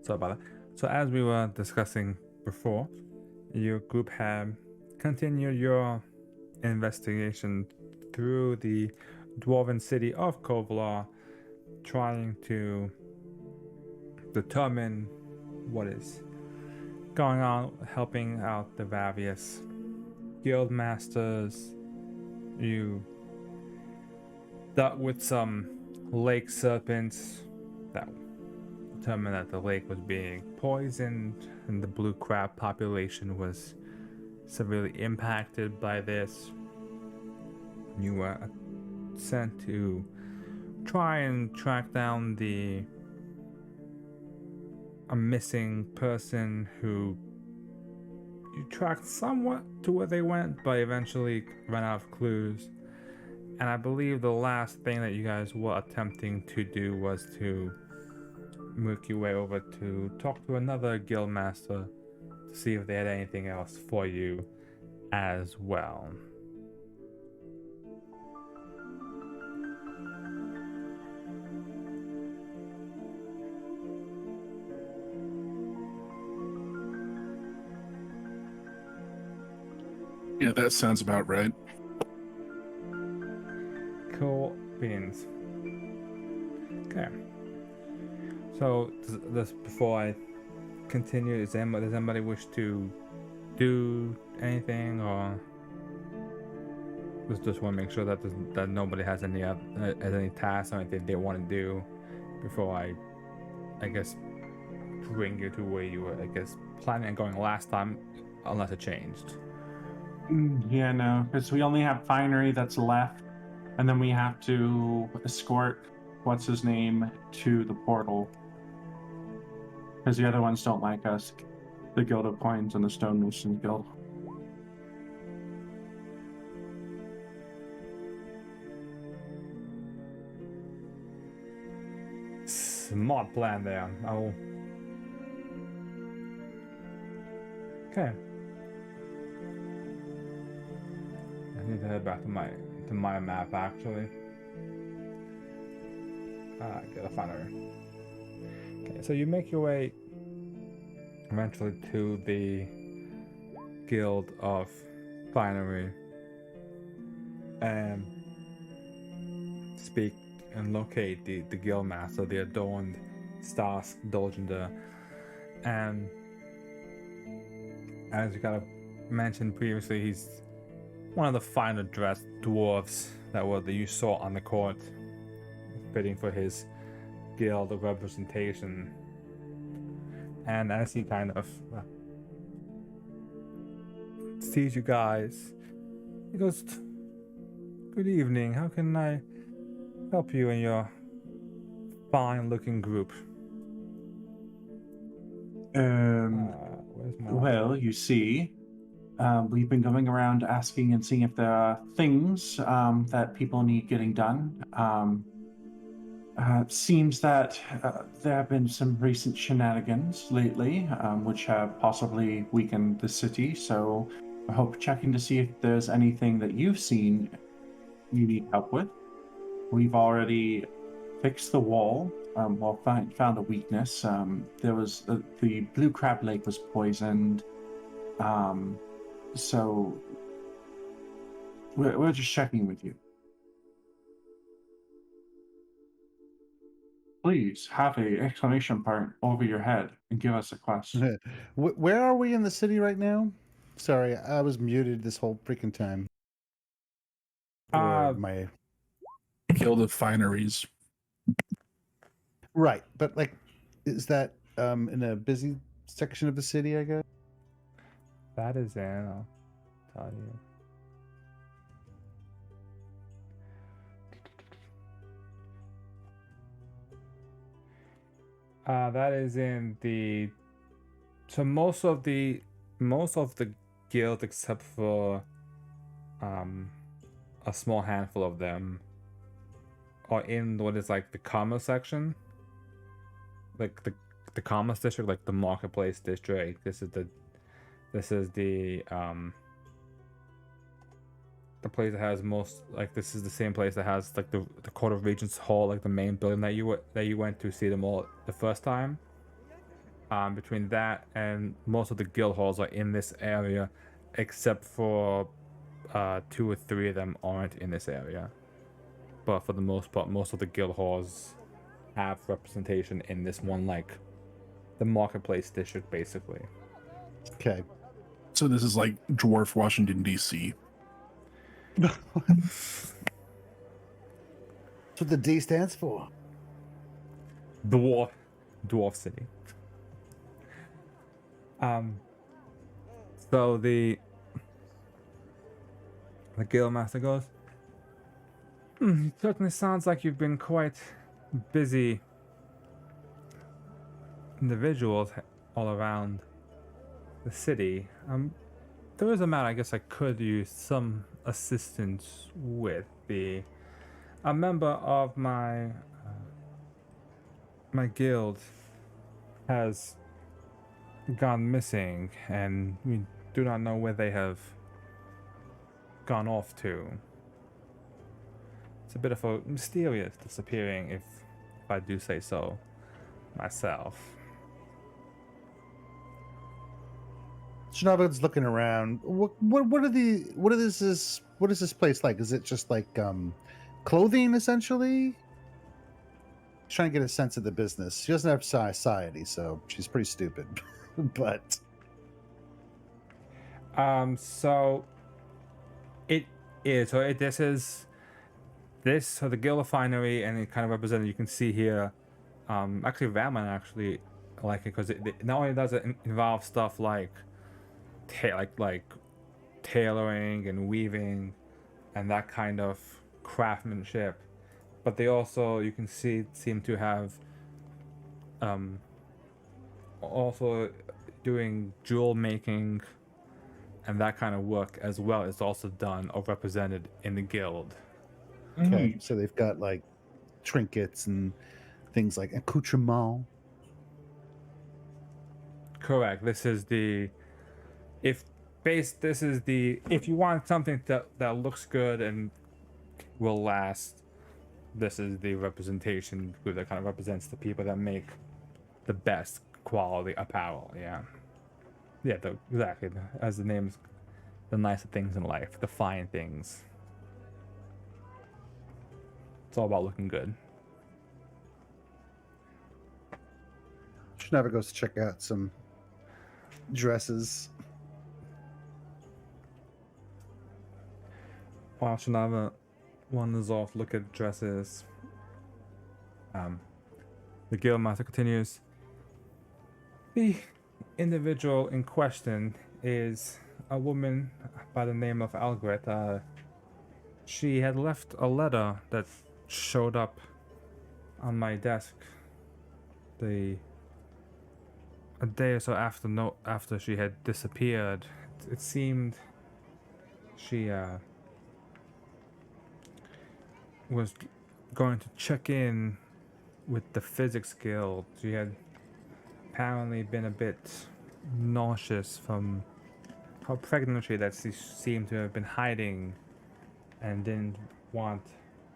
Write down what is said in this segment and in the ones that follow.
Sorry about that. So as we were discussing before, your group had continued your investigation through the dwarven city of Kovlar, trying to determine what is going on, helping out the various guild masters. You dealt with some lake serpents that determined that the lake was being poisoned and the blue crab population was severely impacted by this. You were sent to try and track down a missing person who you tracked somewhat to where they went, but eventually ran out of clues. And I believe the last thing that you guys were attempting to do was to make your way over to talk to another guild master to see if they had anything else for you as well. Yeah, that sounds about right. Cool beans. Okay. So, this before I continue, does anybody wish to do anything, or just want to make sure that nobody has any tasks or anything they want to do before I guess bring you to where you were planning on going last time, unless it changed. Yeah, no, because we only have finery that's left, and then we have to escort what's his name to the portal, because the other ones don't like us, the Guild of Coins and the Stonemasons Guild. Smart plan there. Okay. I need to head back to my map actually. Get a finery. Okay, so you make your way eventually to the Guild of Finery and speak and locate the guild master, the adorned Stas Dolgender. And as you kind of mentioned previously, he's one of the finer dressed dwarves that you saw on the court, fitting for his guild of representation. And as he kind of sees you guys, he goes, "Good evening, how can I help you and your fine looking group?" Well, you see, we've been going around asking and seeing if there are things that people need getting done. It seems that there have been some recent shenanigans lately, which have possibly weakened the city. So I hope checking to see if there's anything that you've seen you need help with. We've already fixed the wall. Found a weakness. There was the Blue Crab Lake was poisoned. So we're just checking with you. Please have a exclamation point over your head and give us a quest. Where are we in the city right now? Sorry, I was muted this whole freaking time. My Guild of Fineries. Right, but like, is that in a busy section of the city, I guess? That is in, I'll tell you. That is in the. So most of the guild, except for a small handful of them, are in what is like the commerce section, like the commerce district, like the marketplace district. This is the place that has most, like, this is the same place that has like the Court of Regents Hall, like the main building that you went to see them all the first time. Between that and most of the guild halls are in this area, except for 2 or 3 of them aren't in this area. But for the most part, most of the guild halls have representation in this one, like the marketplace district, basically. Okay. So this is like dwarf Washington D.C. That's what the D stands for. Dwarf City. So the guild master goes, it certainly sounds like you've been quite busy individuals all around the city. There is a matter I guess I could use some assistance with. A member of my guild has gone missing, and we do not know where they have gone off to. It's a bit of a mysterious disappearing, if I do say so myself. Shinaba's looking around. What is this place like? Is it just like clothing essentially? She's trying to get a sense of the business. She doesn't have society, so she's pretty stupid. But so it is. So this is so the Guild of Finery, and it kind of represented. You can see here. Actually, Valman actually like it because it not only does it involve stuff like tailoring and weaving and that kind of craftsmanship, but they also, you can see, seem to have also doing jewel making and that kind of work as well is also done or represented in the guild. okay, so they've got like trinkets and things like accoutrement. Correct. This is the if you want something that looks good and will last, this is the representation group that kind of represents the people that make the best quality apparel. Exactly, as the name's, the nicer things in life, the fine things. It's all about looking good. Shinaba goes to check out some dresses. While Shinaba wanders off, look at dresses. The guild master continues. The individual in question is a woman by the name of Algret. She had left a letter that showed up on my desk a day or so after she had disappeared. It seemed she was going to check in with the physics guild. She had apparently been a bit nauseous from her pregnancy that she seemed to have been hiding and didn't want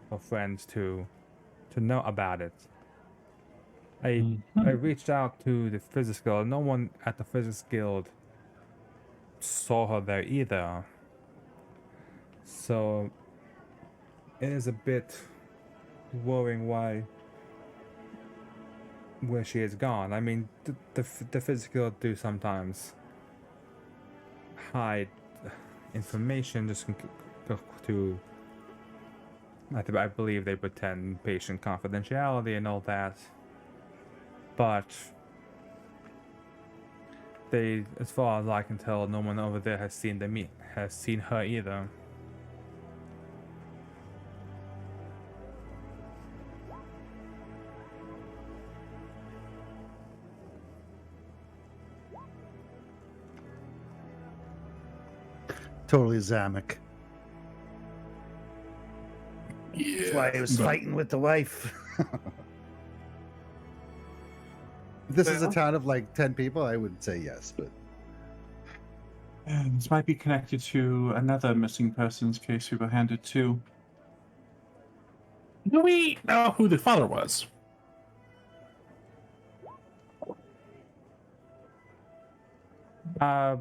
her friends to know about it. I reached out to the physics guild. No one at the physics guild saw her there either. So it is a bit worrying where she has gone. I mean, the physics guild do sometimes hide information just to I believe they pretend patient confidentiality and all that. But they, as far as I can tell, no one over there has seen her either. Totally Zamek. Yeah. That's why he was fighting with the wife. If this is a town of like 10 people, I would say yes, but This might be connected to another missing persons case we were handed to. Do we know who the father was? I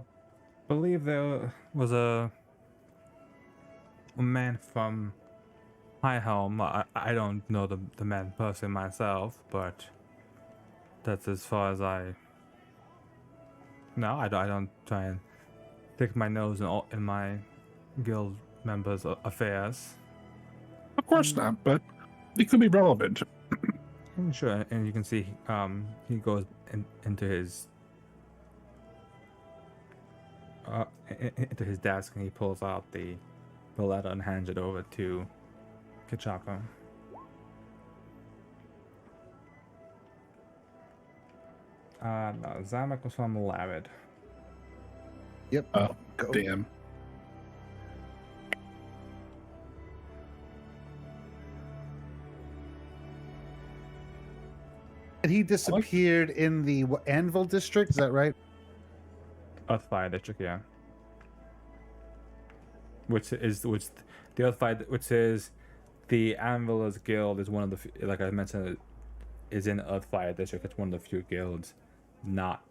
believe there was a man from High Helm. I don't know the man personally myself, but that's as far as I. No, I don't try and stick my nose in my guild members' affairs. Of course not, but it could be relevant. Sure, and you can see he goes into his into his desk and he pulls out the letter and hands it over to Kachako. No, Zamek was from Lavid. Yep. Oh, Go. damn. And he disappeared in the Anvil district. Is that right? Earthfire District, yeah. Which the Earthfire, which is the Anvilers Guild is one of the, like I mentioned, is in Earthfire District. It's one of the few guilds not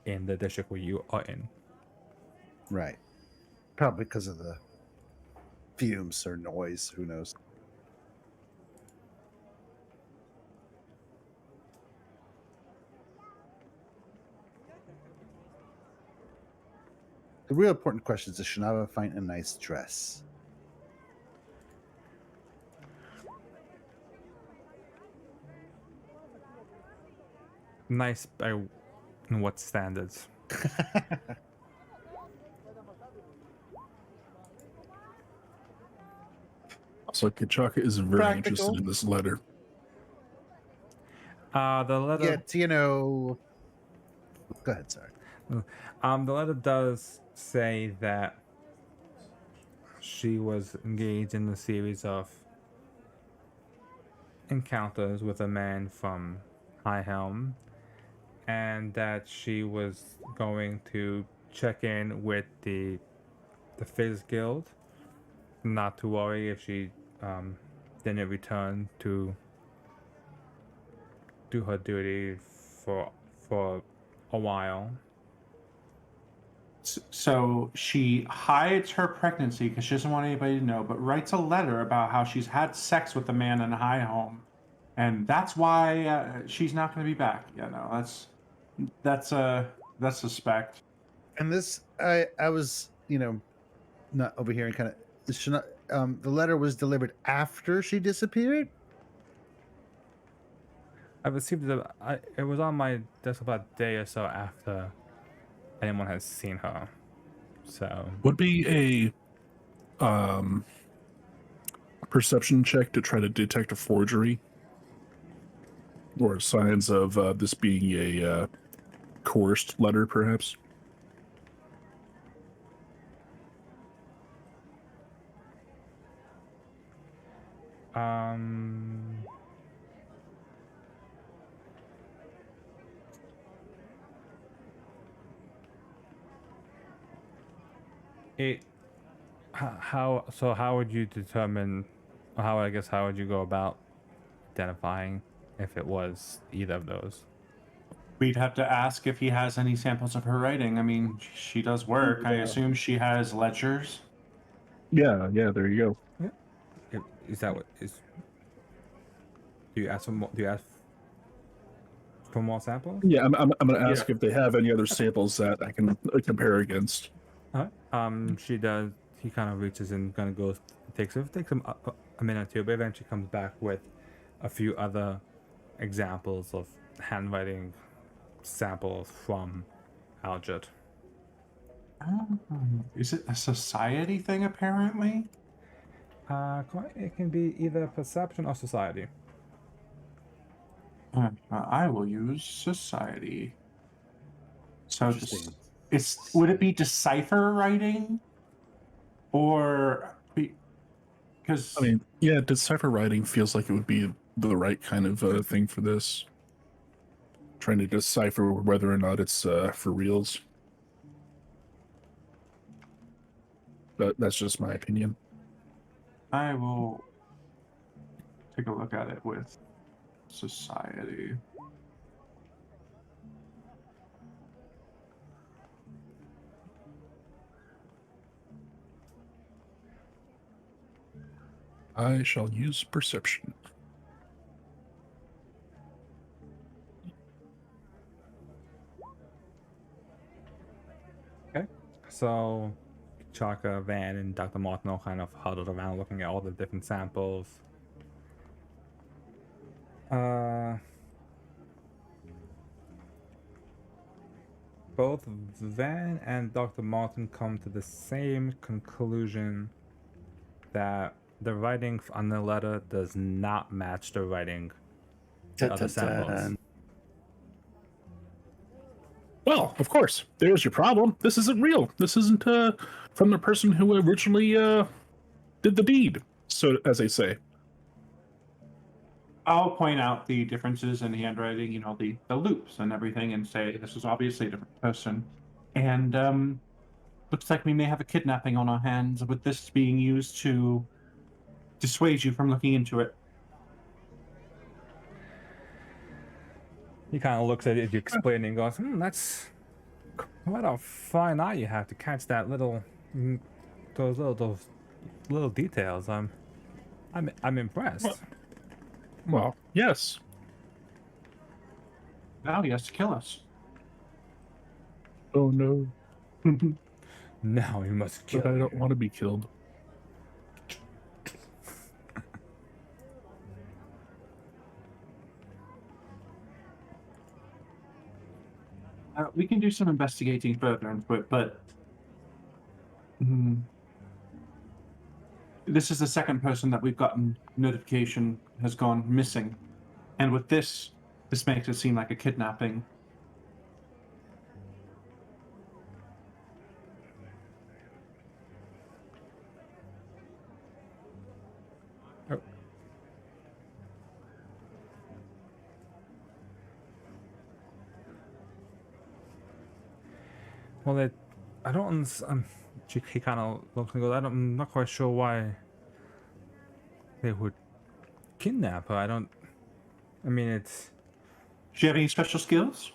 in the district where you are in. Right. Probably because of the fumes or noise. Who knows? The real important question is, does Shinaba find a nice dress? Nice by what standards? Also, Kachaka is very Practical. interested in this letter. The letter. Yet, you know. Go ahead, sorry. The letter does say that she was engaged in a series of encounters with a man from High Helm, and that she was going to check in with the Fizz Guild, not to worry if she didn't return to do her duty for a while. So she hides her pregnancy because she doesn't want anybody to know, but writes a letter about how she's had sex with a man in High Home, and that's why she's not going to be back. Yeah, no, that's suspect. And this, I was, not overhearing kind of. The letter was delivered after she disappeared. I received it. It was on my desk about a day or so after anyone has seen her. So Would be a perception check to try to detect a forgery or signs of this being a coerced letter, perhaps. how would you determine, or how would you go about identifying if it was either of those? We'd have to ask if he has any samples of her writing. I mean, she does work. I assume she has ledgers. Yeah, there you go. Is that what is? Do you ask for more? Do you ask for more samples? Yeah, I'm going to ask if they have any other samples that I can compare against. She does. He kind of reaches and kind of goes. Takes him a minute or two, but eventually comes back with a few other examples of handwriting samples from Algert. Is it a society thing, apparently? It can be either perception or society. I will use society. So Interesting. would it be decipher writing? Or because I mean, yeah, decipher writing feels like it would be the right kind of thing for this. Trying to decipher whether or not it's for reals. But that's just my opinion. I will take a look at it with society. I shall use perception. Okay. So Chaka, Van, and Dr. Martin all kind of huddled around looking at all the different samples. Both Van and Dr. Martin come to the same conclusion that the writing on the letter does not match the writing in other samples. Well, of course, there's your problem. This isn't real. This isn't from the person who originally did the deed, so as they say. I'll point out the differences in the handwriting, you know, the loops and everything, and say this is obviously a different person. And looks like we may have a kidnapping on our hands, with this being used to dissuade you from looking into it. He kind of looks at it, you explain, and goes, that's quite a fine eye you have to catch that little, those little details. I'm impressed. Well, yes. Now he has to kill us. Oh no. Now he must kill But I you. don't want to be killed. We can do some investigating further into it, but this is the second person that we've gotten notification has gone missing. And with this makes it seem like a kidnapping. Oh. Well, I don't. He kind of looks and goes, I'm not quite sure why they would kidnap her. I mean, it's. Do you have any special skills?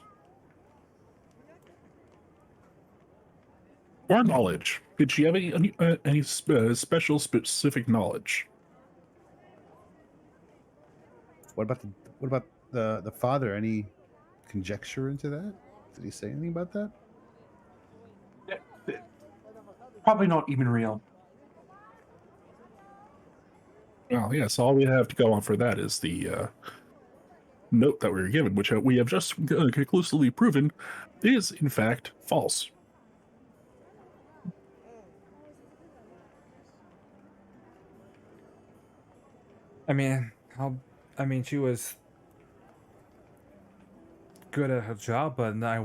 Or knowledge. Did she have any special specific knowledge? What about the father? Any conjecture into that? Did he say anything about that? Probably not even real. Well, yes, all we have to go on for that is the note that we were given, which we have just conclusively proven is, in fact, false. I mean, she was good at her job, but I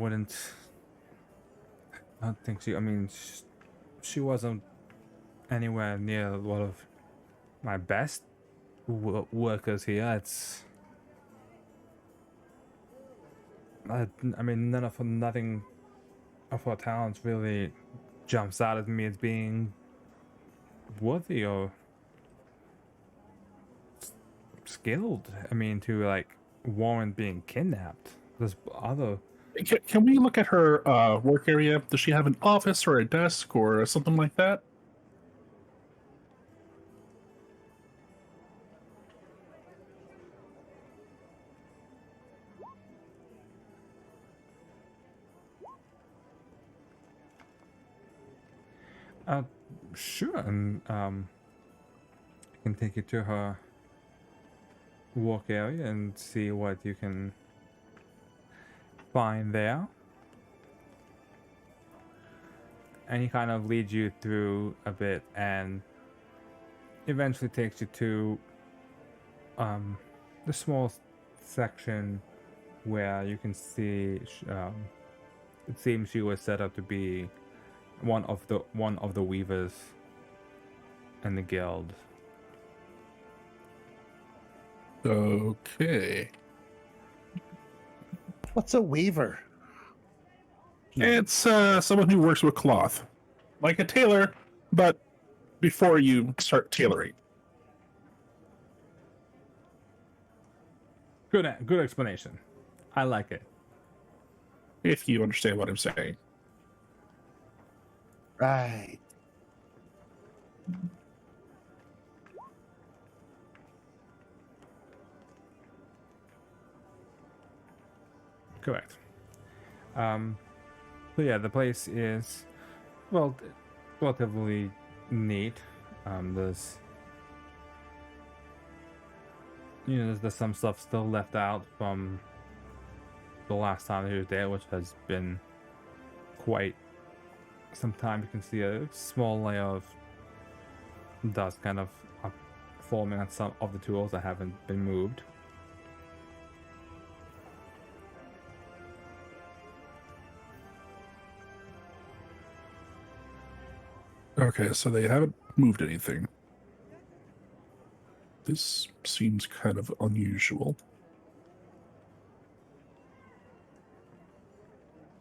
don't think she. I mean, she wasn't anywhere near one of my best workers here. I mean, nothing of her talents really jumps out at me as being worthy or skilled. I mean, to like warrant being kidnapped. There's other. Can we look at her work area? Does she have an office or a desk or something like that? Sure, and I can take you to her work area and see what you can find there. And he kind of leads you through a bit and eventually takes you to the small section where you can see it seems she was set up to be one of the weavers in the guild. Okay. What's a weaver? It's someone who works with cloth. Like a tailor, but before you start tailoring. Good explanation. I like it. If you understand what I'm saying. Right. Correct. So yeah, the place is, well, relatively neat. There's, there's some stuff still left out from the last time he was there, which has been quite some time. You can see a small layer of dust kind of forming on some of the tools that haven't been moved. Okay, so they haven't moved anything. This seems kind of unusual.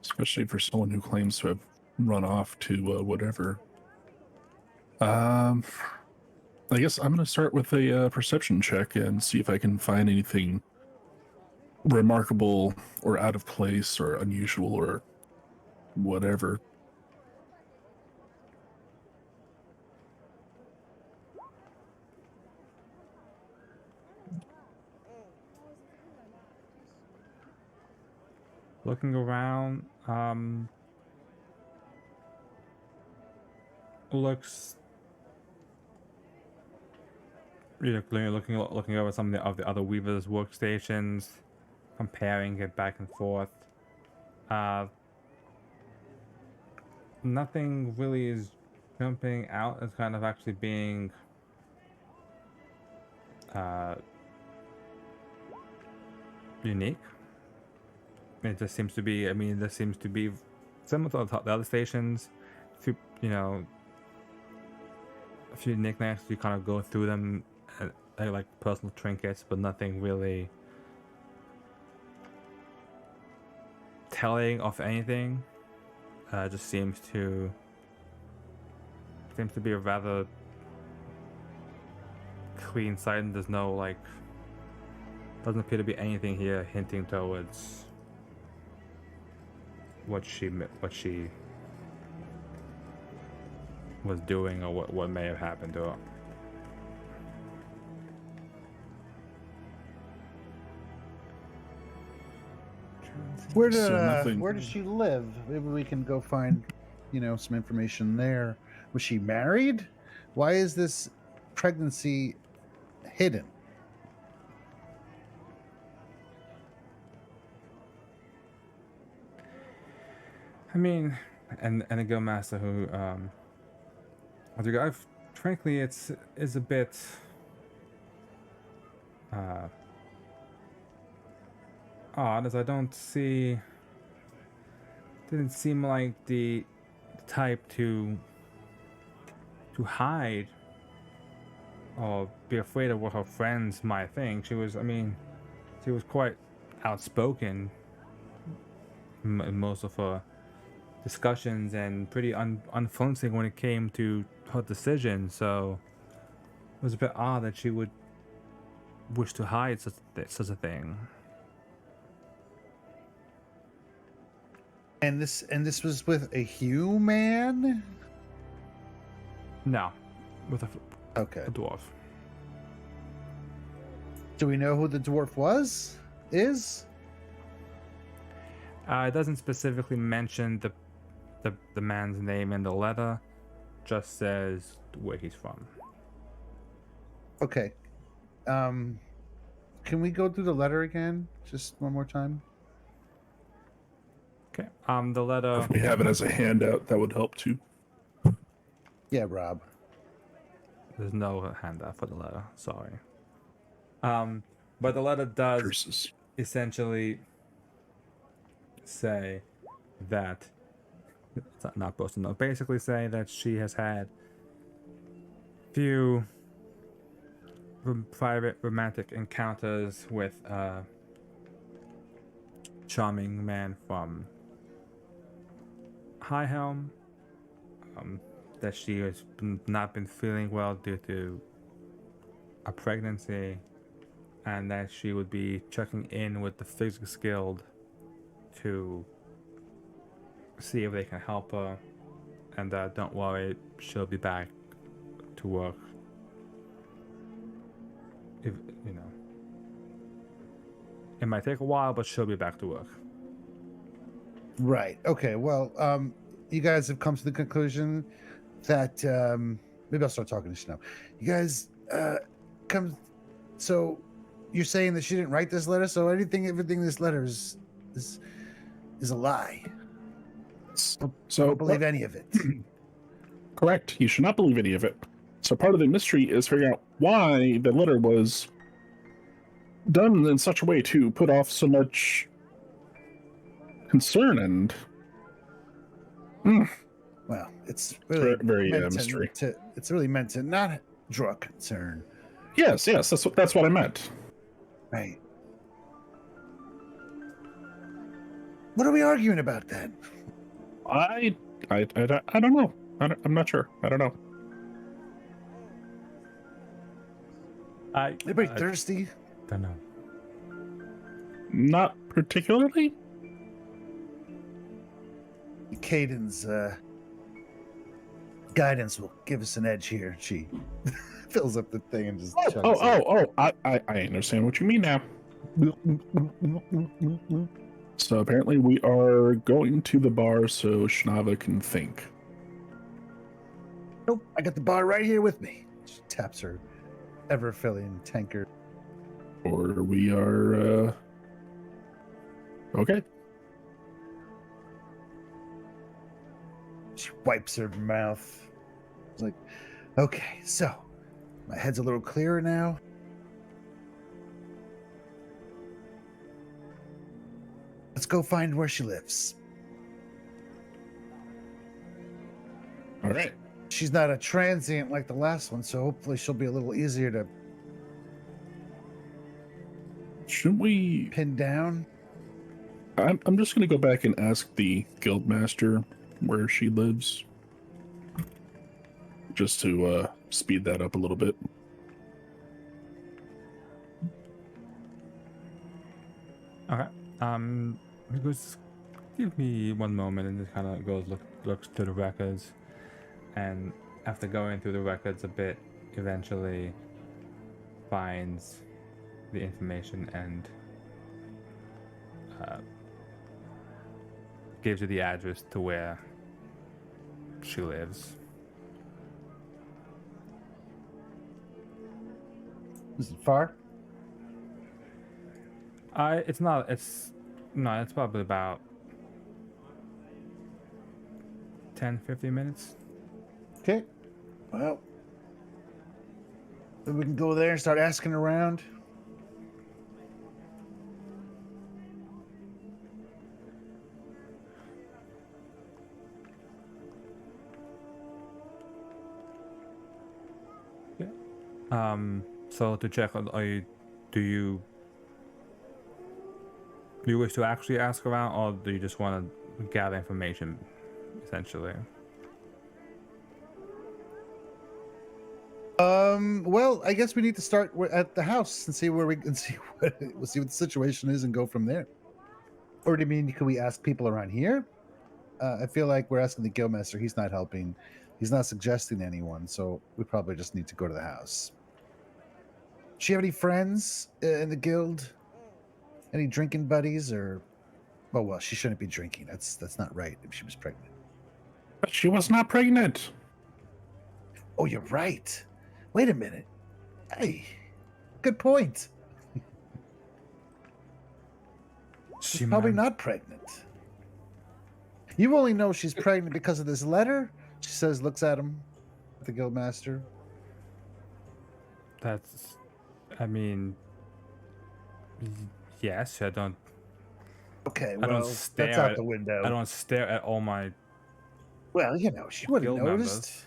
Especially for someone who claims to have run off to whatever. I guess I'm going to start with a perception check and see if I can find anything remarkable or out of place or unusual or whatever. Looking around, looks. Looking over some of the other weavers' workstations, comparing it back and forth. Nothing really is jumping out as kind of actually being unique. It just seems to be. I mean, this seems to be similar to the other stations. A few knickknacks. You kind of go through them, like personal trinkets, but nothing really telling of anything. Just seems to be a rather clean site, and there's no doesn't appear to be anything here hinting towards what she was doing or what may have happened to her. Where So does she live? Maybe we can go find, some information there. Was she married? Why is this pregnancy hidden? I mean, and a guild master who, frankly, is a bit odd, as I didn't seem like the type to hide or be afraid of what her friends might think. She was quite outspoken in most of her discussions and pretty unflinching when it came to her decision, so it was a bit odd that she would wish to hide such a thing. And this was with a human? No, with a dwarf. Do we know who the dwarf is? It doesn't specifically mention the man's name in the letter, just says where he's from. Okay. Can we go through the letter again? Just one more time? Okay. The letter. If we have it as a handout, that would help too. Yeah, Rob. There's no handout for the letter. Sorry. But the letter does Curses. essentially say that it's not supposed to know. Basically, say that she has had few private romantic encounters with a charming man from High Helm. That she has not been feeling well due to a pregnancy, and that she would be checking in with the Physics Guild to see if they can help her, and don't worry, she'll be back to work. If it might take a while, but she'll be back to work. Right. Okay. Well, you guys have come to the conclusion that maybe I'll start talking to you now. You guys come. So you're saying that she didn't write this letter. So everything in this letter is a lie. I don't believe any of it. Correct. You should not believe any of it. So part of the mystery is figuring out why the letter was done in such a way to put off so much concern and Well, it's really very meant mystery. It's really meant to not draw concern. Yes, that's what I meant. Right. What are we arguing about then? I don't know. I'm not sure. I don't know. Anybody thirsty? Don't know. Not particularly. Caden's guidance will give us an edge here. She fills up the thing and just chugs it. I understand what you mean now. So apparently we are going to the bar so Shnava can think. Nope, I got the bar right here with me. She taps her ever-filling tankard. Or we are okay. She wipes her mouth. It's like, okay, so my head's a little clearer now. Let's go find where she lives. All right. She's not a transient like the last one, so hopefully she'll be a little easier to Shouldn't we? pin down. I'm just gonna go back and ask the guildmaster where she lives, just to speed that up a little bit. Okay. Just give me one moment, and just kind of looks through the records, and after going through the records a bit, eventually finds the information and gives you the address to where she lives. Is it far? It's not. It's probably about 10-15 minutes. Okay. Well, then we can go there and start asking around. So to check, do you wish to actually ask around, or do you just want to gather information, essentially? Well, I guess we need to start at the house and see where we'll see what the situation is and go from there. Or do you mean, can we ask people around here? I feel like we're asking the guildmaster. He's not helping. He's not suggesting anyone, so we probably just need to go to the house. Does she have any friends in the guild? Any drinking buddies, or? Oh well, she shouldn't be drinking. That's not right. If she was pregnant. But she was not pregnant. Oh, you're right. Wait a minute. Hey, good point. She's probably not pregnant. You only know she's pregnant because of this letter. She says, looks at him, the guildmaster. That's, I mean, yes. I don't. Okay, I well, don't stare that's out at, the window. I don't stare at all my Well, you know, she would have guild noticed. members.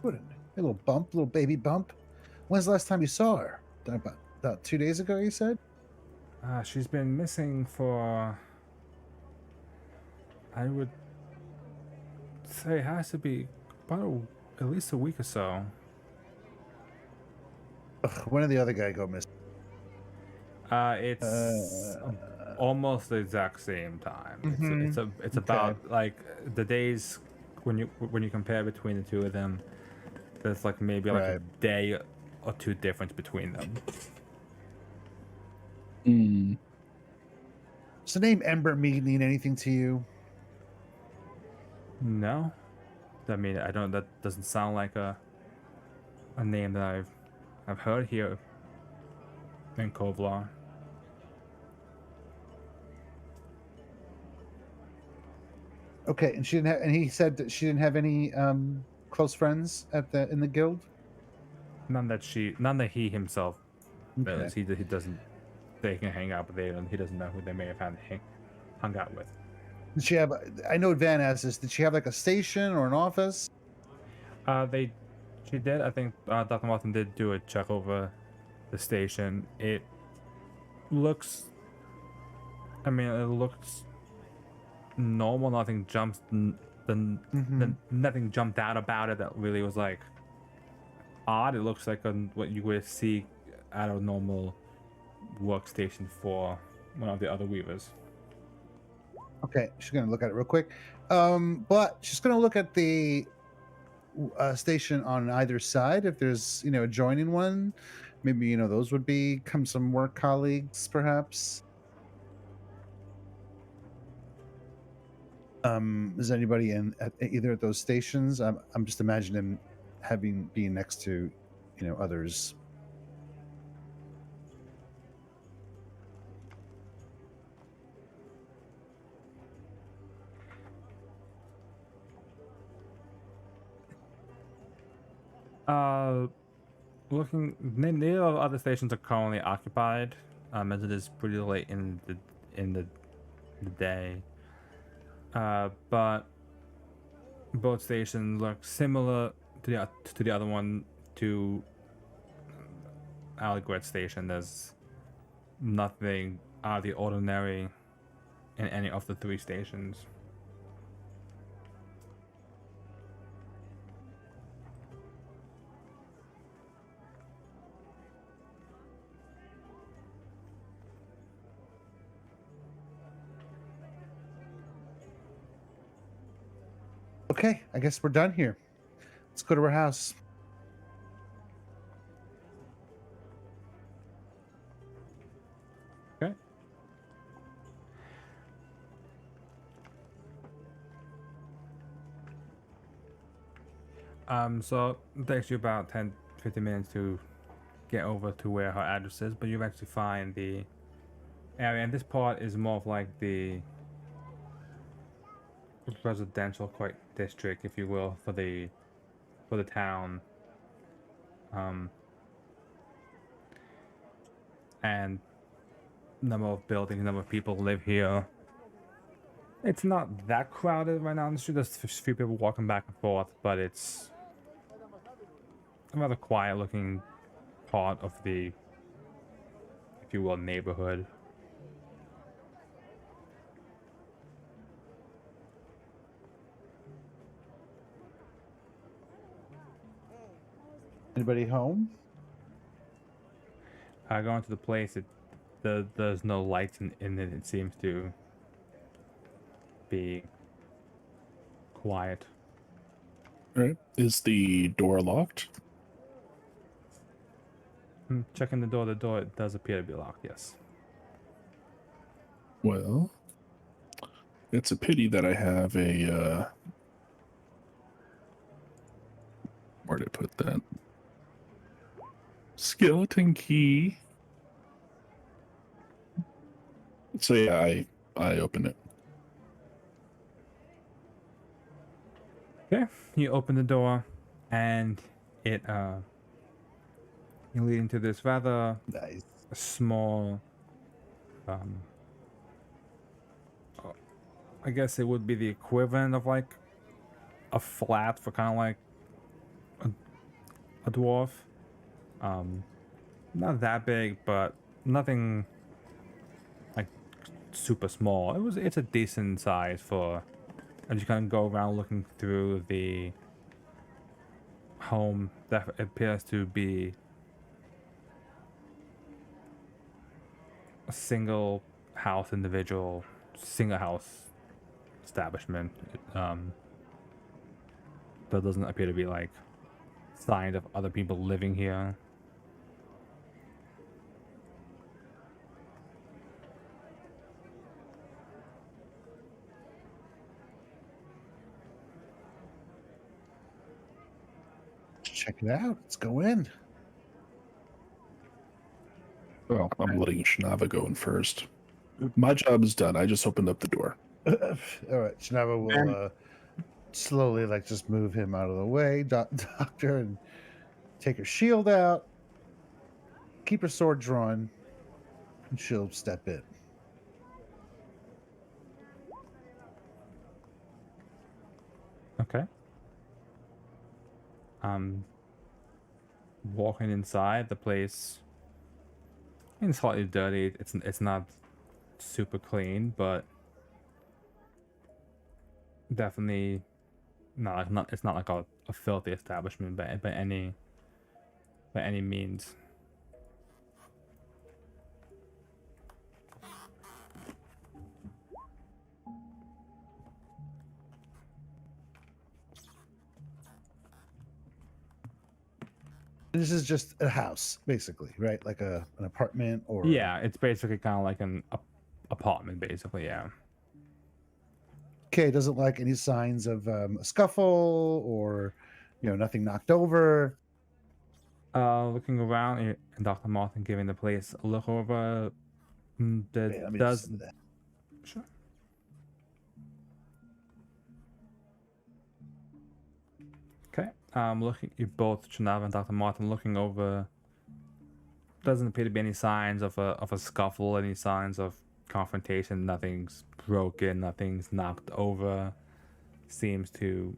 Wouldn't. A little bump, little baby bump. When's the last time you saw her? About 2 days ago, you said? She's been missing for, I would say it has to be about at least a week or so. Ugh, when did the other guy go missing? It's almost the exact same time. It's about like the days when you compare between the two of them. There's like maybe like a day or two difference between them. Does the name Ember mean anything to you? No, I mean I don't. That doesn't sound like a name that I've heard here in Kovlar. Okay, and she didn't have, and he said that she didn't have any close friends in the guild. None that he himself Okay. knows. He doesn't. They can hang out, but he doesn't know who they may have hung out with. Did she have? I know Van asked this. Did she have like a station or an office? She did. I think Dr. Martin did do a check over the station. It looks. I mean, it looks normal. Nothing jumps. Nothing jumped out about it that really was like odd. It looks like what you would see at a normal workstation for one of the other weavers. Okay, she's gonna look at it real quick. But she's gonna look at the station on either side. If there's adjoining one, maybe those would become some work colleagues, perhaps. Is anybody at either of those stations? I'm just imagining being next to others. Neither of the other stations are currently occupied, as it is pretty late in the day. But both stations look similar to the other one, to Aligret Station. There's nothing out of the ordinary in any of the three stations. Okay, I guess we're done here. Let's go to her house. Okay. So it takes you about 10-15 minutes to get over to where her address is, but you actually find the area, and this part is more of like the residential quite district, if you will, for the town. And number of buildings, number of people live here. It's not that crowded right now on the street. There's a few people walking back and forth, but it's a rather quiet looking part of the, if you will, neighborhood. Anybody home? Going to the place, there's no lights in it. It seems to be quiet. All right. Is the door locked? Checking the door. The door does appear to be locked, yes. Well, it's a pity that I have a where did I put that? Skeleton key. So yeah, I open it. Okay, you open the door, and it you lead into this rather Nice. small, I guess it would be the equivalent of like a flat for kind of like a dwarf. Not that big, but nothing like super small. It's a decent size for, as you kind of go around looking through the home, that appears to be a single house establishment. There doesn't appear to be like signs of other people living here. check it out. Let's go in. Well, I'm letting Shinava go in first. My job is done. I just opened up the door. All right, Shinava will slowly, like, just move him out of the way, doctor, and take her shield out. Keep her sword drawn, and she'll step in. Okay. Walking inside the place. It's slightly dirty. It's not super clean, but definitely not. It's not like a filthy establishment by any means. This is just a house, basically, right? Like an apartment, or Yeah, it's basically kind of like an apartment, basically. Yeah. Okay, doesn't like any signs of a scuffle or, nothing knocked over. Looking around and Dr. Martin giving the place a look over. Wait, let me just- Sure. Okay. Looking, you both, Shanav and Dr. Martin, looking over. Doesn't appear to be any signs of a scuffle, any signs of confrontation. Nothing's broken, nothing's knocked over. Seems to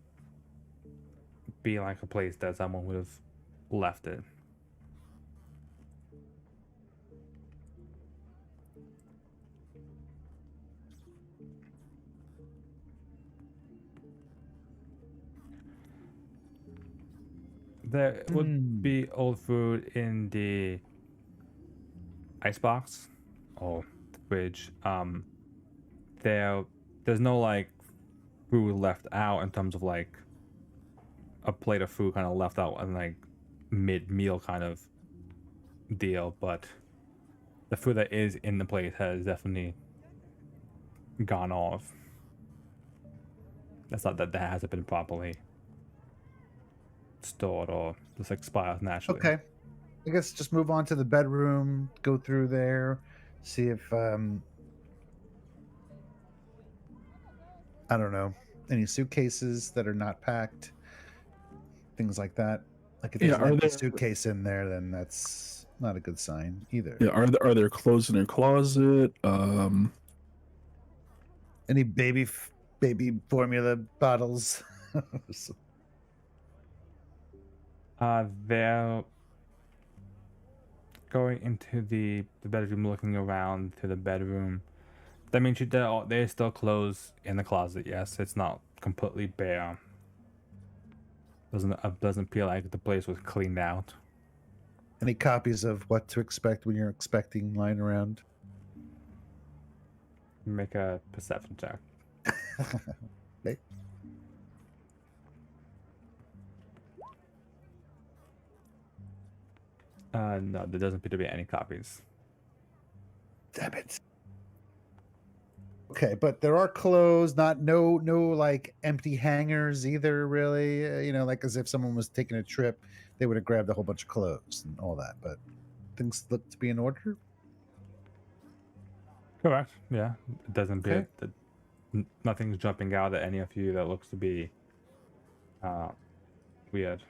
be like a place that someone would have left it. There would be old food in the icebox or the fridge. There's no like food left out in terms of like a plate of food kind of left out and like mid-meal kind of deal, but the food that is in the plate has definitely gone off. That's not that hasn't been properly stored or just expired naturally. Okay. I guess just move on to the bedroom, go through there, see if I don't know, any suitcases that are not packed, things like that. Like if there's an empty suitcase in there, then that's not a good sign either. Yeah, are there clothes in your closet? Any baby formula bottles? They're going into the bedroom, looking around to the bedroom. That means there's still clothes in the closet. Yes, it's not completely bare. Doesn't feel like the place was cleaned out. Any copies of What to Expect When You're Expecting lying around? Make a perception check. Okay. No, there doesn't appear to be any copies. Damn it. Okay, but there are clothes, no like empty hangers either, really. Like as if someone was taking a trip, they would have grabbed a whole bunch of clothes and all that. But things look to be in order. Correct. Yeah, it doesn't appear Okay. that nothing's jumping out at any of you that looks to be weird.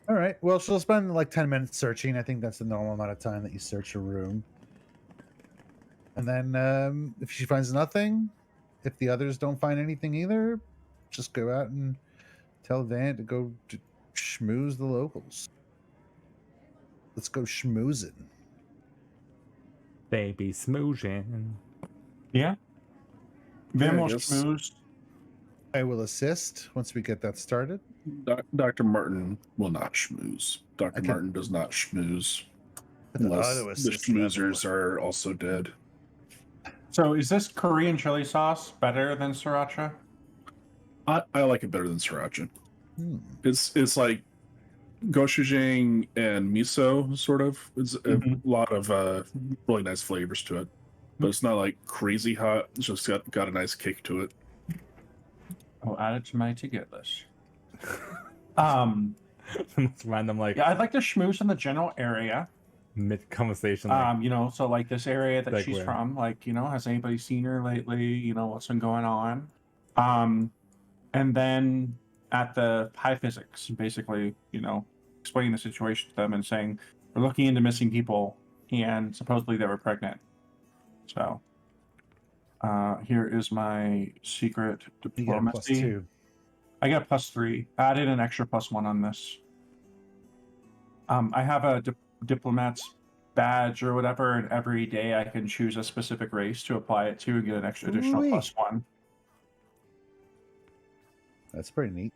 All right. Well, she'll spend like 10 minutes searching. I think that's the normal amount of time that you search a room. And then if she finds nothing, if the others don't find anything either, just go out and tell Van to go schmooze the locals. Let's go schmoozing. Baby smoozing. Yeah. Van will Yes. schmooze. I will assist once we get that started. Dr. Martin will not schmooze. Dr. Okay. Martin does not schmooze The unless auto the assist schmoozers are also dead. So is this Korean chili sauce better than sriracha? I like it better than sriracha. Hmm. It's like gochujang and miso, sort of. It's a lot of really nice flavors to it, but it's not like crazy hot. It's just got a nice kick to it. I'll add it to my to-get list. The most random, like, Yeah, I'd like to schmooze in the general area. mid conversation. Like, You know, so like this area that Like she's where? from, like, you know, has anybody seen her lately? You know, what's been going on? And then at the high physics, basically, you know, explaining the situation to them and saying, we're looking into missing people and supposedly they were pregnant. So here is my secret You get a diplomacy. +2. I got a +3. Added an extra +1 on this. I have a diplomat's badge or whatever, and every day I can choose a specific race to apply it to and get an extra additional Ooh-wee. +1. That's pretty neat.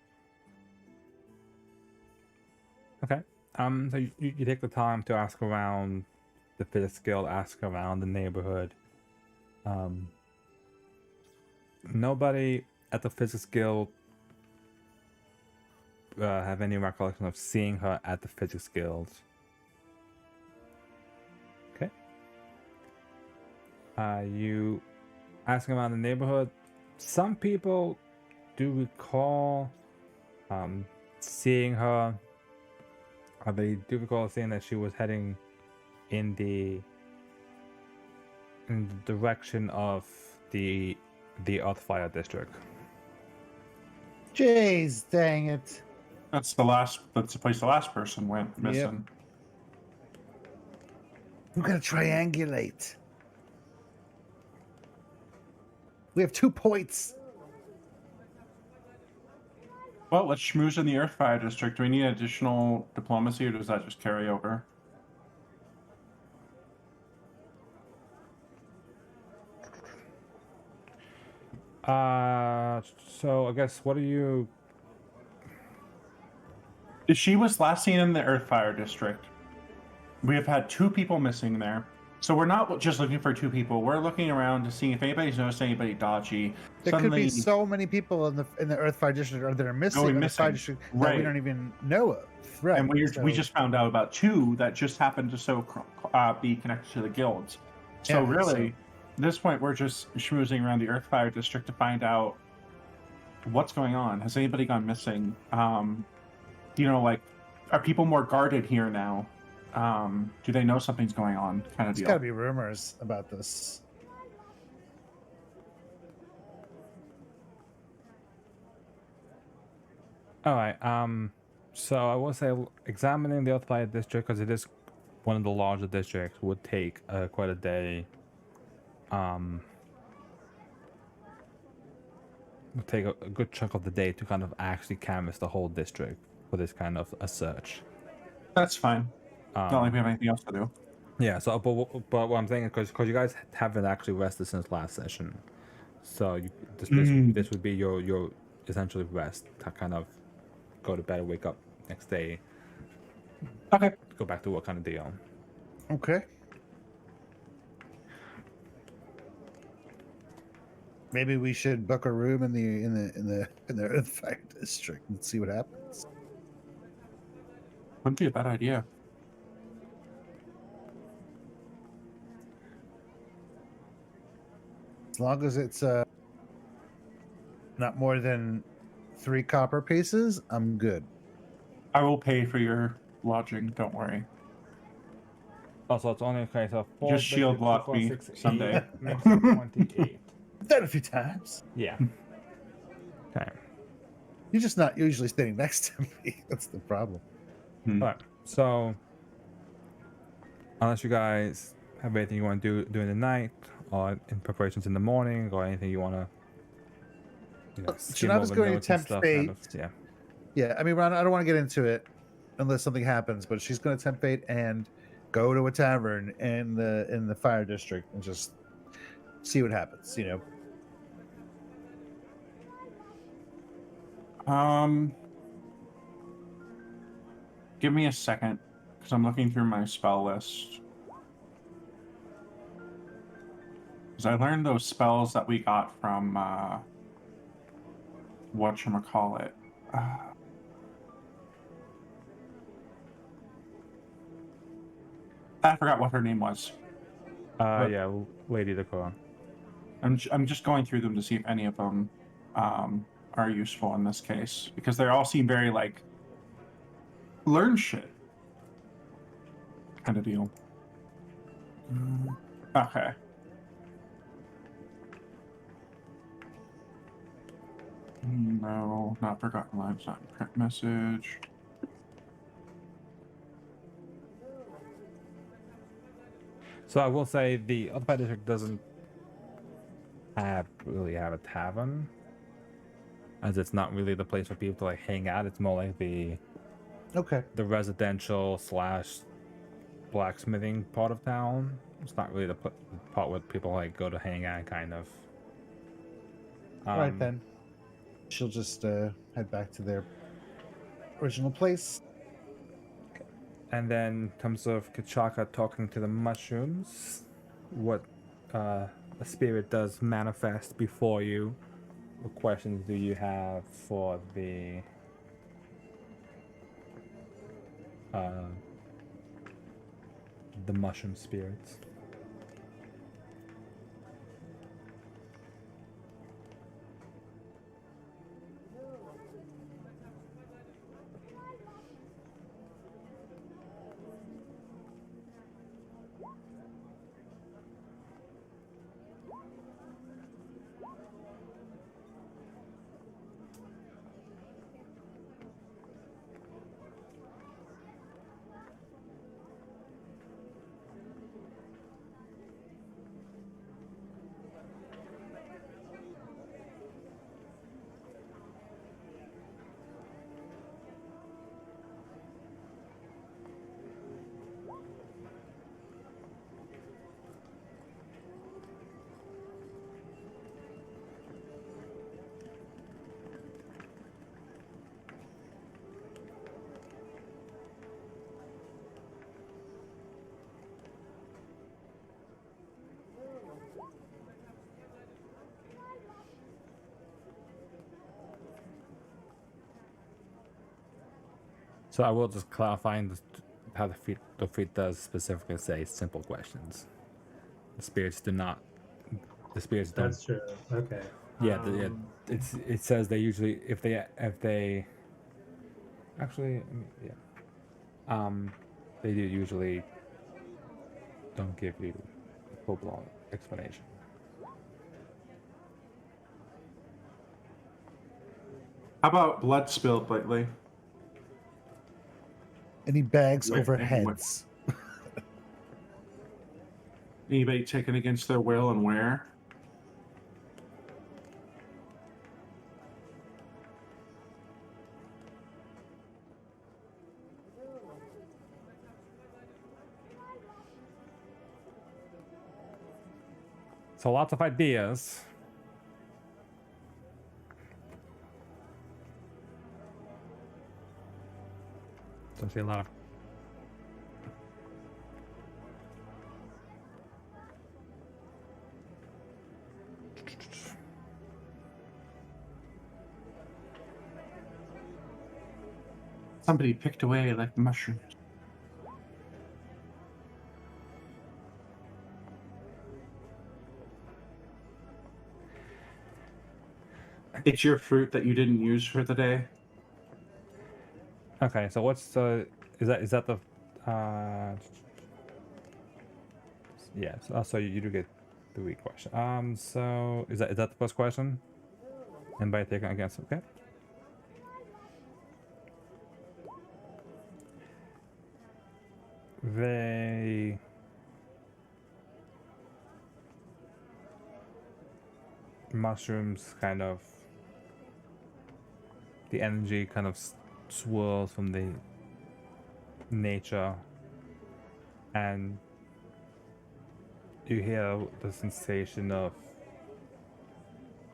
okay. So you take the time to ask around the physics guild, ask around the neighborhood. Nobody at the physics guild have any recollection of seeing her at the physics guild. Okay. You asking around the neighborhood. Some people do recall seeing her. They do recall seeing that she was heading in the direction of the Earthfire district. Jeez, dang it. That's the place the last person went missing. We're gonna triangulate. We have 2 points. Well, let's schmooze in the Earthfire district. Do we need additional diplomacy, or does that just carry over? So I guess what are you? She was last seen in the Earthfire district. We have had 2 people missing there. So we're not just looking for 2 people. We're looking around to see if anybody's noticed anybody dodgy. There could be so many people in the Earthfire district or that are missing Going in the missing. Fire district that Right. we don't even know of. Right. And we so- just found out about 2 that just happened to be connected to the guilds. So Yeah, really, at this point, we're just schmoozing around the Earthfire district to find out what's going on. Has anybody gone missing? You know, like, are people more guarded here now? Do they know something's going on? Kind of There's deal. got to be rumors about this. All right. So I will say examining the Earthfire district, because it is one of the larger districts, would take quite a day. Would take a good chunk of the day to kind of actually canvass the whole district for this kind of a search. That's fine. Not like we have anything else to do. Yeah. So, but what I'm saying is because you guys haven't actually rested since last session, so this would be your essentially rest to kind of go to bed, wake up next day, Okay. go back to work kind of deal. Okay. Maybe we should book a room in the Earthfire district and see what happens. Wouldn't be a bad idea. As long as it's not more than 3 copper pieces, I'm good. I will pay for your lodging. Don't worry. Also, it's only a case of Just shield lock me someday. Makes it 28. Done a few times. Yeah. Okay. You're just not usually standing next to me. That's the problem. All right. So, unless you guys have anything you want to do during the night, or in preparations in the morning, or anything you want to. Shanaba's going to tempt fate. Yeah. Yeah, I mean, Ron, I don't want to get into it unless something happens, but she's going to tempt fate and go to a tavern in the fire district and just see what happens. You know. Give me a second, because I'm looking through my spell list. Because I learned those spells that we got from whatchamacallit. I forgot what her name was. Yeah, Lady Dakota. I'm just going through them to see if any of them are useful in this case, because they all seem very like learn shit kind of deal. Okay. No, not forgotten lines, not print message. So I will say the Occupied District doesn't really have a tavern, as it's not really the place for people to like hang out. It's more like the Okay. residential slash blacksmithing part of town. It's not really the part where people like go to hang out, kind of. All right then. She'll just head back to their original place. And then in terms of Kachaka talking to the mushrooms, what a spirit does manifest before you. What questions do you have for the mushroom spirits? So I will just clarify how the feat does specifically say simple questions. The spirits do not. The spirits don't. That's true. Okay. Yeah, it says they usually if they actually they do usually don't give you a full blown explanation. How about blood spilled lately? Any bags Where- over where- heads? Anybody taken against their will and where? So lots of ideas. Don't see a lot of. Somebody picked away like mushrooms. It's your fruit that you didn't use for the day. Okay, so what's the is that the yes, so you do get the weak question. So is that the first question? Anybody taking against? Okay. They mushrooms kind of the energy kind of swirls from the nature, and you hear the sensation of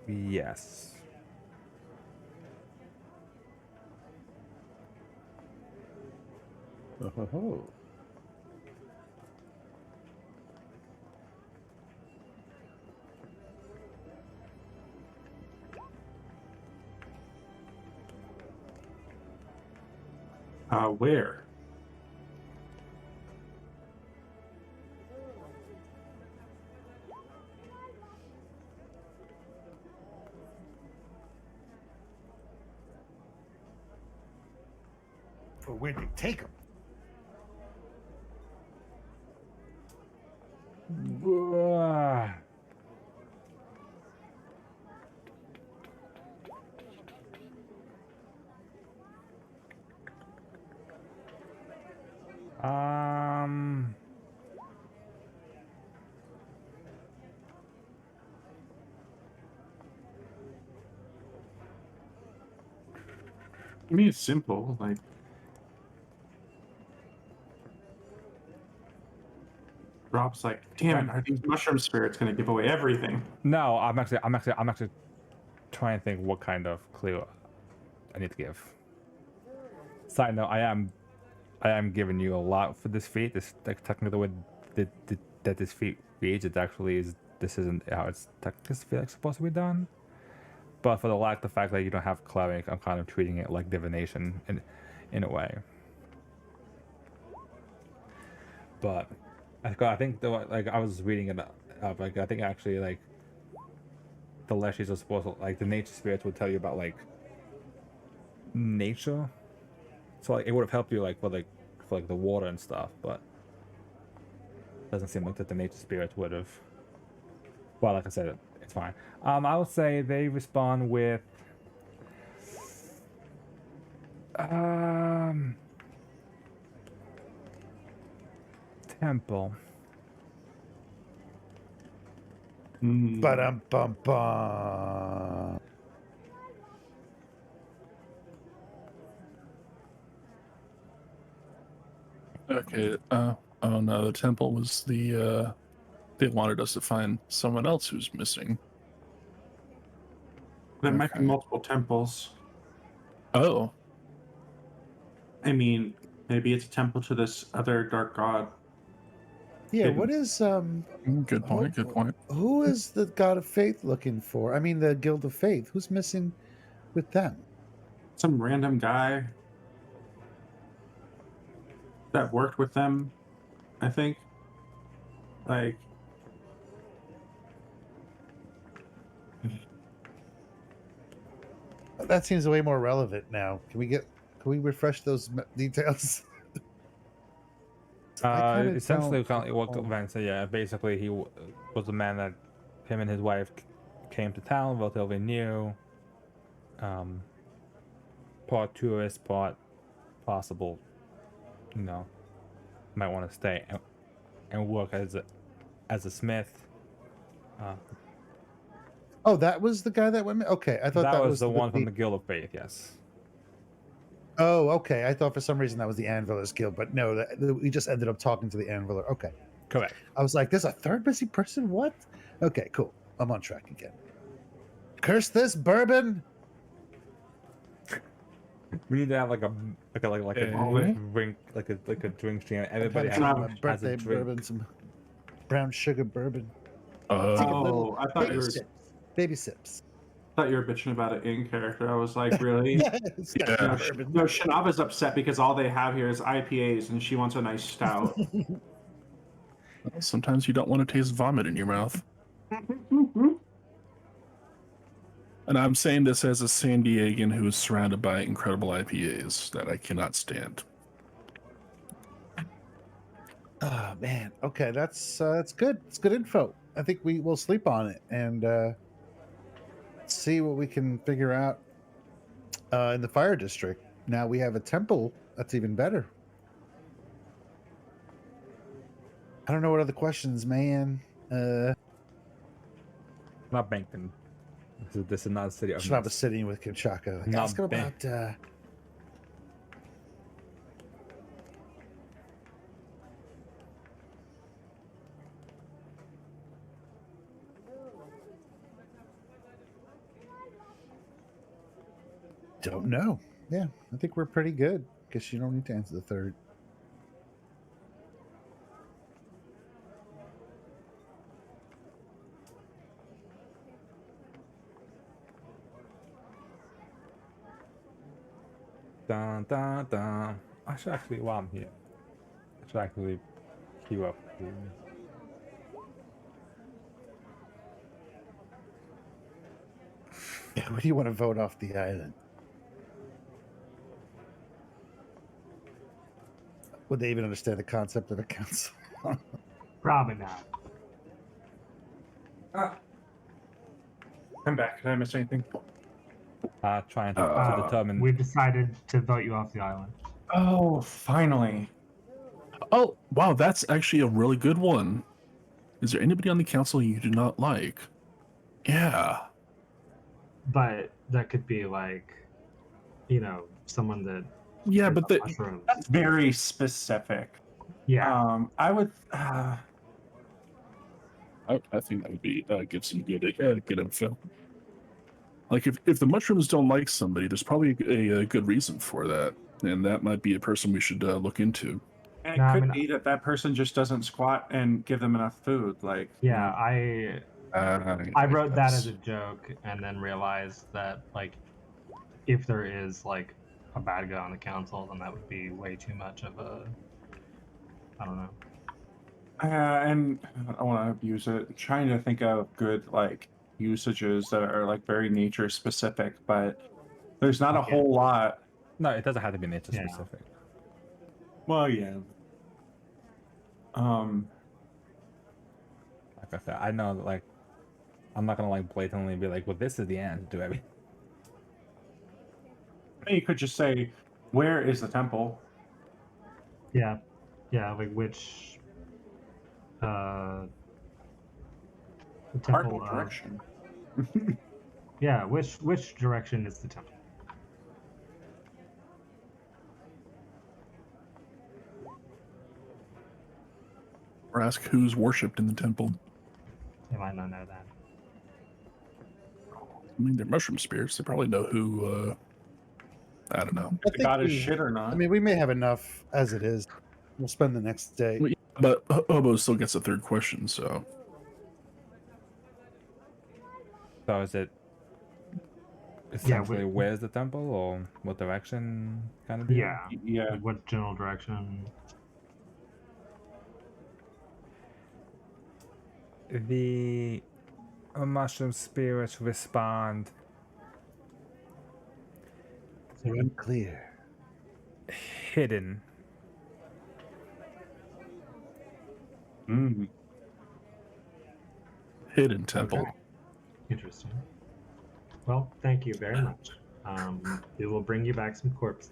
yes. Oh. Where? But where'd they take him? Um. I mean, it's simple. Like, Rob's like, damn it, are these mushroom spirits going to give away everything? No, I'm actually trying to think what kind of clue I need to give. Side note, I am giving you a lot for this feat. This like technically the way that this feat reads, it actually is. This isn't how it's technically like supposed to be done. But for the fact that you don't have cleric, I'm kind of treating it like divination in a way. But I think like I was reading it up, like I think actually like the leshies are supposed to like the nature spirits would tell you about like nature. So like it would have helped you like for the water and stuff, but it doesn't seem like that the nature spirits would have. Well, like I said, it's fine. I would say they respond with temple. Ba-dum-bum-bum. Okay. Oh no, the temple was the. They wanted us to find someone else who's missing. There might be Okay. multiple temples. Oh. I mean, maybe it's a temple to this other dark god. Yeah, Hidden. what is Good point. Good point. who is the God of Faith looking for? I mean, the Guild of Faith. Who's missing with them? Some random guy that worked with them, I think. Like, That seems way more relevant now. Can we refresh those details? I kinda Essentially, don't kind of what recall. Van said. Yeah, basically, he was the man that him and his wife came to town, relatively new. Part tourist, part possible. You know, might want to stay and work as a smith. Oh, that was the guy that went. Okay, I thought that was the one from the the Guild of Faith. Yes. Oh, okay. I thought for some reason that was the Anvilers Guild, but no, we just ended up talking to the Anviler. Okay. Correct. I was like, there's a third missing person? What? Okay, cool. I'm on track again. Curse this bourbon! We need to have like a drink like a drink stream. Everybody Some has a birthday drink. bourbon, some brown sugar bourbon. Take a Oh. little I thought baby you were sips. Baby sips. bitching about it in character. I was like, really? Yes, got Yeah. bourbon. No, Shanaba's upset because all they have here is IPAs, and she wants a nice stout. Well, sometimes you don't want to taste vomit in your mouth. And I'm saying this as a San Diegan who is surrounded by incredible IPAs that I cannot stand. Oh man. Okay, that's good. It's good info. I think we will sleep on it and see what we can figure out in the fire district. Now we have a temple. That's even better. I don't know what other questions, man. Not Bankton. This is not a city. Should have a sitting with Kinshaka. Like, Not ask him bad. about. Don't know. Yeah, I think we're pretty good. Guess you don't need to answer the third. Dun, dun, dun. I should actually, while I'm here, I should actually queue up. Yeah, what do you want to vote off the island? Would they even understand the concept of a council? Probably not. I'm back. Did I miss anything? Trying to determine. We've decided to vote you off the island. Oh, finally. Oh, wow, that's actually a really good one. Is there anybody on the council you do not like? Yeah. But that could be like, someone that. Yeah, but the, mushrooms. That's very specific. Yeah. I would. I think that would be give some good info. Like if the mushrooms don't like somebody, there's probably a good reason for that, and that might be a person we should look into. And it No, I could mean- be that person just doesn't squat and give them enough food. Like, Yeah, I wrote that as a joke and then realized that like if there is like a bad guy on the council, then that would be way too much of a I don't know. And I don't want to abuse it. I'm trying to think of good like usages that are like very nature specific, but there's not a Okay. whole lot. No, it doesn't have to be nature Yeah. specific. Well, yeah. Like I said, I know that, like, I'm not gonna like blatantly be like, well, this is the answer to everything. You could just say, "Where is the temple?" Yeah. Yeah, like which the temple Cardinal direction. Yeah, which direction is the temple? Or ask who's worshipped in the temple. They might not know that. I mean, they're mushroom spirits. They probably know who. I don't know. If the god is shit or not. I mean, we may have enough as it is. We'll spend the next day. Well, But Hobo still gets a third question, so So is it essentially where's the temple or what direction kind of deal? Yeah. Yeah. Like what general direction? The mushroom spirits respond They're unclear. hidden. Mm. hidden temple. Okay. Interesting. Well, thank you very much. We will bring you back some corpses.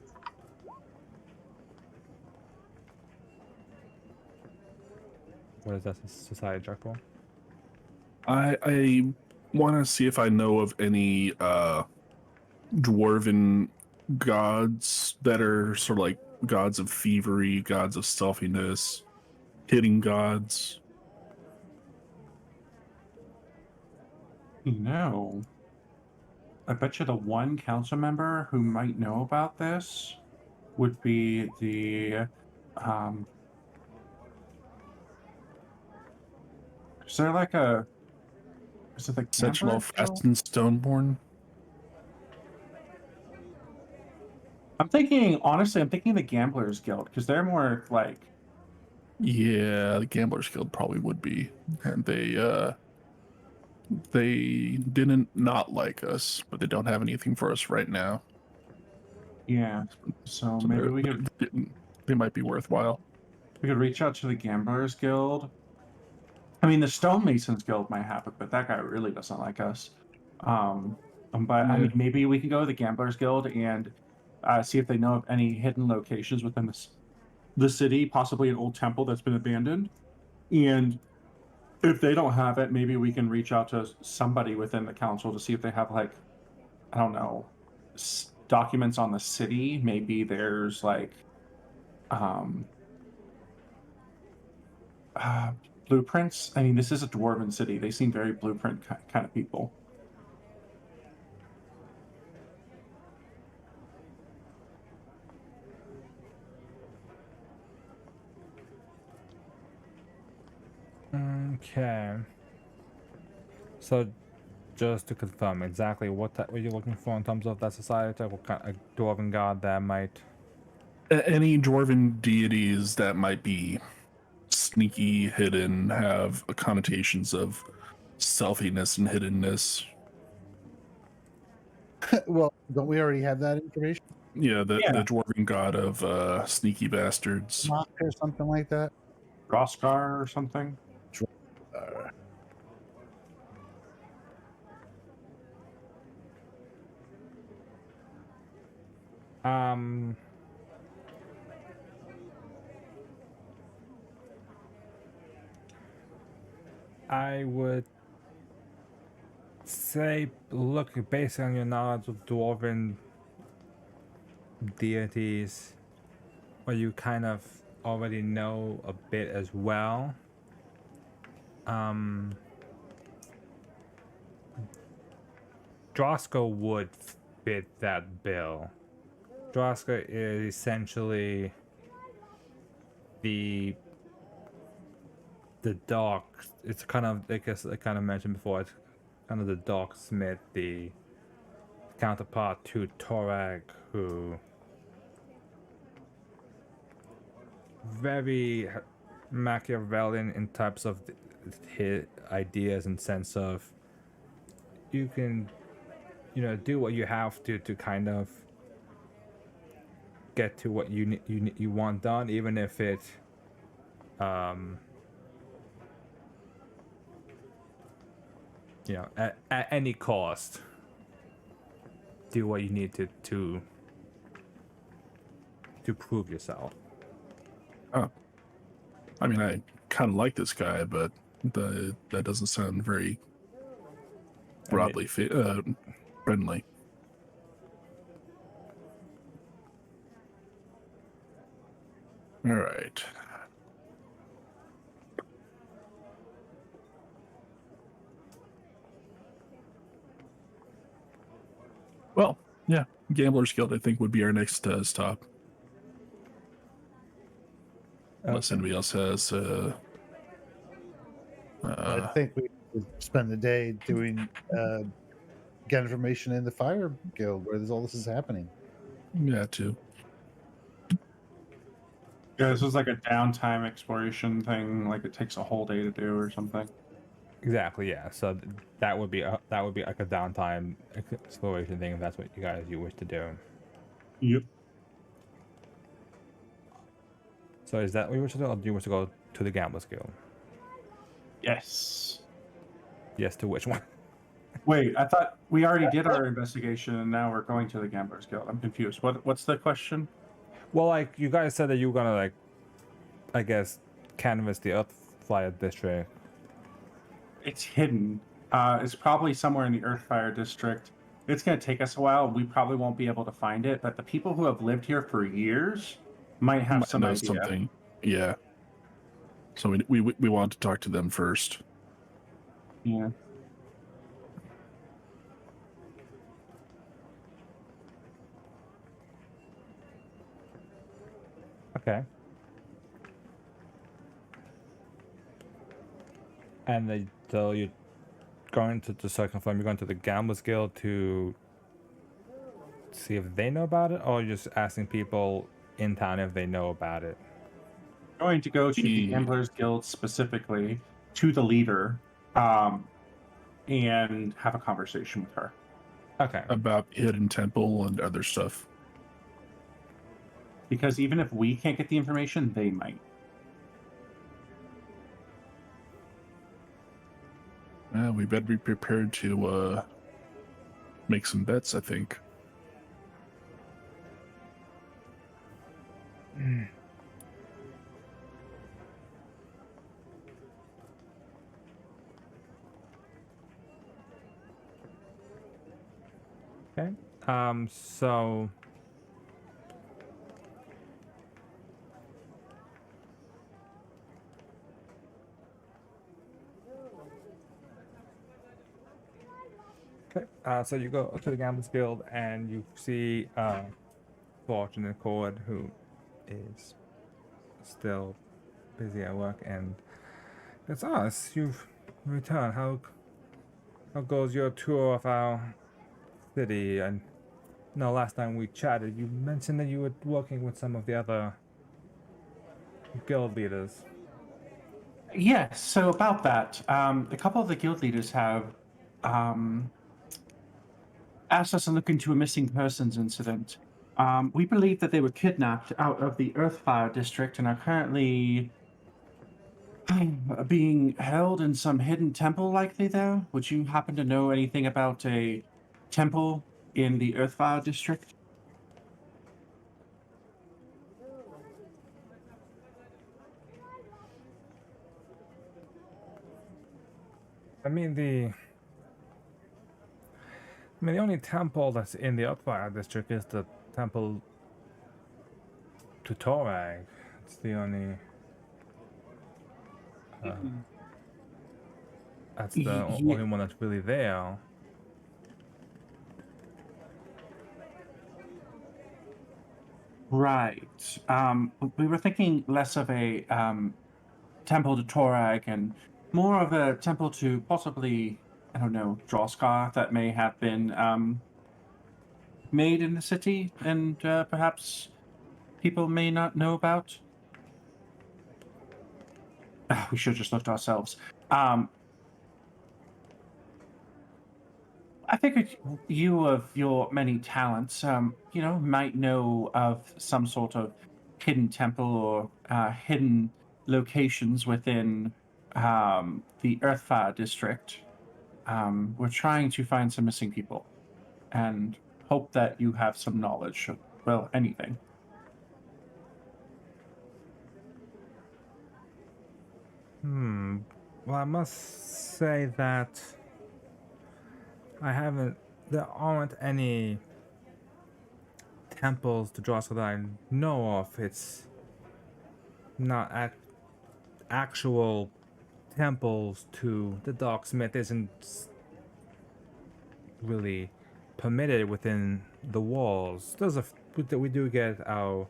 What is that society check for? I want to see if I know of any dwarven gods that are sort of like gods of thievery, gods of stealthiness, hidden gods. No. I bet you the one council member who might know about this would be the is there like a is it the Sentinel, Gambler Guild? Fast and Stoneborn. I'm thinking the Gamblers Guild because they're more like Yeah, the Gamblers Guild probably would be, and they didn't not like us, but they don't have anything for us right now. yeah. So So maybe they're- they might be worthwhile. we could reach out to the Gamblers Guild. I mean, the Stonemasons Guild might have it, but that guy really doesn't like us. But I mean, maybe we can go to the Gamblers Guild and see if they know of any hidden locations within the city, possibly an old temple that's been abandoned. And if they don't have it, maybe we can reach out to somebody within the council to see if they have, like, I don't know, documents on the city. Maybe there's like blueprints. I mean, this is a dwarven city. They seem very blueprint kind of people. Okay. So, just to confirm, exactly what were you looking for in terms of that society? What kind of dwarven god that might? Any dwarven deities that might be sneaky, hidden, have connotations of stealthiness and hiddenness. Well, don't we already have that information? Yeah, the Yeah. dwarven god of sneaky bastards. Mock or something like that. Droskar or something. Uh, Um, I would say, look, based on your knowledge of dwarven deities, or you kind of already know a bit as well. Droskar would fit that bill. Droskar is essentially the dark. It's kind of, I guess I kind of mentioned before. It's kind of the dark smith, the counterpart to Torag, who very Machiavellian in types of his ideas and sense of you can, do what you have to kind of get to what you want done, even if it at any cost. Do what you need to prove yourself. Oh. I mean, I kind of like this guy, but that doesn't sound very broadly friendly. All right. Well, yeah, Gamblers Guild, I think, would be our next stop. Unless anybody else has. I think we would spend the day doing get information in the Fire Guild where all this is happening. Yeah, too. Yeah, this is like a downtime exploration thing. Like it takes a whole day to do or something. Exactly, yeah. So that would be like a downtime exploration thing if that's what you wish to do. Yep. So is that what you wish to do, or do you wish to go to the Gamblers Guild? Yes. Yes, to which one? Wait, I thought we already did our investigation and now we're going to the Gamblers Guild. I'm confused. What's the question? Well, like you guys said that you were gonna like, I guess, canvass the Earthfire district. It's hidden. It's probably somewhere in the Earthfire district. It's going to take us a while. We probably won't be able to find it, but the people who have lived here for years might have some idea. Something. Yeah. So we want to talk to them first. Yeah. Okay. And so you're going to just confirm you're going to the Gamblers Guild to see if they know about it, or you're just asking people in town if they know about it? Going to go to the Gamblers Guild specifically, to the leader, and have a conversation with her. Okay. About Hidden Temple and other stuff. Because even if we can't get the information, they might. We better be prepared to make some bets, I think. Okay. So okay. So you go to the Gamblers Guild and you see Fortune Accord, who is still busy at work, and it's us. You've returned. How goes your tour of our city? And no, last time we chatted, you mentioned that you were working with some of the other guild leaders. Yes, so about that, a couple of the guild leaders have asked us to look into a missing persons incident. We believe that they were kidnapped out of the Earthfire district and are currently being held in some hidden temple likely there. Would you happen to know anything about a temple in the Earthfire district? I mean the only temple that's in the Upfire district is the temple to Torag. It's the only. That's the only one that's really there. Right. We were thinking less of a temple to Torag and more of a temple to possibly, I don't know, Droskar that may have been made in the city and perhaps people may not know about. We should have just looked ourselves. I figured you, of your many talents, might know of some sort of hidden temple or hidden locations within the Earthfire district. We're trying to find some missing people and hope that you have some knowledge of, well, anything. Well, I must say that there aren't any temples to Droskar that I know of. It's not actual temples to the Darksmith isn't really permitted within the walls. We do get our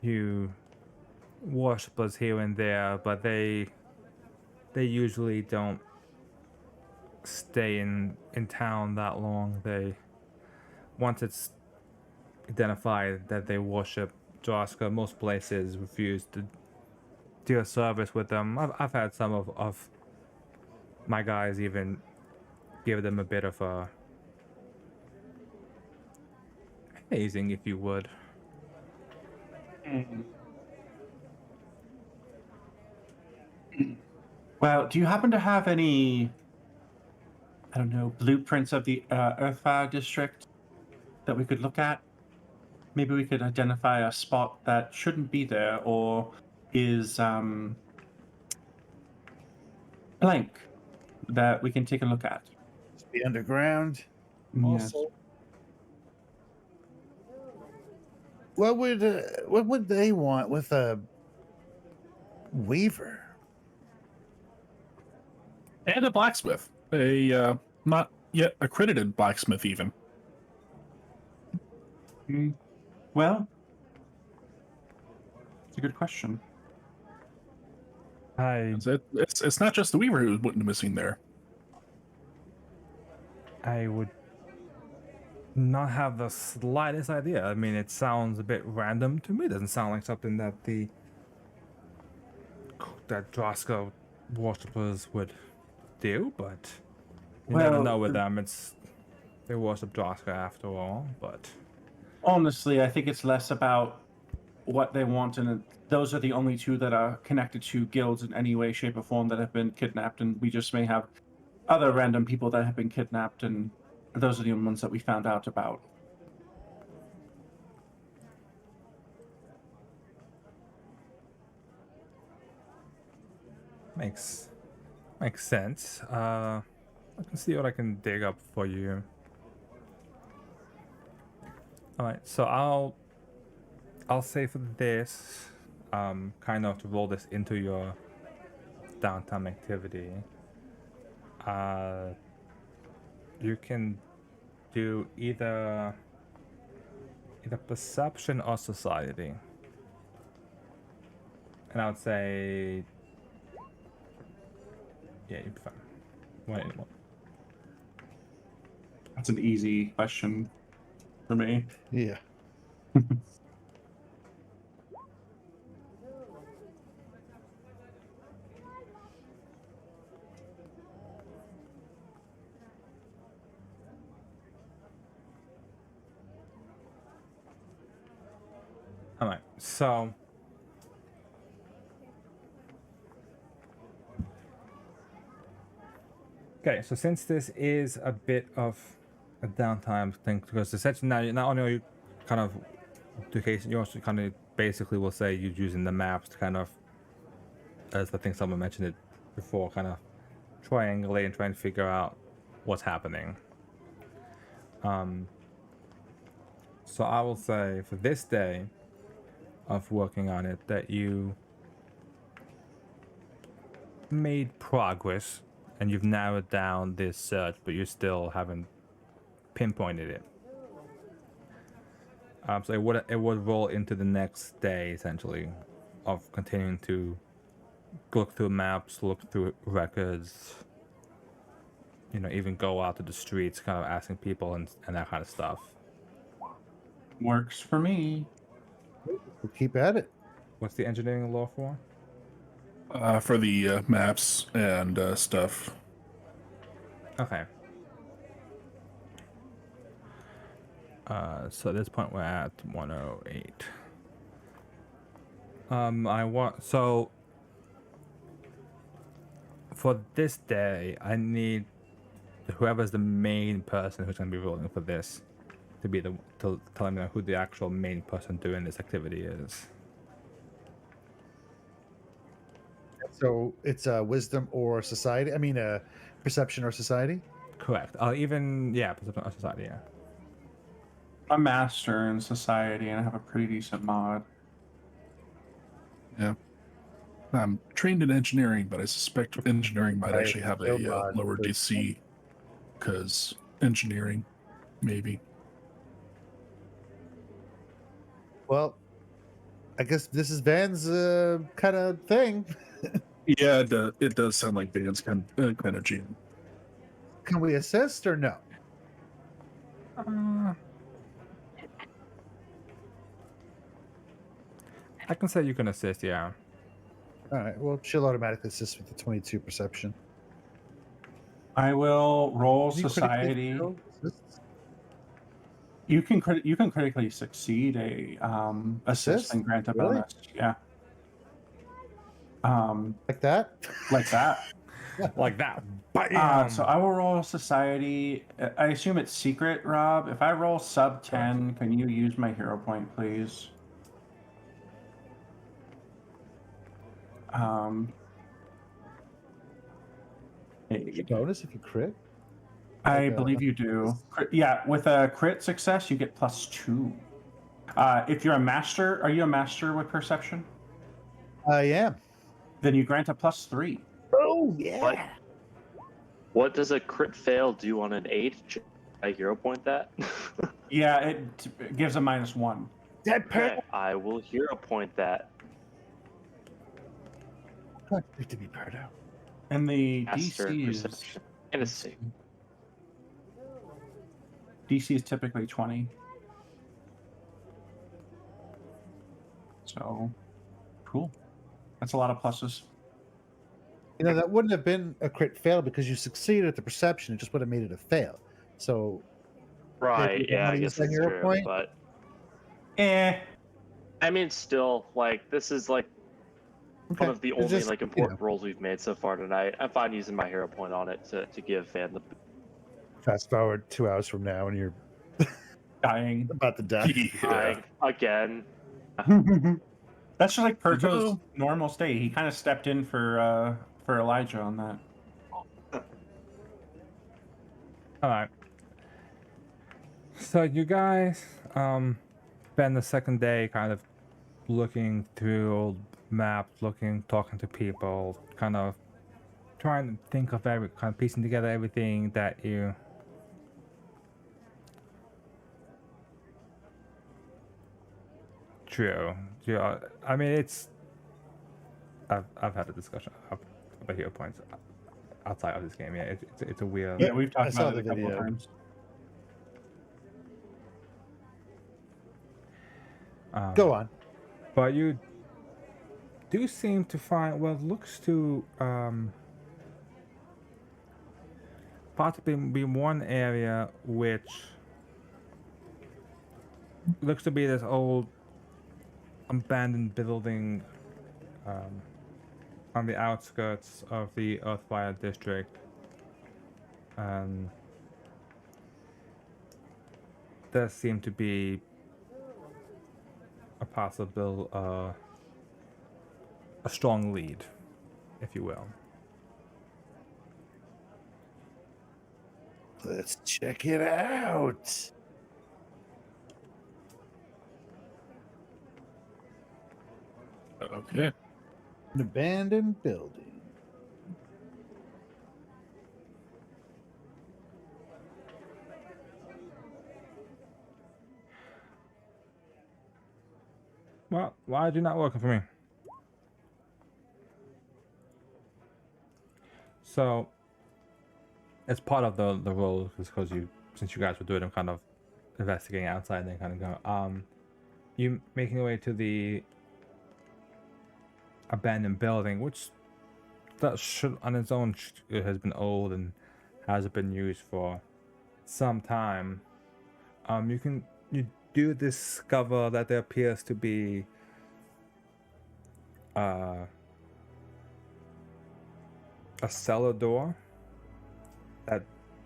few worshippers here and there, but they usually don't stay in town that long. Once it's identified that they worship Droskar, most places refuse to do a service with them. I've had some of my guys even give them a bit of a hazing, if you would. Well, do you happen to have any, I don't know, blueprints of the Earthfire district that we could look at? Maybe we could identify a spot that shouldn't be there or is blank that we can take a look at. Be underground. Yes. Also, what would they want with a weaver? And a blacksmith. A not yet accredited blacksmith, even. Well, it's a good question. It's not just the weaver who went missing there. I would not have the slightest idea. I mean, it sounds a bit random to me. It doesn't sound like something that Droskar worshippers would do, but you never know with them. They worship Droskar after all, but honestly, I think it's less about what they want, and those are the only two that are connected to guilds in any way, shape, or form that have been kidnapped, and we just may have other random people that have been kidnapped, and those are the only ones that we found out about. makes sense. I can see what I can dig up for you. All right, so I'll say for this, kind of to roll this into your downtime activity. You can do either perception or society, and I would say, yeah, you'd be fine. What anymore? That's an easy question for me. Yeah. So okay, so since this is a bit of a downtime thing, because essentially now not only are you kind of you also kind of basically will say you're using the maps to kind of, as I think someone mentioned it before, kind of triangulate and try and figure out what's happening. So I will say for this day of working on it that you made progress and you've narrowed down this search, but you still haven't pinpointed it. So it would roll into the next day essentially of continuing to look through maps, look through records, you know, even go out to the streets, kind of asking people and that kind of stuff. Works for me. We'll keep at it. What's the engineering law for? For the maps and stuff. Okay. So at this point we're at 108. I want so for this day I need whoever's the main person who's going to be rolling for this to be to tell me who the actual main person doing this activity is. So it's wisdom or society. I mean, perception or society. Correct. Even perception or society. Yeah. I'm master in society and I have a pretty decent mod. Yeah. I'm trained in engineering, but I suspect engineering might Right, actually have no a mod, lower but- DC, because engineering, maybe. Well, I guess this is Van's kind of thing. Yeah, it does sound like Van's kind of jam. Can we assist or no? I can say you can assist. Yeah. All right. Well, she'll automatically assist with the 22 perception. I will roll Did you critically society. fail? Assist? You can critically succeed a assist Assist? and grant a Really? bonus. Yeah. Like that? Like that. Like that. Bam! So I will roll society. I assume it's secret, Rob. If I roll sub 10, can you use my hero point, please? Bonus if you crit? I Like, believe you do. Yeah, with a crit success, you get +2. If you're a master, are you a master with perception? I am. Then you grant a +3. Oh yeah. What does a crit fail do on an 8? Should I hero point that? Yeah, it gives a -1. That Okay, I will hero point that. to be part out. And the Master DC is perception. And a 6. DC is typically 20. So, cool. That's a lot of pluses. You know, that wouldn't have been a crit fail because you succeeded at the perception. It just would have made it a fail. So, Right, you yeah, wanna I use guess that that's hero true. point? But I mean, still, like, this is like okay. one of the It's only just, like important rolls we've made so far tonight. I'm fine using my hero point on it to give Van the. Fast forward 2 hours from now, and you're dying. about to die. Yeah. Again. That's just like Perto's Hello. normal state. He kind of stepped in for Elijah on that. All right. So you guys spend the second day kind of looking through old maps, talking to people, kind of trying to think of kind of piecing together everything that you. True. Yeah. I mean, it's. I've had a discussion about hero points outside of this game. Yeah, it's a weird. Yeah, we've I talked saw about it a the couple of video. times. Go on. But you do seem to find what looks to possibly be one area which looks to be this old abandoned building on the outskirts of the Earthfire district. There seemed to be a possible, a strong lead, if you will. Let's check it out. Okay. An abandoned building. Well, why are you not working for me? So, as part of the role, because since you guys were doing them kind of investigating outside, and then kind of go, you making your way to the abandoned building, which that should on its own it has been old and hasn't been used for some time. You do discover that there appears to be a cellar door that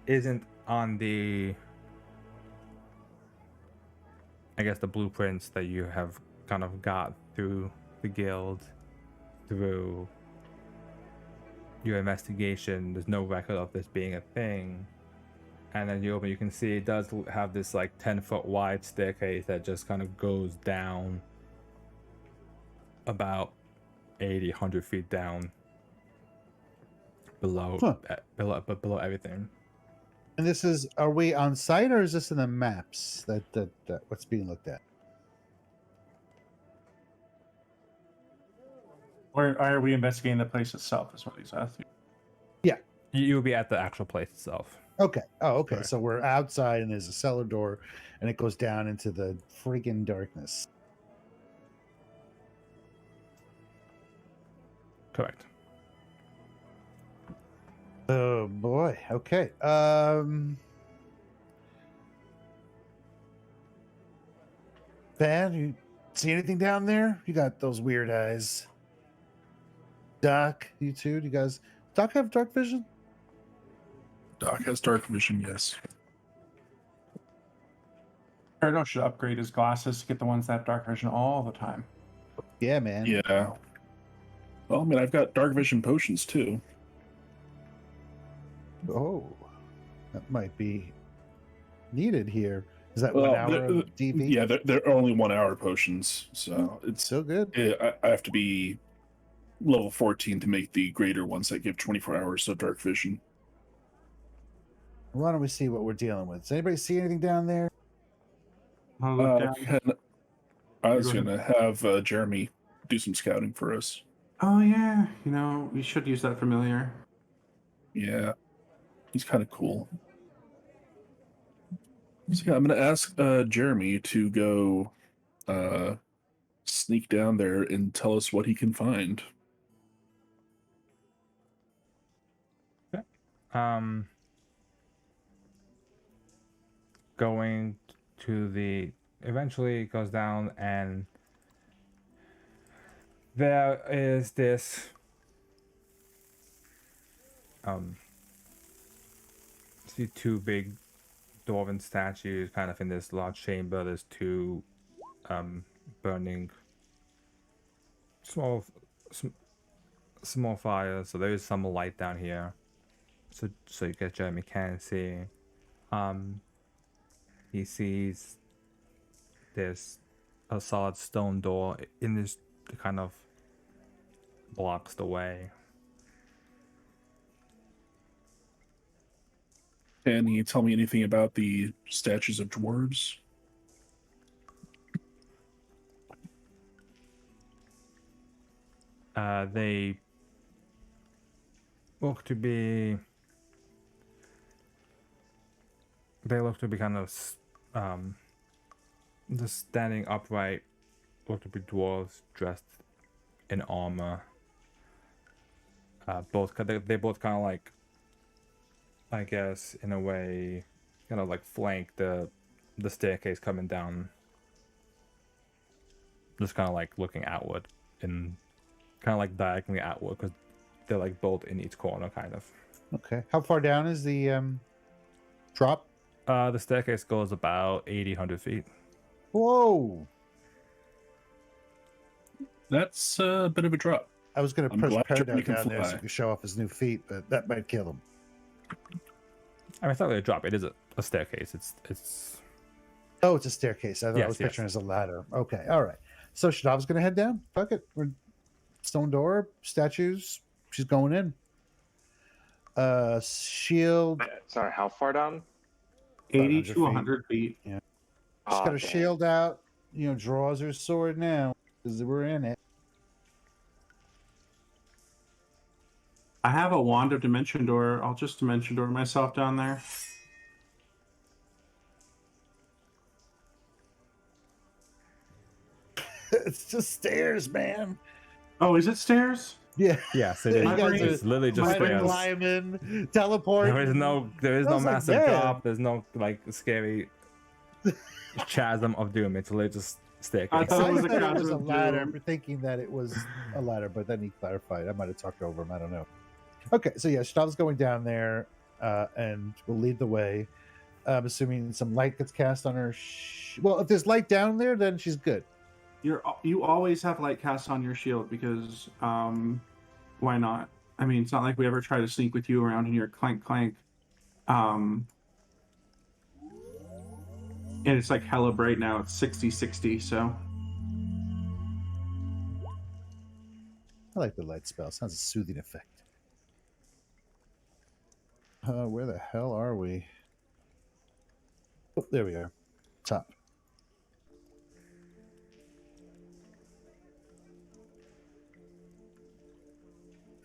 isn't on the, I guess, the blueprints that you have kind of got through the guild, through your investigation. There's no record of this being a thing. And then you open, you can see it does have this like 10-foot wide staircase that just kind of goes down about 100 feet down below, below everything. And this is, are we on site or is this in the maps that what's being looked at? Or are we investigating the place itself, is what he's asking. Yeah. You'll be at the actual place itself. Okay. Oh, okay. Correct. So we're outside and there's a cellar door and it goes down into the freaking darkness. Correct. Oh boy. Okay. Van, you see anything down there? You got those weird eyes. Doc, you too? Do you guys Doc have dark vision? Doc has dark vision, yes. Erdo should upgrade his glasses to get the ones that have dark vision all the time. Yeah, man. Yeah. Well, I mean, I've got dark vision potions too. Oh, that might be needed here. Is that Well, 1 hour of DV? Yeah, they're only 1 hour potions, so it's So good. I have to be level 14 to make the greater ones that give 24 hours of dark vision. Why don't we see what we're dealing with? Does anybody see anything down there? I'll look down. I was Go ahead. gonna have Jeremy do some scouting for us. Oh yeah, we should use that familiar. Yeah, he's kind of cool. So yeah, I'm gonna ask Jeremy to go sneak down there and tell us what he can find. Going to the, eventually it goes down and there is this see two big dwarven statues kind of in this large chamber. There's two burning small fires, so there is some light down here, so you guys Jeremy can see. He sees there's a solid stone door in this kind of blocks the way. Can you tell me anything about the statues of dwarves? They look to be kind of just standing upright. Look to be dwarves dressed in armor. They both kind of like, I guess in a way, kind of like flank the staircase coming down just kind of like looking outward, and kind of like diagonally outward, because they're like both in each corner, kind of. Okay. How far down is the drop? The staircase goes about 100 feet. Whoa! That's a bit of a drop. I was going to I'm push glad Peridot you can down there so fly. he could show off his new feet, but that might kill him. I mean, it's not really a drop. It is a staircase. It's. Oh, it's a staircase. I thought I Yes, was yes. picturing it as a ladder. Okay, all right. So Shadav's going to head down. Fuck it. We're stone door, statues. She's going in. Shield. Sorry, how far down? 80 100 to feet. 100 feet. She's Aw, got her dang. shield out. You know, draws her sword now because we're in it. I have a wand of dimension door. I'll just dimension door myself down there. It's just stairs, man. Oh, is it stairs? Yeah. Yes, it You is. guys are It's literally just climbing, stairs. climbing, teleport. There is no I was like, massive man. drop. There's no like scary chasm of doom. It's literally just staircase. I thought I it was a thought it was a chasm of ladder, doom. for thinking that it was a ladder, but then he clarified. I might have talked over him. I don't know. Okay, so yeah, Shadav's going down there and will lead the way. I'm assuming some light gets cast on her. Well, if there's light down there, then she's good. You always have light cast on your shield because why not? I mean, it's not like we ever try to sneak with you around in your clank clank. And it's like hella bright now. It's 60-60, so I like the light spell. Sounds a soothing effect. Where the hell are we? Oh, there we are. Top.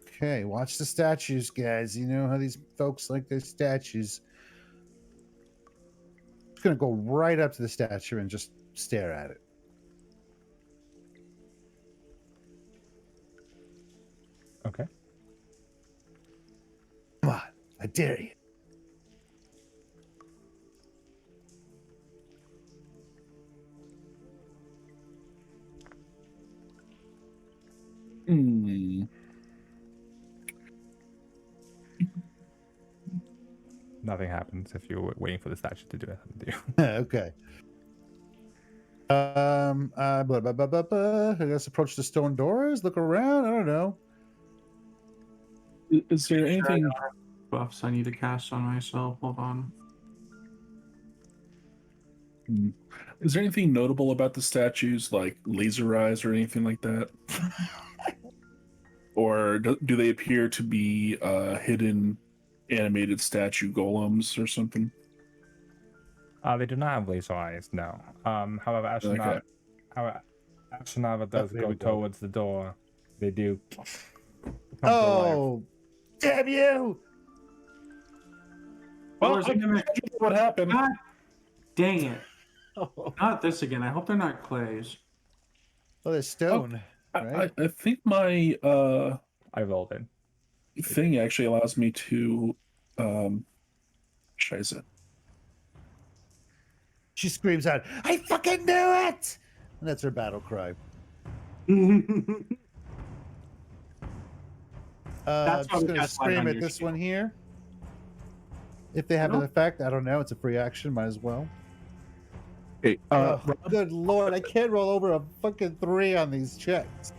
Okay, watch the statues, guys. You know how these folks like their statues. Just gonna go right up to the statue and just stare at it. Okay. Come on, I dare you. Hmm. Nothing happens if you're waiting for the statue to do it. Okay. Blah, blah, blah, blah, blah. I guess approach the stone doors, look around. I don't know. Is there anything? buffs I need to cast on myself. Hold on. Is there anything notable about the statues, like laser eyes or anything like that? Or do they appear to be hidden animated statue golems or something? They do not have laser eyes, no. However, Ashanava does There go we go. towards the door. They do. come to life. Oh, damn you! Well, Where's it gonna- what happened? God dang it. Not this again. I hope they're not clays. Oh, there's stone. Right? I think my I rolled in. thing actually allows me to Scheiße. She screams out, "I fucking knew it!" And that's her battle cry. That's I'm why just we gonna cast light scream on at your this shield. one here. If they have an Nope. effect, I don't know. It's a free action. Might as well. Okay, Oh, good lord! I can't roll over a fucking 3 on these checks.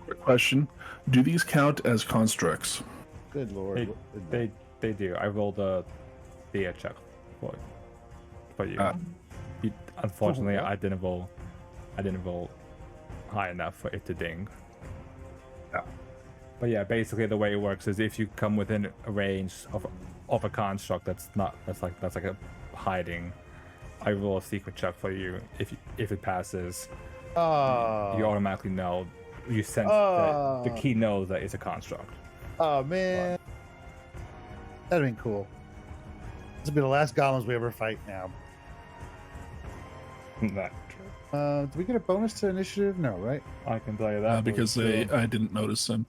quick question: do these count as constructs? Good lord! They do. I rolled a fear check for you. Unfortunately, Oh, what? I didn't roll high enough for it to ding. Yeah. But yeah, basically the way it works is if you come within a range of a construct that's like a hiding, I roll a secret check for you. If it passes, Oh, you automatically know. You sense Oh. that the key knows that it's a construct. oh man, that'd been cool. This will be the last golems we ever fight now. That Do we get a bonus to initiative? No, right? I can tell you that Because I didn't notice them.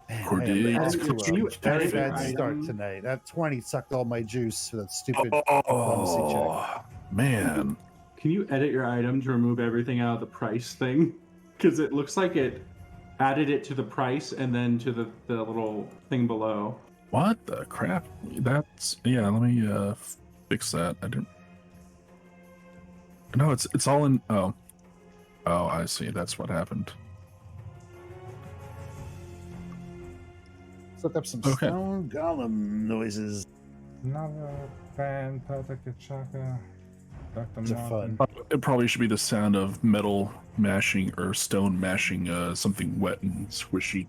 Man, Cordelia, I am it's off to Can you a very edit bad item? start tonight. That 20 sucked all my juice for that stupid diplomacy check. Oh man, can you edit your item to remove everything out of the price thing? Because it looks like it added it to the price and then to the little thing below. What the crap? That's yeah. Let me fix that. I didn't. No, it's all in. Oh, I see. That's what happened. Let's look up some Okay. stone golem noises. Another fan, perfect chakra. Dr. These are Martin. fun. It probably should be the sound of metal mashing or stone mashing something wet and squishy.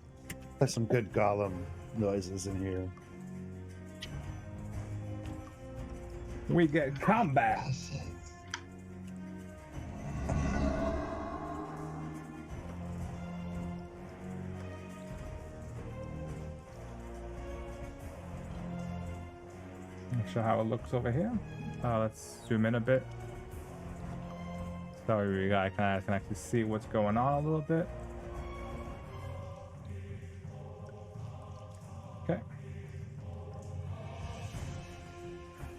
There's some good golem noises in here. We get combat. Not sure how it looks over here. Let's zoom in a bit. So we guys can actually see what's going on a little bit. Okay.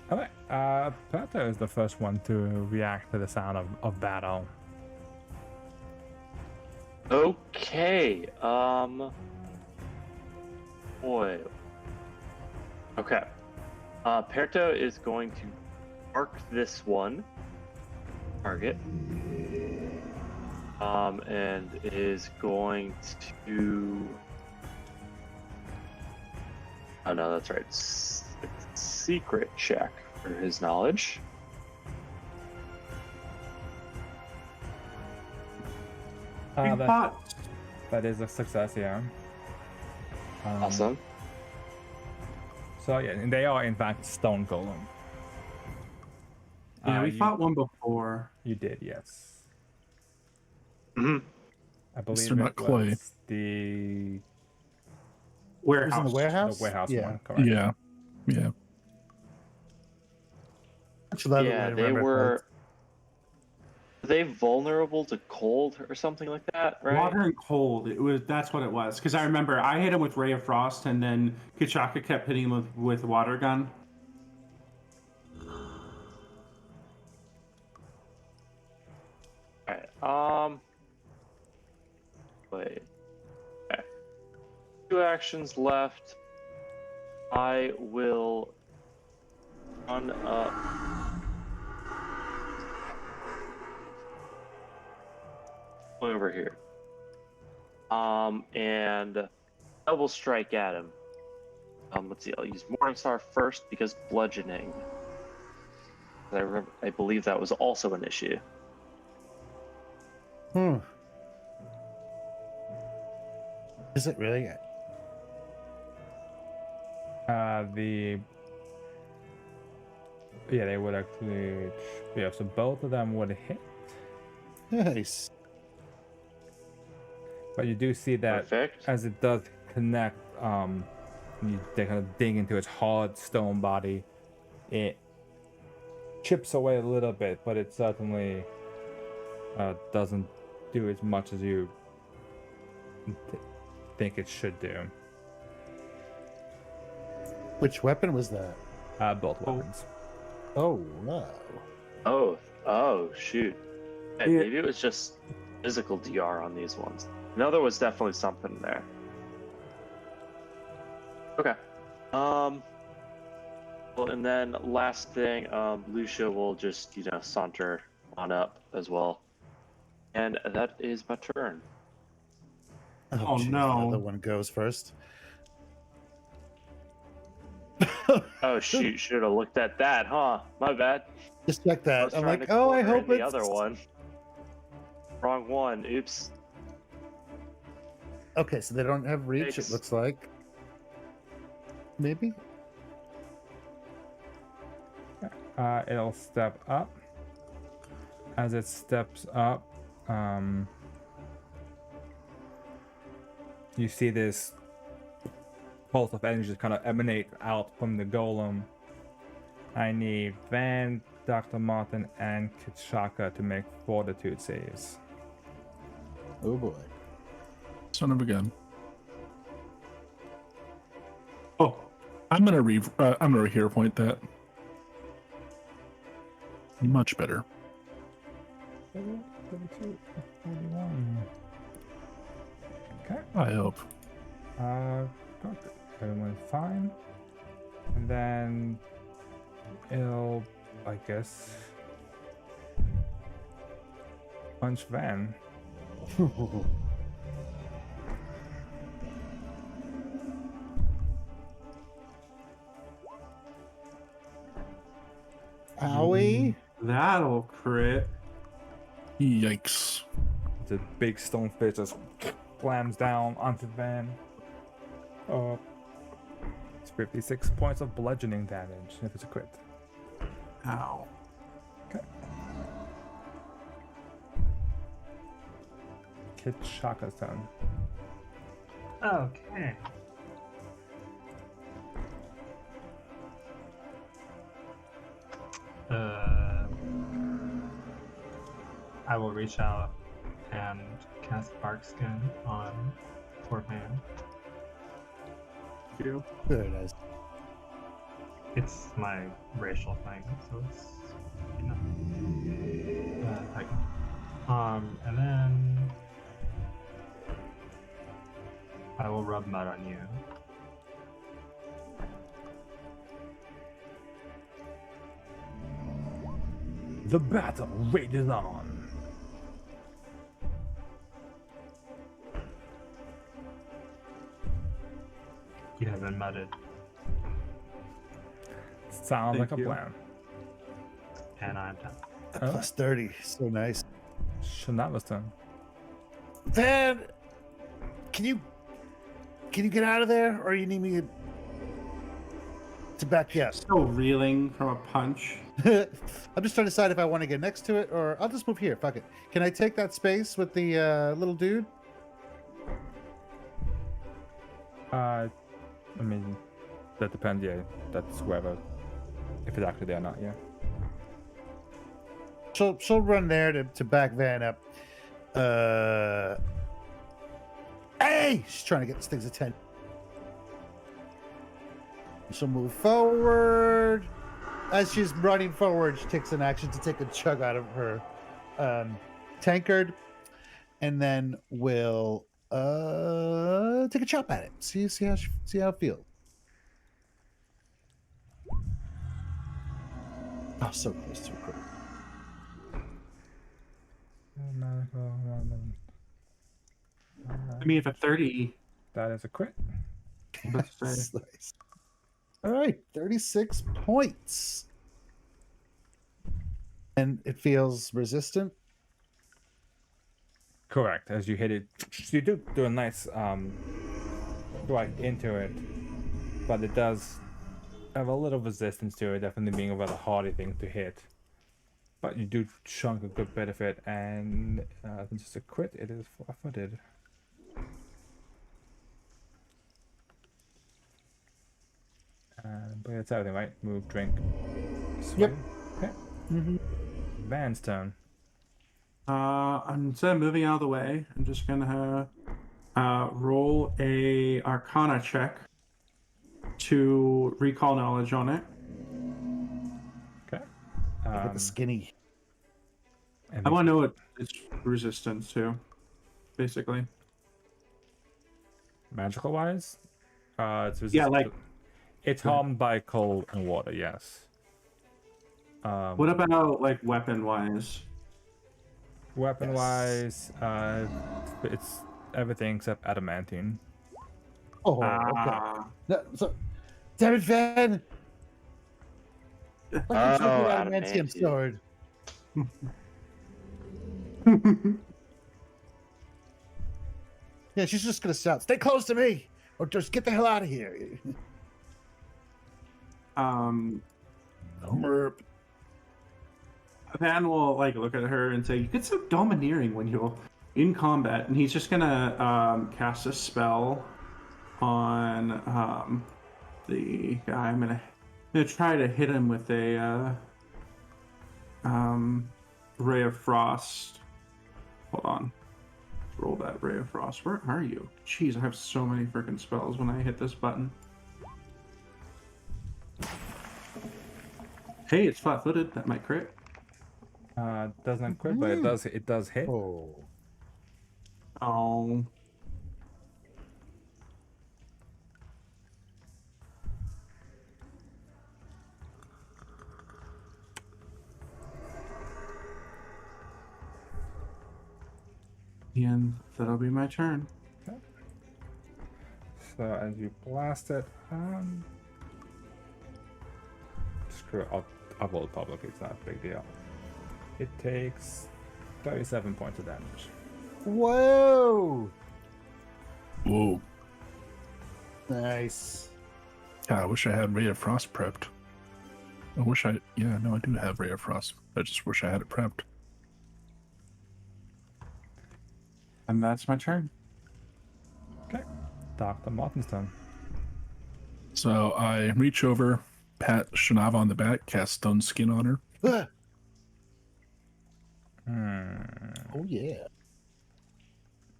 Alright, Pato is the first one to react to the sound of battle. Okay. Boy. Okay. Perto is going to mark this one target. And is going to. Oh no, that's right. Secret check for his knowledge. That is a success, yeah. Awesome. So yeah, and they are in fact stone golem. Yeah, we fought one before. You did, yes. Mm-hmm. I believe They're not it clay. was the Warehouse. In the warehouse? the warehouse Yeah. one, correct? Yeah, yeah. Much love it Yeah, when I they remember were. Are they vulnerable to cold or something like that, right? Water and cold. That's what it was. Because I remember I hit him with Ray of Frost, and then Kachaka kept hitting him with water gun. Alright, wait. Okay. 2 actions left. I will run up. Over here. And double strike at him. Let's see, I'll use Morningstar first because bludgeoning. I believe that was also an issue. Is it really? They would actually, yeah, so both of them would hit, Nice. but you do see that Perfect. as it does connect, they kind of dig into its hard stone body, it chips away a little bit, but it certainly doesn't do as much as you think it should do. Which weapon was that? Both weapons. Oh, no. Oh, shoot. Hey, Yeah. maybe it was just physical DR on these ones. No, there was definitely something there. Okay. Well, and then last thing, Lucia will just, saunter on up as well. And that is my turn. Oh, geez, no. The other one goes first. Oh, shoot, should have looked at that, huh? My bad. Just check I that. was I'm trying like, to oh, I corner hope in it's the other one. Wrong one. Oops. Okay, so they don't have reach. Thanks. It looks like. Maybe. It'll step up. As it steps up, you see this pulse of energy just kind of emanate out from the golem. I need Van, Dr. Martin, and Kachaka to make fortitude saves. Oh boy. Son of a gun. Oh, I'm gonna hero point that. Much better. 32, 41. Okay. I hope. Perfect. Everyone's fine. And then it'll, I guess, punch Van. Owie. That'll crit. Yikes. The big stone fist just slams down onto Van. It's 56 points of bludgeoning damage if it's a crit. Ow. Okay. Kid Shaka's turn. Okay. I will reach out and cast Bark Skin on poor Van. Thank you. Very nice. It's my racial thing, so it's, you know. And then I will rub mud on you. The battle rages on. You have been mudded, Sounds like Thank a you. plan. and I'm done. Oh. Plus 30. So nice. Shanaba's turn. Van, can you get out of there, or you need me to back you up? Still reeling from a punch. I'm just trying to decide if I want to get next to it, or I'll just move here. Fuck it. Can I take that space with the little dude? I mean, that depends. Yeah, that's whoever. If it's actually there or not. Yeah. She'll run there to back Van up. Hey! She's trying to get this thing's attention. She'll move forward. As she's running forward, she takes an action to take a chug out of her tankard, and then will take a chop at it. See how it feels. Oh, so close to a crit. I mean, if a 30, That is a crit. let's say. That's nice. All right, 36 points. And it feels resistant. Correct. As you hit it, you do a nice right into it, but it does have a little resistance to it. Definitely being a rather hardy thing to hit, but you do chunk a good bit of it, and since it's a crit, it is flat-footed. But that's everything, right? Move, drink, swim. Yep. Okay. Mm-hmm. Van's turn. Instead of moving out of the way, I'm just gonna roll a Arcana check to recall knowledge on it. Okay. Like the skinny. And I want to know what its resistance to, basically. magical wise, it's Yeah, resistant like- to- it's harmed by cold and water. Yes. What about like weapon wise? Weapon wise, it's everything except adamantine. Oh, okay. No, so, damn it, Van! Fucking adamantium adamantium. sword. Yeah, she's just gonna shout, "Stay close to me, or just get the hell out of here." Merp. Van will like look at her and say, "You get so domineering when you're in combat," and he's just gonna cast a spell on the guy. I'm gonna try to hit him with a ray of frost. Hold on, let's roll that ray of frost. Where are you? Jeez, I have so many freaking spells when I hit this button. Hey, it's flat-footed. That might crit. Doesn't crit, but it does hit. Oh. Oh. And that'll be my turn. So as you blast it, screw it, I'll roll it publicly, it's not a big deal. It takes 37 points of damage. Whoa! Whoa. Nice. God, I wish I had Ray of Frost prepped. I do have Ray of Frost. I just wish I had it prepped. And that's my turn. Okay, Dr. Martin's turn. So I reach over, pat Shanava on the back, cast Stone Skin on her. Ah! Oh yeah.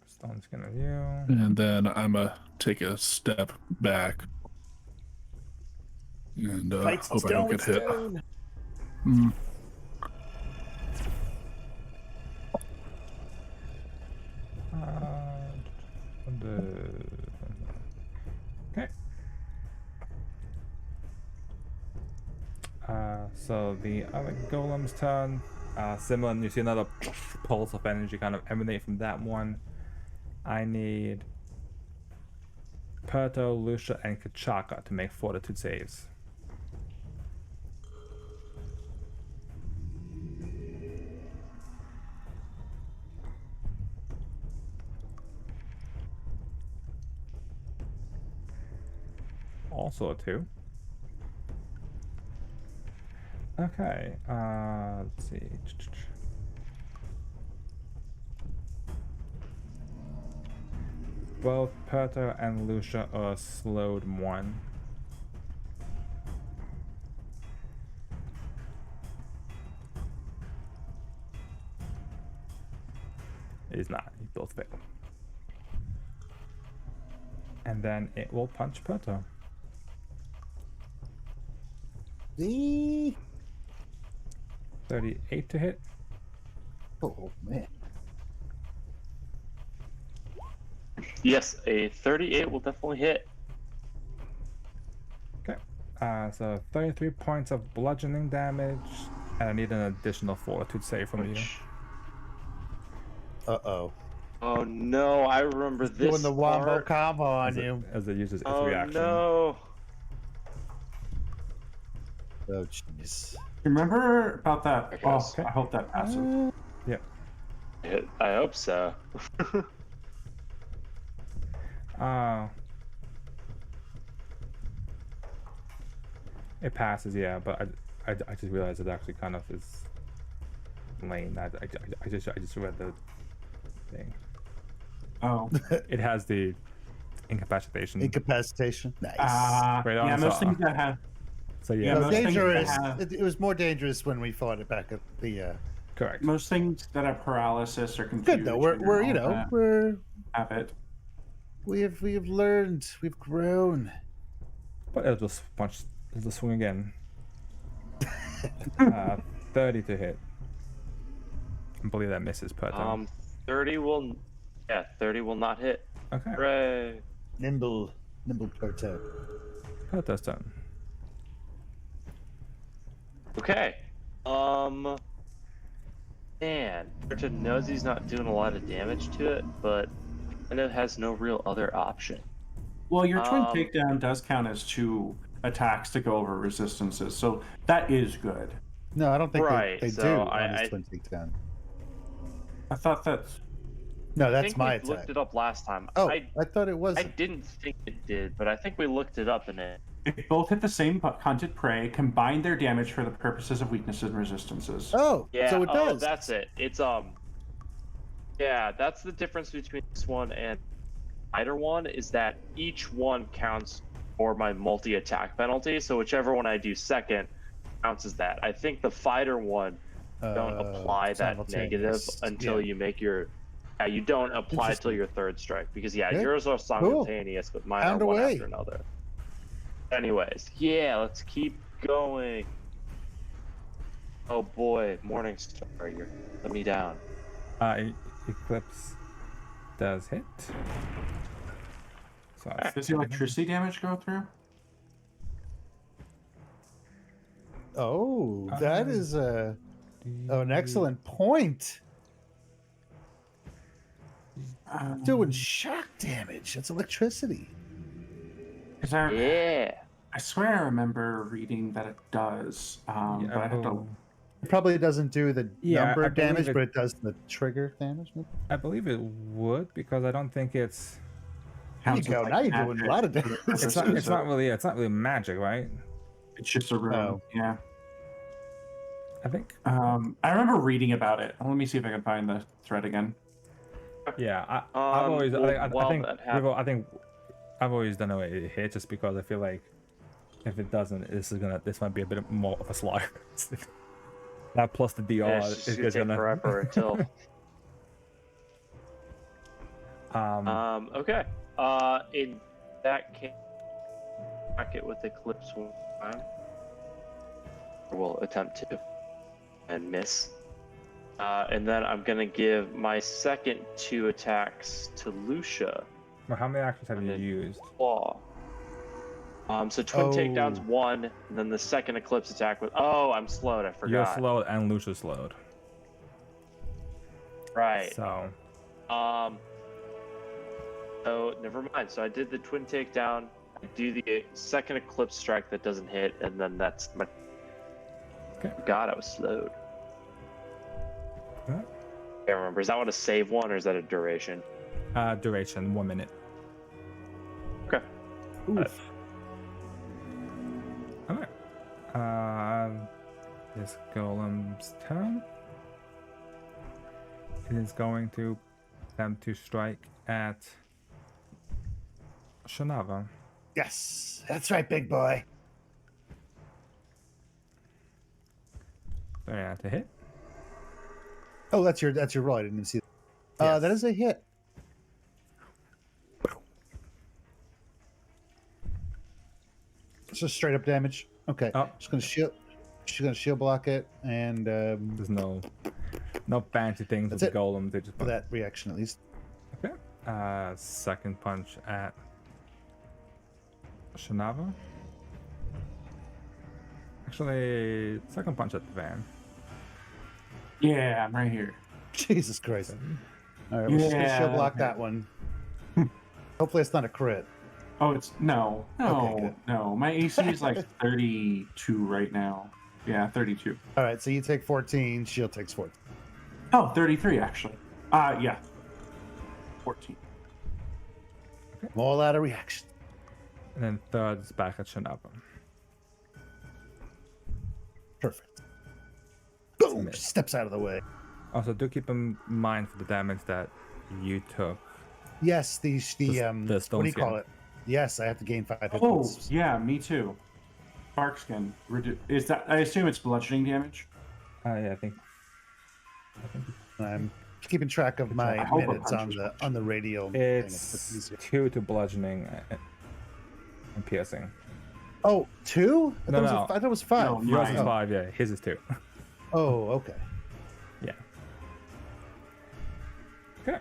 Stone's gonna you. And then I'm going to take a step back. And Fight hope I don't get hit. stone. Mm. Okay. So the other golem's turn. Similar, and you see another pulse of energy kind of emanate from that one. I need Perto, Lucia, and Kachaka to make fortitude saves. Also a 2. Okay, let's see. Both Perto and Lucia are slowed 1. He's not, you both fail. And then it will punch Perto. The 38 to hit. oh man. Yes, a 38 will definitely hit. Okay. So 33 points of bludgeoning damage, and I need an additional fortitude save from you. Uh-oh. Oh no, I remember this Doing the wombo part. combo on you. As it uses its Oh reaction. no. Oh jeez. Remember about that? Okay. Oh, I hope that passes. I hope so. It passes, yeah, but I just realized it actually kind of is lame. I just read the thing. Oh. It has the incapacitation. Incapacitation. Nice. Right on, Yeah, so- most things that have. So yeah, yeah, No, most things that dangerous. have- It was more dangerous when we fought it back at the. correct. Most things that have paralysis or Good confusion. though. We're and all that we're have it. we've learned. We've grown. But it'll just swing again. 30 to hit. I believe that misses per turn. 30 will not hit. Okay. Hooray. Nimble Proto. Perto's turn. Okay. Man, Perto knows he's not doing a lot of damage to it, but kind of has no real other option. Well, your twin takedown does count as 2 attacks to go over resistances, so that is good. No, I don't think Right, they so do on I- this twin takedown. I thought that's. No, I that's think my we attack. looked it up last time. Oh, I I thought it was. didn't think it did, but I think we looked it up and it. If both hit the same hunted prey, combine their damage for the purposes of weaknesses and resistances. Oh, Yeah, so it does. that's it. It's yeah, that's the difference between this one and fighter one is that each one counts for my multi-attack penalty. So whichever one I do second counts as that. I think the fighter one don't apply that negative simultaneous. until Yeah. you make your. Yeah, you don't apply till your third strike because Okay. yours are simultaneous, but mine Pound are one away. after another. Anyways, yeah, let's keep going. Oh boy, Morningstar, you're let me down. Eclipse does hit. So it's Does the electricity damage go through? Oh, that is an excellent point. Doing shock damage. That's electricity. Is there? Yeah. I swear I remember reading that it does. But I have to. It probably doesn't do the Yeah, number I damage, believe but it does the trigger damage. Maybe? I believe it would because I don't think it's. There you counts as, go. like, now you're doing a magic lot of for damage. the It's purposes not of- really. It's not really magic, right? It's just a room. Oh. Yeah. I think. I remember reading about it. Let me see if I can find the thread again. Yeah, I've always. I think. that happens. I think I've always done away it hit just because I feel like if it doesn't, this might be a bit more of a slog. That plus the DR Yeah, it's just gonna take forever until. Okay. In that case, crack it with Eclipse one time. We'll attempt to, and miss. And then I'm gonna give my second 2 attacks to Lucia. Well, how many actions have you then used? Claw. So twin takedowns 1, and then the second Eclipse attack with. Oh, I'm slowed. I forgot. You're slowed and Lucia's slowed. Right. So. So never mind. So I did the twin takedown. I do the second Eclipse strike that doesn't hit, and then that's my. Okay. God, I was slowed. Okay. I can't remember. Is that what a save one, or is that a duration? Duration 1 minute. Okay. Oof. Alright. This golem's turn. It is going to attempt to strike at Shanava. Yes, that's right, big boy. So yeah, to hit. Oh, that's your roll. I didn't even see that. Yes. That is a hit. It's just straight up damage. Okay. Oh. Just gonna shield. She's gonna shield block it, and There's no fancy things with That's the it. golem. They just for that reaction at least. Okay. Second punch at Shanava. Actually, second punch at the van. Yeah, I'm right here. Jesus Christ! All right, we're just gonna shield block that one. Hopefully, it's not a crit. Oh, it's no. Okay, good. No. My AC is like 32 right now. Yeah, 32. All right, so you take 14. Shield takes 14. Oh, 33 actually. Yeah. 14. All out of reaction. And then third is back at Shanava. Perfect. Boom! miss. Steps out of the way. Also, do keep in mind for the damage that you took. Yes, the The what stone do you call skin. it? Yes, I have to gain 5 hit Oh, points. yeah, me too. Spark skin. Is that? I assume it's bludgeoning damage. Yeah, I think. I'm keeping track of I my hope a minutes punch on the radio. thing. It's easier. 2 to bludgeoning and piercing. Oh, 2? I No, thought it was no. 5. No, Yours is Mine. 5, yeah. His is 2. Oh, okay. Yeah. Okay.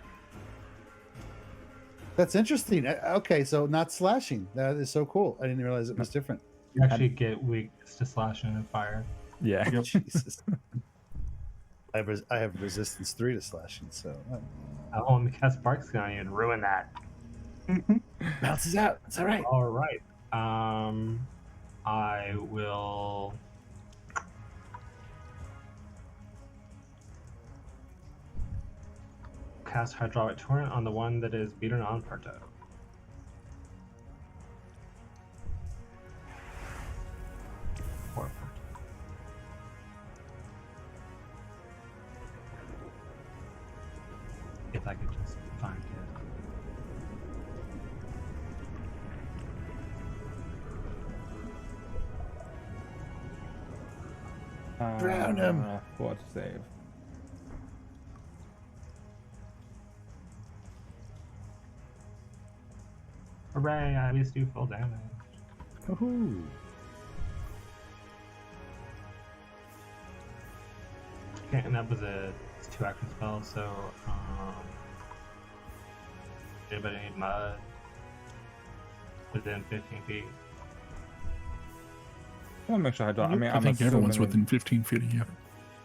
That's interesting. Okay, so not slashing. That is so cool. I didn't realize it was different. You actually get weak to slashing and fire. Yeah. Yep. Jesus. I have resistance 3 to slashing, so Oh, let me cast Spark Skin on you and ruin that. bounces out. It's all right. All right. I will. Cast Hydraulic Torrent on the one that is beaten on Parto. Or Parto. If I could just find it. Drown him. What save? Hooray! I at least do full damage. Woohoo. And that was a 2-action spell, so anybody need mud within 15 feet? I want to make sure I don't. I mean, I I'm think everyone's assuming within 15 feet of you.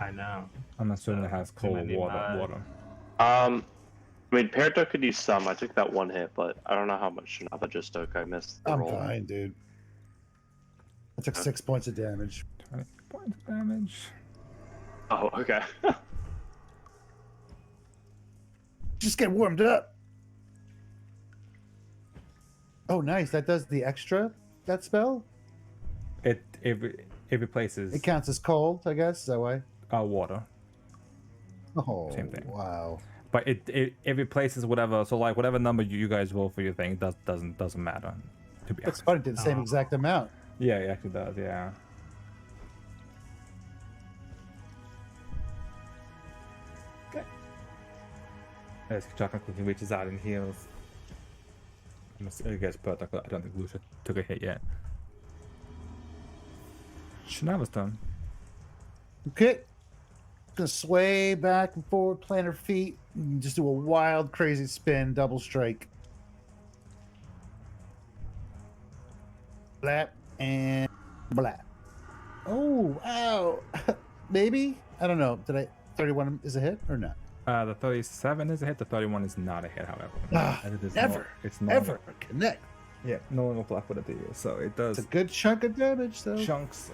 I know. I'm assuming it has cold Somebody need water. mud. I mean, Peridot could use some. I took that one hit, but I don't know how much Shanava just took. I missed the I'm roll. fine, dude. I took 6 points of damage. 20 points of damage. Oh, okay. Just get warmed up. Oh, nice. That does the extra, that spell? It replaces It counts as cold, I guess. Is that why? water. Oh, Same thing. Wow. But it replaces whatever. So like whatever number you guys roll for your thing doesn't matter. To be It's honest. funny. It did the same exact amount. Yeah, it actually does. Yeah. Okay. As Chocolate quickly reaches out and heals. I guess Pertok, I don't think Lucia took a hit yet. Shanava's turn. Okay. Gonna sway back and forward, plant her feet, and just do a wild, crazy spin, double strike. Blap and blap. Oh, wow. Maybe? I don't know. Did I 31 is a hit or not? The 37 is a hit. The 31 is not a hit, however. As it is Never. It's not. Ever connect. Yeah, no one will block with it either. So it does It's a good chunk of damage, though. chunks.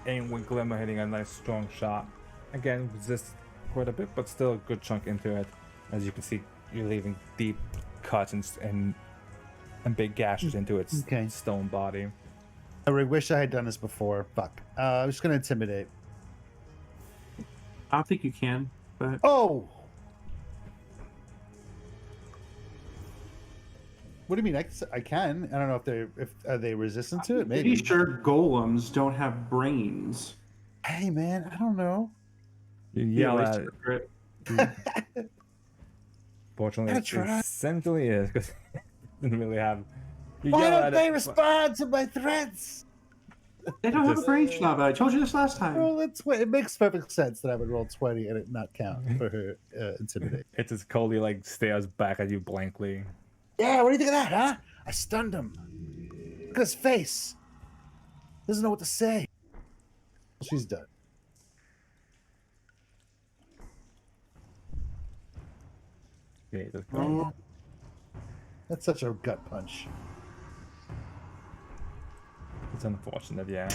And with Glimmer hitting a nice strong shot. Again, resists quite a bit, but still a good chunk into it. As you can see, you're leaving deep cuts and big gashes into its Okay. stone body. I really wish I had done this before. Fuck. I'm just gonna intimidate. I don't think you can, but Oh! What do you mean? I can. I don't know if are they resistant to it. Maybe. pretty sure golems don't have brains. Hey man, I don't know. You Yeah, yell waste at your it. crit. Fortunately, Gotta it try. essentially is because it didn't really have. You Why yell don't at they it, respond to my threats? They don't have a Just- brain, Shanava. I told you this last time. Well, it makes perfect sense that I would roll 20 and it not count for her intimidate. It just coldly like stares back at you blankly. Yeah, what do you think of that, huh? I stunned him. Look at his face. Doesn't know what to say. She's done. Yeah, he just- Oh, That's such a gut punch. It's unfortunate, yeah.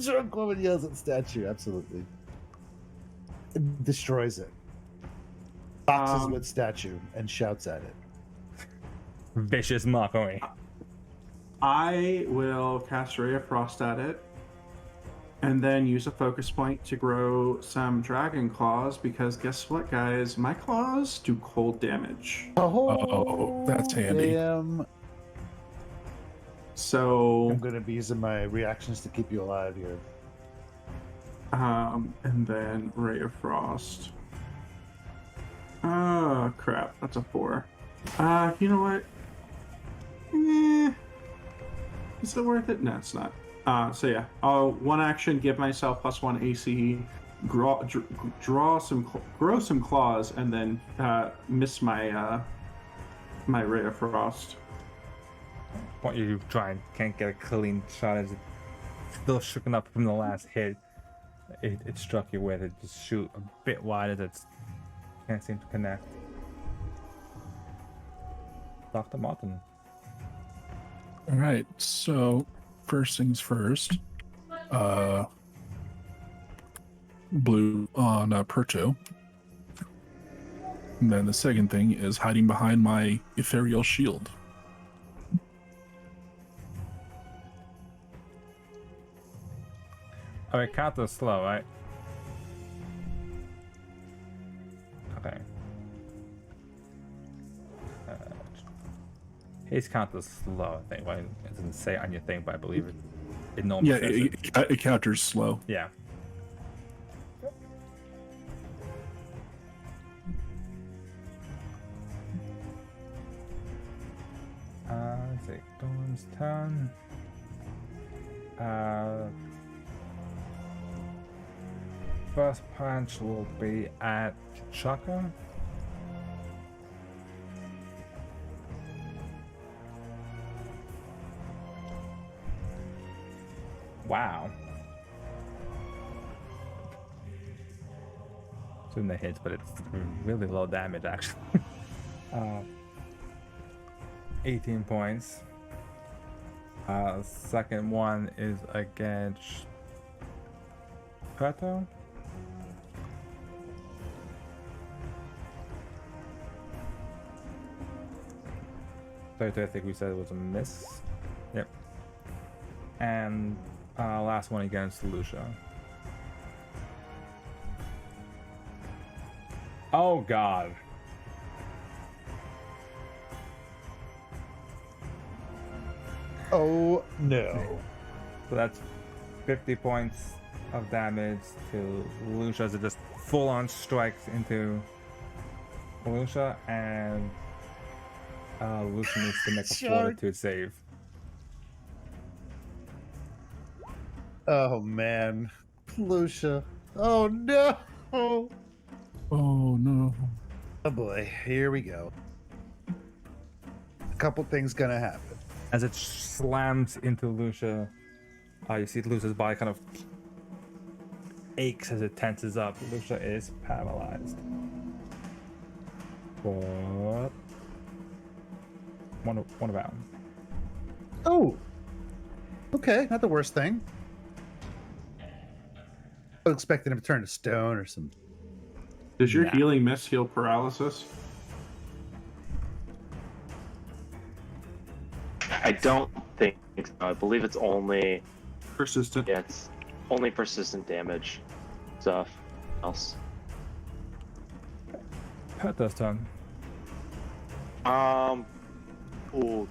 Drunk woman yells at statue, absolutely. It destroys it. Boxes with statue and shouts at it. Vicious mockery. I will cast Ray of Frost at it, and then use a focus point to grow some dragon claws. Because guess what, guys? My claws do cold damage. Oh, that's handy. Damn. So, I'm gonna be using my reactions to keep you alive here. and then Ray of Frost. Oh crap, that's a 4. You know what? Is it worth it? No, it's not. So yeah, I'll one action, give myself +1 AC, grow some claws, and then miss my my Ray of Frost. What you try and can't get a clean shot as it's still shooken up from the last hit. It struck you with it just shoot a bit wide as it can't seem to connect. Dr. Martin. All right, so first things first, blue on Percho. And then the second thing is hiding behind my ethereal shield. Alright, counter slow, right? Okay. His counter slow, I think. Well, it doesn't say on your thing, but I believe it normally Yeah, says it. it counters slow. Yeah. Let's see. Dawn's turn. First punch will be at Chaka. Wow. It's in the hits, but it's really low damage actually. 18 points. Second one is against Pato. I think we said it was a miss. Yep. And last one against Lucia. Oh god. Oh no. So that's 50 points of damage to Lucia as it just full on strikes into Lucia, and Lucia needs to make a fortitude save. Oh man. Lucia. Oh no. Oh no. Oh boy, here we go. A couple things gonna happen. As it slams into Lucia, you see Lucia's body kind of aches as it tenses up. Lucia is paralyzed. But one round. Oh. Okay, not the worst thing. I was expecting him to turn to stone or some. Does your healing mist heal paralysis? I don't think so. I believe it's only Persistent. Yeah, it's only persistent damage. Stuff else. Pata's turn. Cool.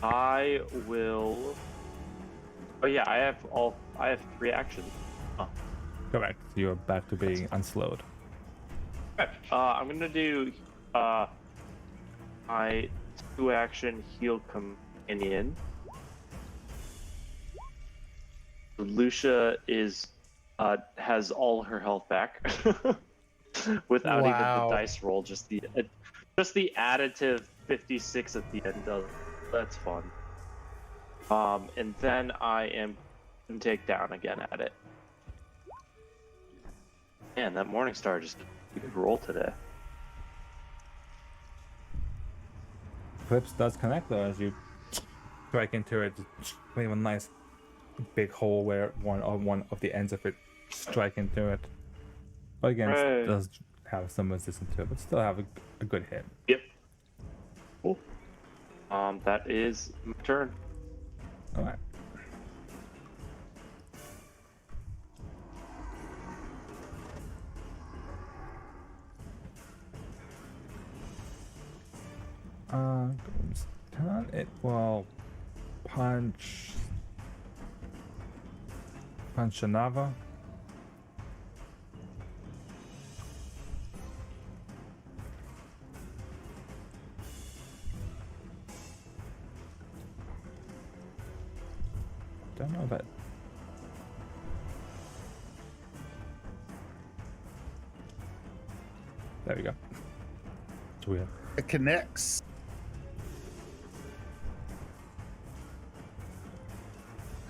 I will. Oh yeah, I have 3 actions. Correct. You're back to being unslowed. I'm gonna do my 2-action heal companion. Lucia is has all her health back without even the dice roll. Just the additive 56 at the end does. That's fun. And then I am gonna take down again at it. Man, that Morningstar just did a good roll today. Clips does connect though as you strike into it, leave a nice big hole where one of the ends of it strike into it. But again, it does have some resistance to it, but still have a good hit. Yep. Cool. That is my turn. All right. Turn. It will punch Shanava. Don't know that. There we go. It's weird. It connects.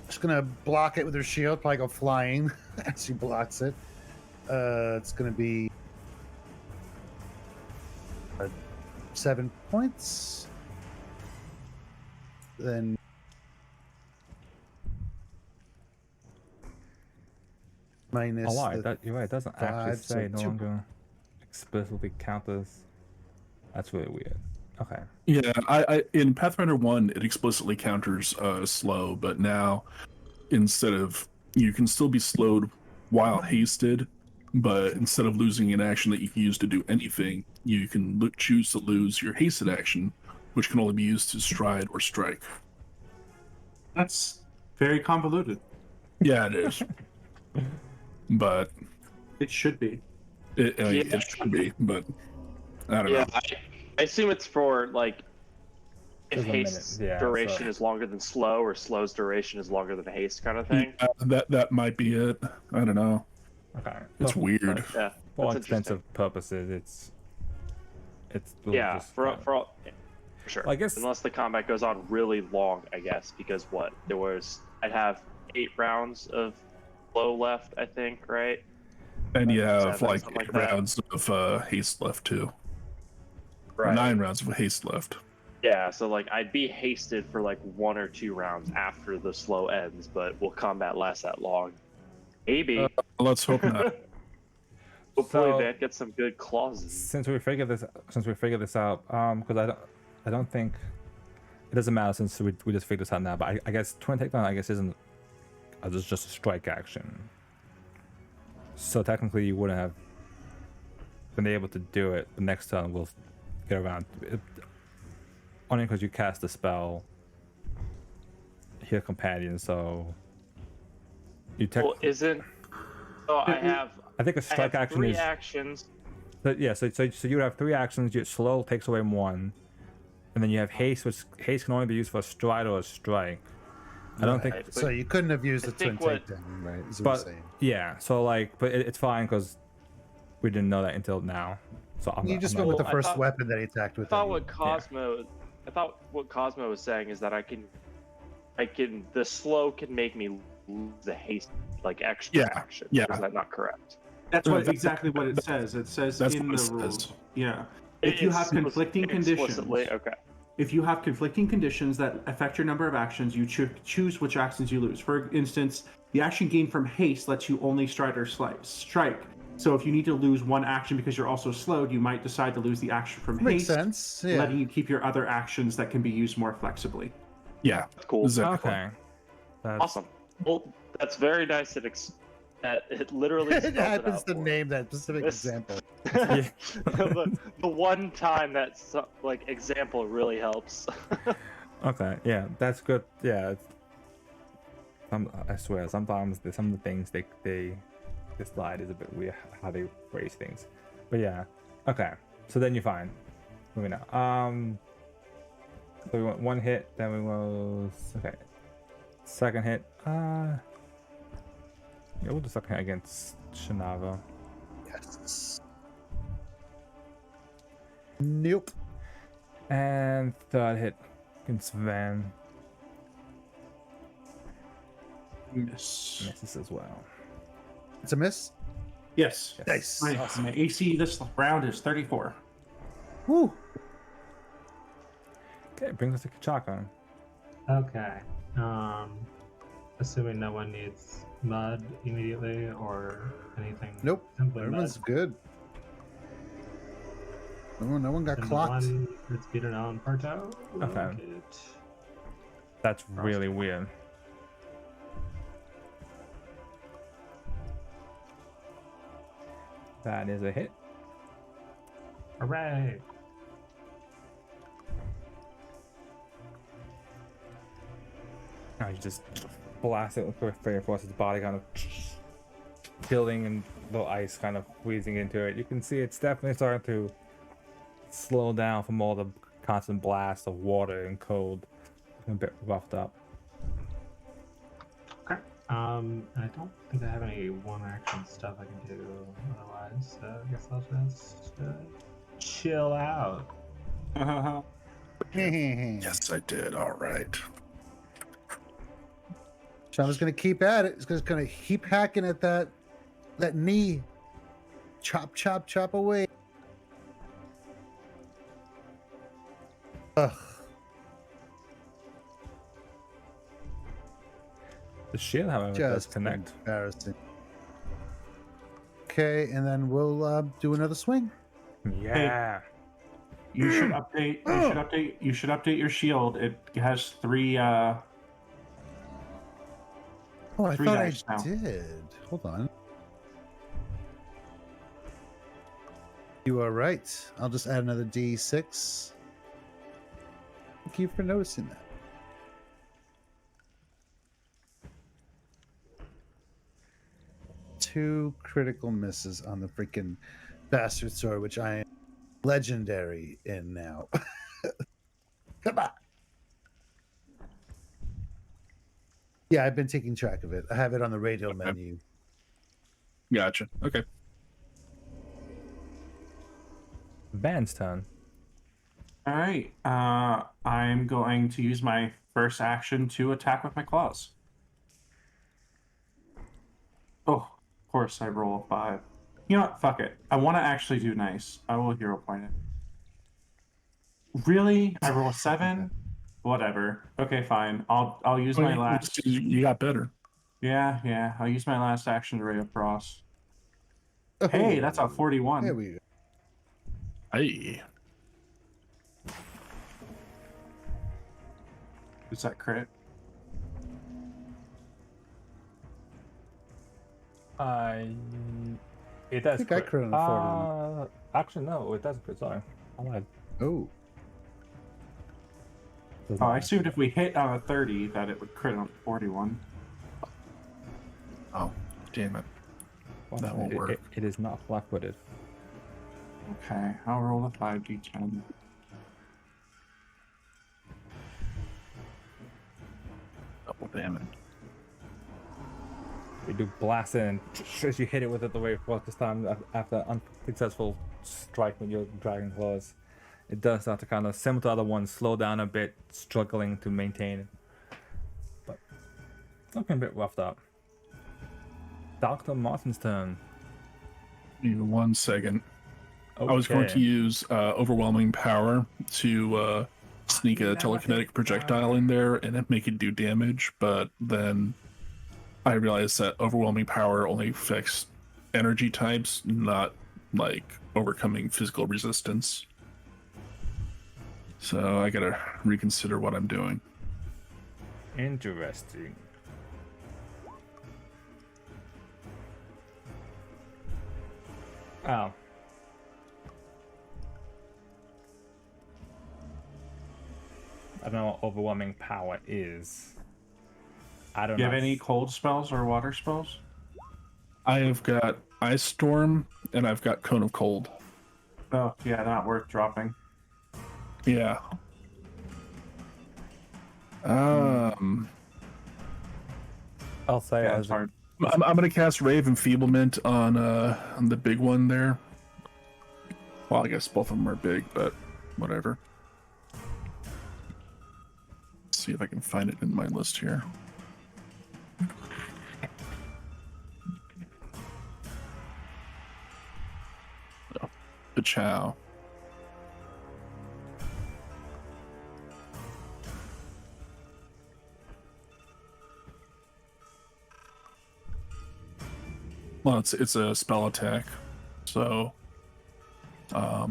Just gonna block it with her shield, probably go flying as she blocks it. It's gonna be 7 points. Then minus. Oh, wow, you're right. It doesn't actually 5, say so no 2. longer explicitly count as. That's really weird. Okay. Yeah, I in Pathfinder 1, it explicitly counters slow, but now instead of you can still be slowed while hasted, but instead of losing an action that you can use to do anything, you can choose to lose your hasted action, which can only be used to stride or strike. That's very convoluted. Yeah, it is. But It should be. it should be, but I don't know. I assume it's for like if There's a minute, haste's yeah, duration so- is longer than slow, or slow's duration is longer than haste, kind of thing. That might be it. I don't know. Okay. It's So weird. Yeah, for all that's extensive interesting. purposes, it's Yeah, just for kind of- all, yeah, for sure. Well, I guess- unless the combat goes on really long, I guess, because I'd have 8 rounds of slow left, I think, right? And you have 7, like something 8 like that. rounds of haste left too. Or Right. 9 rounds of haste left. Yeah, so like I'd be hasted for like 1 or 2 rounds after the slow ends, but will combat last that long? Maybe. Let's hope not. Hopefully, so- man gets some good clauses. since we figured this out, because I don't think it doesn't matter since we just figured this out now. But I guess twin takedown isn't just a strike action. So technically, you wouldn't have been able to do it. The next turn we'll get around to it, only because you cast the spell, Heal Companion. So you Well, isn't so? I think a strike have action 3 is. actions. But yeah, so you have 3 actions. Your slow takes away 1, and then you have haste, which haste can only be used for a stride or a strike. I don't think. Right, but So you couldn't have used I the twin think what- takedown, right? Is what But you're saying. yeah, so like, but it's fine because we didn't know that until now. So You just I'm went not- with the Well, I first thought- weapon that he attacked with. I thought then. what Cosmo was saying is that the slow can make me lose the haste, like extra Yeah, action. yeah. Is that not correct? That's That's- exactly what it says. It says That's in what the it rules. says. Yeah. If you have conflicting conditions, Explicitly, okay. if you have conflicting conditions that affect your number of actions, you choose which actions you lose. For instance, the action gained from haste lets you only strike or strike. So if you need to lose 1 action because you're also slowed, you might decide to lose the action from Makes haste, sense. Yeah. letting you keep your other actions that can be used more flexibly. Yeah. That's cool. Exactly. Okay. That's, Awesome. Well, that's very nice that it literally it spells happens out to for me. name that specific This- example. the one time that like example really helps. Okay. Yeah, that's good. Yeah. I swear, sometimes some of the things this slide is a bit weird how they phrase things, but yeah. Okay. So then you're fine. Moving on. So we went 1 hit, then we was okay. Second hit. Yeah, we'll do second hit against Shinava. Yes. Nope. And third hit against Van. Miss. Misses as well. It's a miss. Yes. Nice. My, my AC this round is 34. Woo. Okay, brings us to Kachaka. Okay. Assuming no one needs mud immediately or anything. Nope. Simply Everyone's mud. good. No one got And the clocked. one that's beaten on Parto. will Okay. get- That's really weird. That is a hit. Hooray! Now you just blast it with very across his body, kind of building and the ice kind of squeezing into it. You can see it's definitely starting to slow down from all the constant blasts of water and cold. It's a bit roughed up. Okay. I don't think I have any one action stuff I can do otherwise, so I guess I'll just chill out. Yes, I did. All right. Shama's gonna keep at it. He's just gonna keep hacking at that knee. Chop, chop, chop away. Ugh. The shield, however, does Just connect. embarrassing. Okay, and then we'll do another swing. Yeah. You should update. You should update your shield. It has 3. Oh, I 3 thought I dice now. did. Hold on. You are right. I'll just add another D6. Thank you for noticing that. Two critical misses on the freaking bastard sword, which I am legendary in now. Come on. Yeah, I've been taking track of it. I have it on the radio Okay. menu. Gotcha. Okay. Van's turn. All right. I'm going to use my first action to attack with my claws. Oh, of course I roll a 5. You know what? Fuck it. I want to actually do nice. I will hero point it. Really? I roll a 7? Whatever. Okay, fine. I'll use my last. You got better. Yeah. I'll use my last action to ray across. Hey, that's a 41. There we go. Hey. Is that crit? It does. I think I crit on a 41. Actually, no, it doesn't crit. Sorry, I lied. Oh. Oh, I assumed if we hit on a 30 that it would crit on a 41. Oh, damn it. That won't work. It is not flat-footed. Okay, I'll roll a 5d10. Double damage. You do blast in as you hit it with it the way it was this time after unsuccessful strike with your dragon claws. It does start to kind of, similar to other ones, slow down a bit, struggling to maintain it. But looking a bit roughed up. Dr. Martin's turn. Give me 1 second. Okay. I was going to use overwhelming power to sneak a telekinetic projectile in there and then make it do damage, but then I realized that overwhelming power only affects energy types, not like overcoming physical resistance. So I gotta reconsider what I'm doing. Interesting. Oh. I don't know what overwhelming power is. I don't Do you know. have any cold spells or water spells? I have got Ice Storm and I've got Cone of Cold. Oh, yeah, not worth dropping. Yeah. I'll say Yeah, as it's hard. I'm gonna cast Rave Enfeeblement on the big one there. Well, I guess both of them are big, but whatever. Let's see if I can find it in my list here. Oh, the Chow. Well, it's a spell attack, so okay,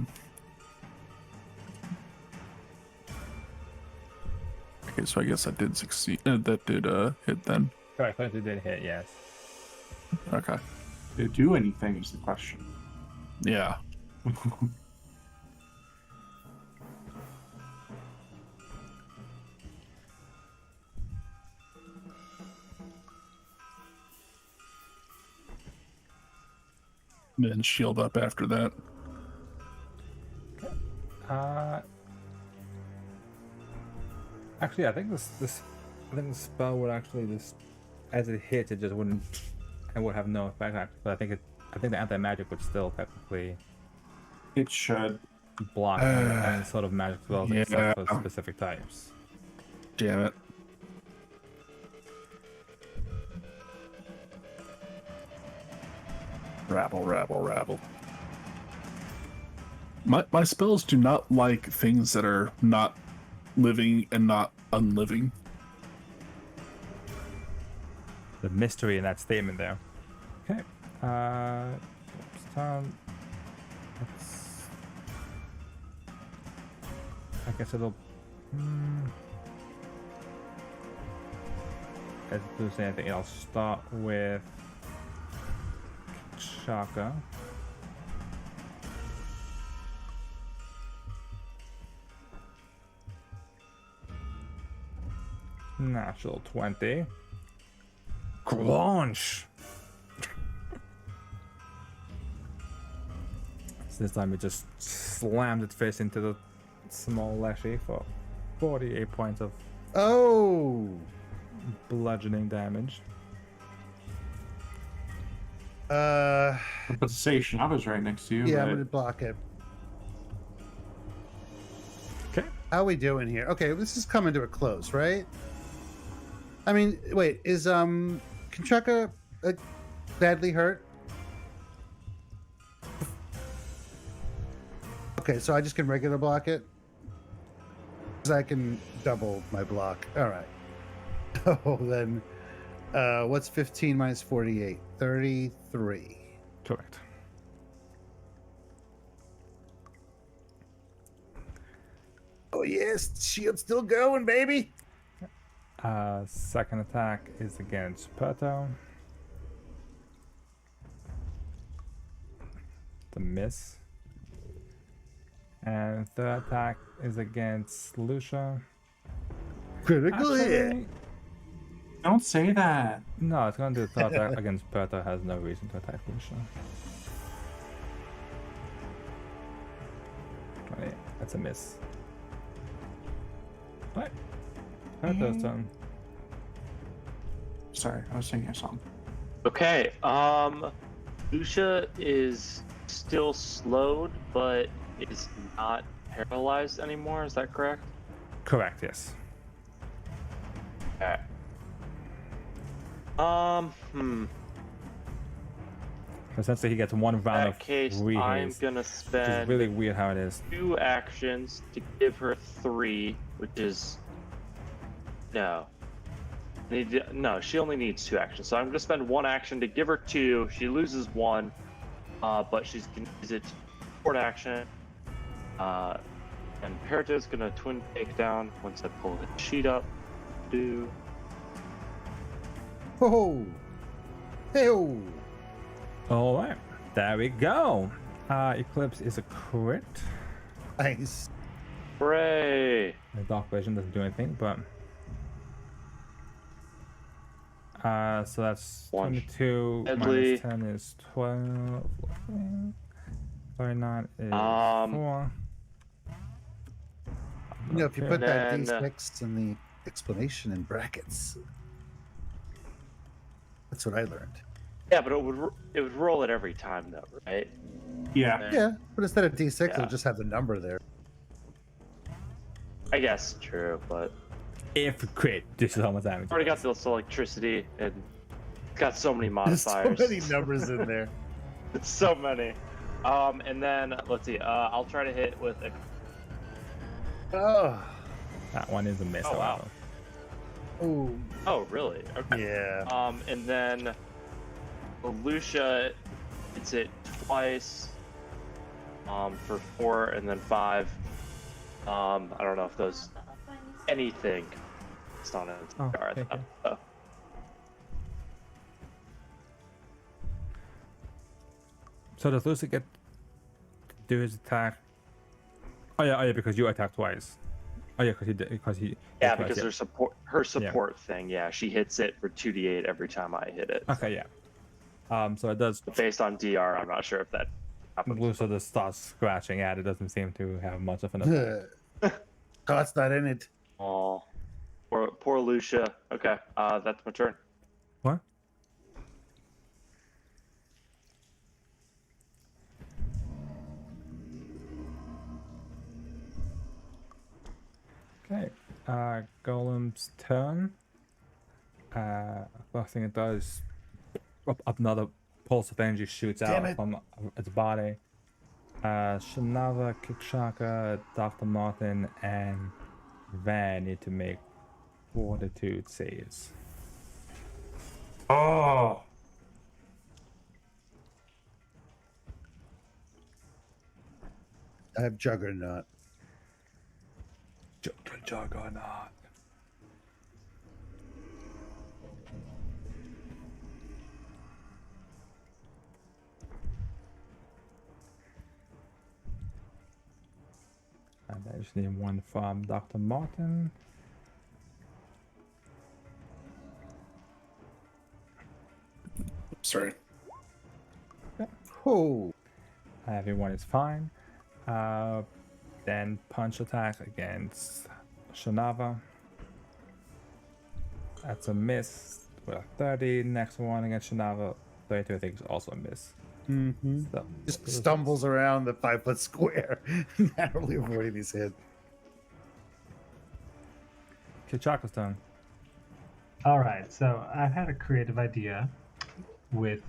so I guess I did succeed. That did hit then. correct, it did hit, yes. Okay, Do it do anything is the question. yeah. Then shield up after that. Actually, I think this the spell would actually just, as it hits, it just wouldn't, it would have no effect. Actually, but I think the anti-magic would still technically It should. block any sort of magic spells except for Yeah. specific types. Damn it. Rabble. My spells do not like things that are not living and not unliving. The mystery in that statement there. Okay. It's time. Let's. I guess it'll. As to say anything, I'll start with Shaka. Natural 20. Crunch! So this time it just slammed its face into the small leshy for 48 points of Oh, bludgeoning damage. I was about to say Shinaba's right next to you. Yeah, I'm but- gonna block it. Okay. How we doing here? Okay, this is coming to a close, right? I mean, wait, is Kentreka badly hurt? Okay, so I just can regular block it? Because I can double my block. All right. So then, what's 15 minus 48? 33. Correct. Oh yes, shield's still going, baby. Second attack is against Perto. The miss. And third attack is against Lucia. Critical hit. Actually, Don't say that. no, it's gonna do the third attack against Perto. Has no reason to attack Lucia. Oh, yeah, that's a miss. Right. Perto's turn. Sorry, I was singing a song. Okay. Lucia is still slowed, but is not paralyzed anymore. Is that correct? Correct, yes. Okay. Essentially, he gets one In round that of case, free I'm haste. gonna Which is spend really weird how it is. 2 actions to give her 3, which is no. No, she only needs 2 actions. So I'm gonna spend 1 action to give her 2. She loses 1, but she's gonna use it for action. And Perito's gonna twin takedown once I pull the sheet up. Do Oh, hey, oh. All right, there we go. Eclipse is a crit. Nice. hooray! The Dark Vision doesn't do anything, but so that's One. 22 Deadly. minus 10 is 12. 39 is 4. You know, if you put that then, D6 in the explanation in brackets, that's what I learned. Yeah, but it would roll it every time though, right? Yeah. Yeah, but instead of D6, Yeah. it'll just have the number there. I guess true, but If crit, this is how much damage. I've already got this electricity and it's got so many There's so modifiers. many numbers in there. So many. And then let's see. I'll try to hit with a. Oh, That one is a miss. Oh, wow. oh, Oh, really? Okay. yeah. And then Lucia hits it twice. For 4 and then 5. I don't know if those anything. It's not a Oh, card. okay. So does Lucy get to do his attack? Oh yeah, because you attacked twice. Oh yeah, because he. Yeah, twice, because her support thing. Yeah, she hits it for 2d8 every time I hit it. Okay, yeah. So it does. But based on DR, I'm not sure if that happens. Lucia just starts scratching at it. Doesn't seem to have much of an effect. God's not in it. Oh, poor Lucia. Okay, that's my turn. What? Okay, Golem's turn. First thing it does, another pulse of energy shoots Damn out it. from its body. Shanava, Kikshaka, Dr. Martin, and Van need to make fortitude saves. Oh. I have Juggernaut. Juggernaut. And I just need one from Dr. Martin. Sorry. Oh, Everyone is fine. Then punch attack against Shanava. That's a miss with a 30. Next one against Shanava, 32, I think is also a miss. Mm-hmm. So, Just stumbles around the 5-foot square, narrowly avoiding these hits. Kichaka's turn. All right, so I've had a creative idea with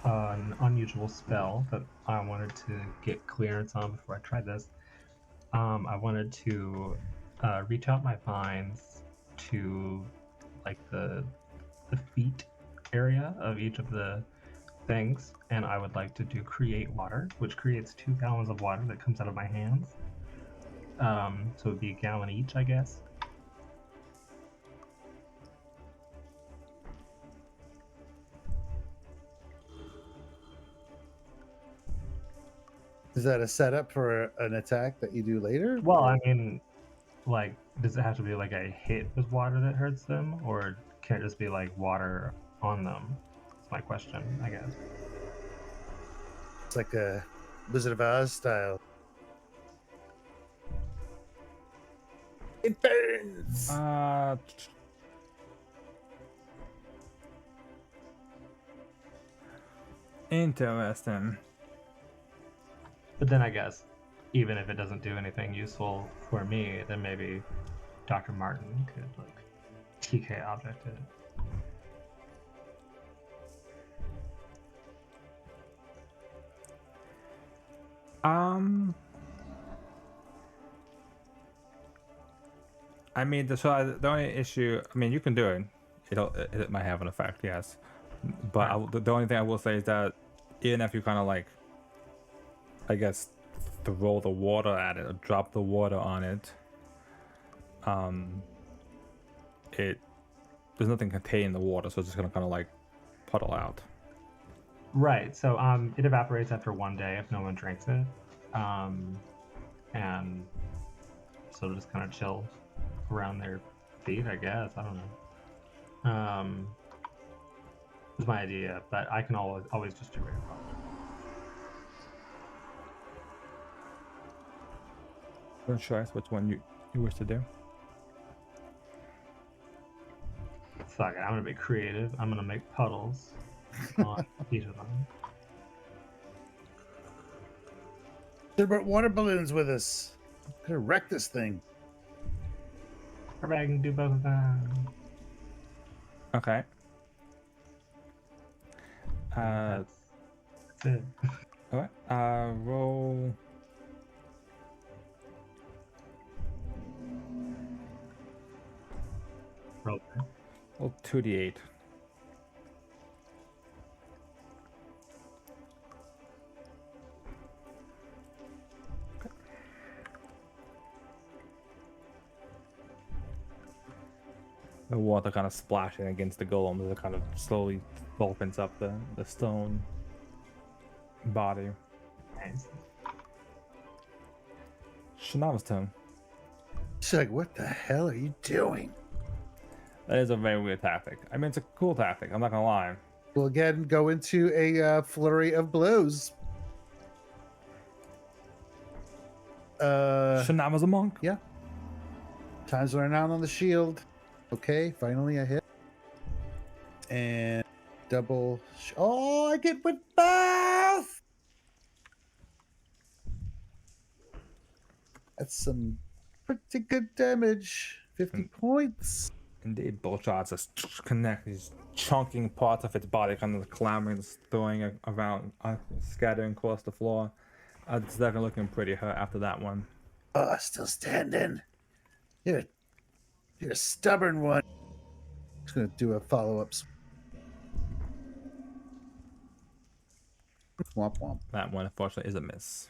an unusual spell that I wanted to get clearance on before I tried this. I wanted to reach out my vines to like the feet area of each of the things, and I would like to do create water, which creates 2 gallons of water that comes out of my hands. So it'd be a gallon each, I guess. Is that a setup for an attack that you do later? Well, I mean, like, does it have to be like a hit with water that hurts them, or can it just be like water on them? That's my question, I guess. It's like a Wizard of Oz style. It burns. Interesting. But then I guess, even if it doesn't do anything useful for me, then maybe Dr. Martin could like TK object it. I mean, the only issue. I mean, you can do it. It might have an effect, yes. But the only thing I will say is that even if you kind of like, I guess, throw the water at it or drop the water on it, there's nothing contained in the water, so it's just gonna kind of like puddle out. Right. So it evaporates after 1 day if no one drinks it, and so it'll just kind of chill around their feet, I guess. I don't know. Was my idea, but I can always just do regular water. Your choice, which one you wish to do. Fuck it, I'm gonna be creative. I'm gonna make puddles on each of them. They brought water balloons with us. Gonna wreck this thing. Everybody can do both of them. Okay. That's it. Alright. Roll. Roll. Roll 2d8. The water kind of splashing against the golem as it kind of slowly opens up the stone body. Nice. Shanava's turn. She's like, what the hell are you doing? That is a very weird tactic. I mean, it's a cool tactic. I'm not gonna lie. We'll again go into a flurry of blows. Shanava's a monk. Yeah. Time's running out on the shield. Okay, finally I hit. And double. Oh, I get with both! That's some pretty good damage. 50 points. Indeed, both shots just connect these chunking parts of its body, kind of clambering, just throwing around, scattering across the floor. It's definitely looking pretty hurt after that one. Oh, still standing. You're a stubborn one. Just gonna do a follow-up. Womp womp. That one, unfortunately, is a miss.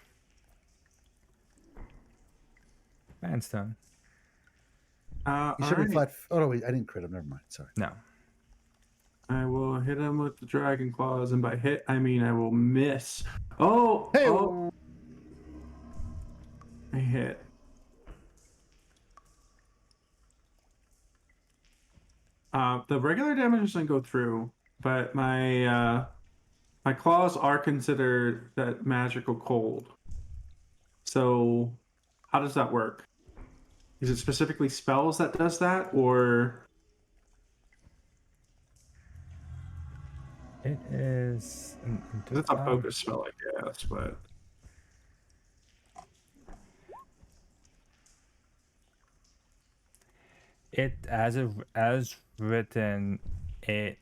Man's turn. You should be alright. flat. Oh no, wait, I didn't crit him. Never mind. Sorry. No. I will hit him with the dragon claws, and by hit I mean I will miss. Oh, Hey. oh. I hit. The regular damage doesn't go through, but my claws are considered that magical cold. So, how does that work? Is it specifically spells that does that, or? It is. It's a focus spell, I guess, but It as written, it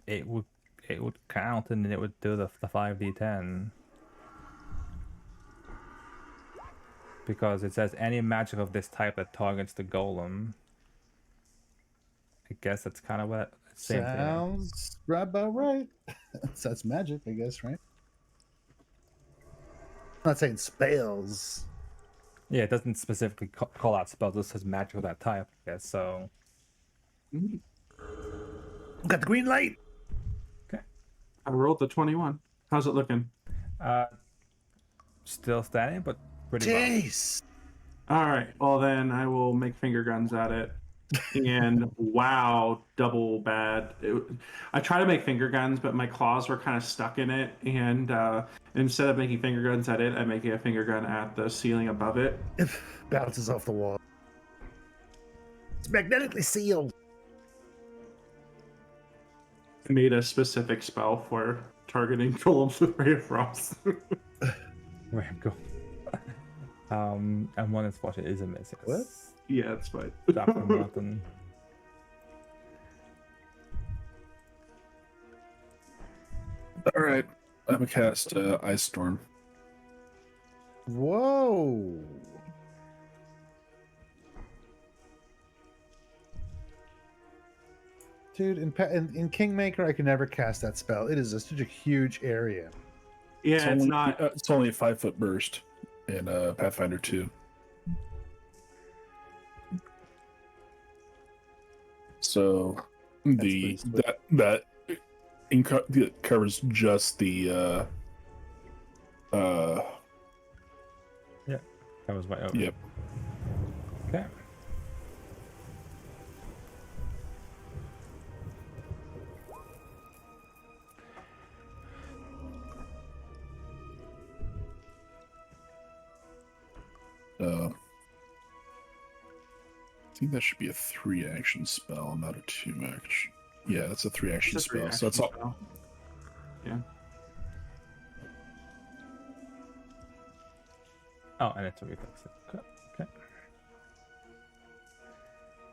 it would count and it would do the 5d10 because it says any magic of this type that targets the golem. I guess that's kind of what same thing. Sounds about right. That's magic, I guess, right? I'm not saying spells. Yeah, it doesn't specifically call out spells. It says magic of that type, I guess. So Got the green light. okay. I rolled the 21. How's it looking? Still standing, but pretty well. Jeez. All right. Well, then I will make finger guns at it. And wow, double bad. I try to make finger guns, but my claws were kind of stuck in it. And instead of making finger guns at it, I make a finger gun at the ceiling above it. It bounces off the wall. It's magnetically sealed. I made a specific spell for targeting golems with Ray of Frost. Where go? And one is fortunate is a miss. Yes. What? Yeah, it's fine. Drop the mountain. All right, I'm gonna cast Ice Storm. Whoa. Dude, in Kingmaker, I can never cast that spell. It is such a huge area. Yeah, it's not. It's only a 5-foot burst in Pathfinder 2. So pretty sweet. that covers just the Yeah, that was way over. Yep. Okay. I think that should be a 3-action spell, not a 2-action. Yeah, that's a 3-action It's a spell. So that's all. spell. Yeah. Oh, and it's a reflex. Okay.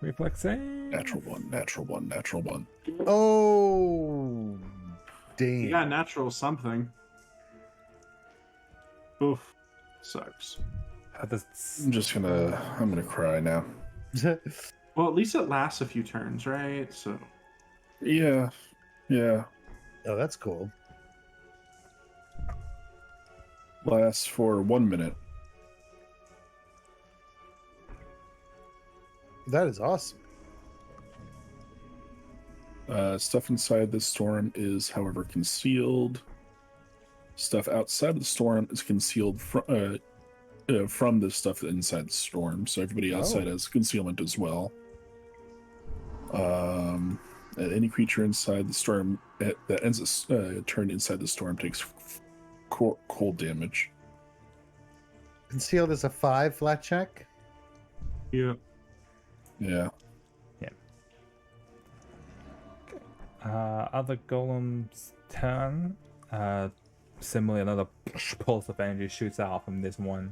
Reflexing. Natural one, natural one, natural one. Oh, damn. Yeah, natural something. Oof. Sucks. I'm gonna cry now. Well, at least it lasts a few turns, right? So. Yeah. Oh, that's cool. Lasts for 1 minute. That is awesome. Stuff inside the storm is, however, concealed. Stuff outside of the storm is concealed from the stuff inside the storm. So everybody outside has concealment as well. Any creature inside the storm that ends a turn inside the storm takes cold damage. Concealed is a 5 flat check. Yeah. Yeah. Other golem's turn. Similarly, another pulse of energy shoots out from this one.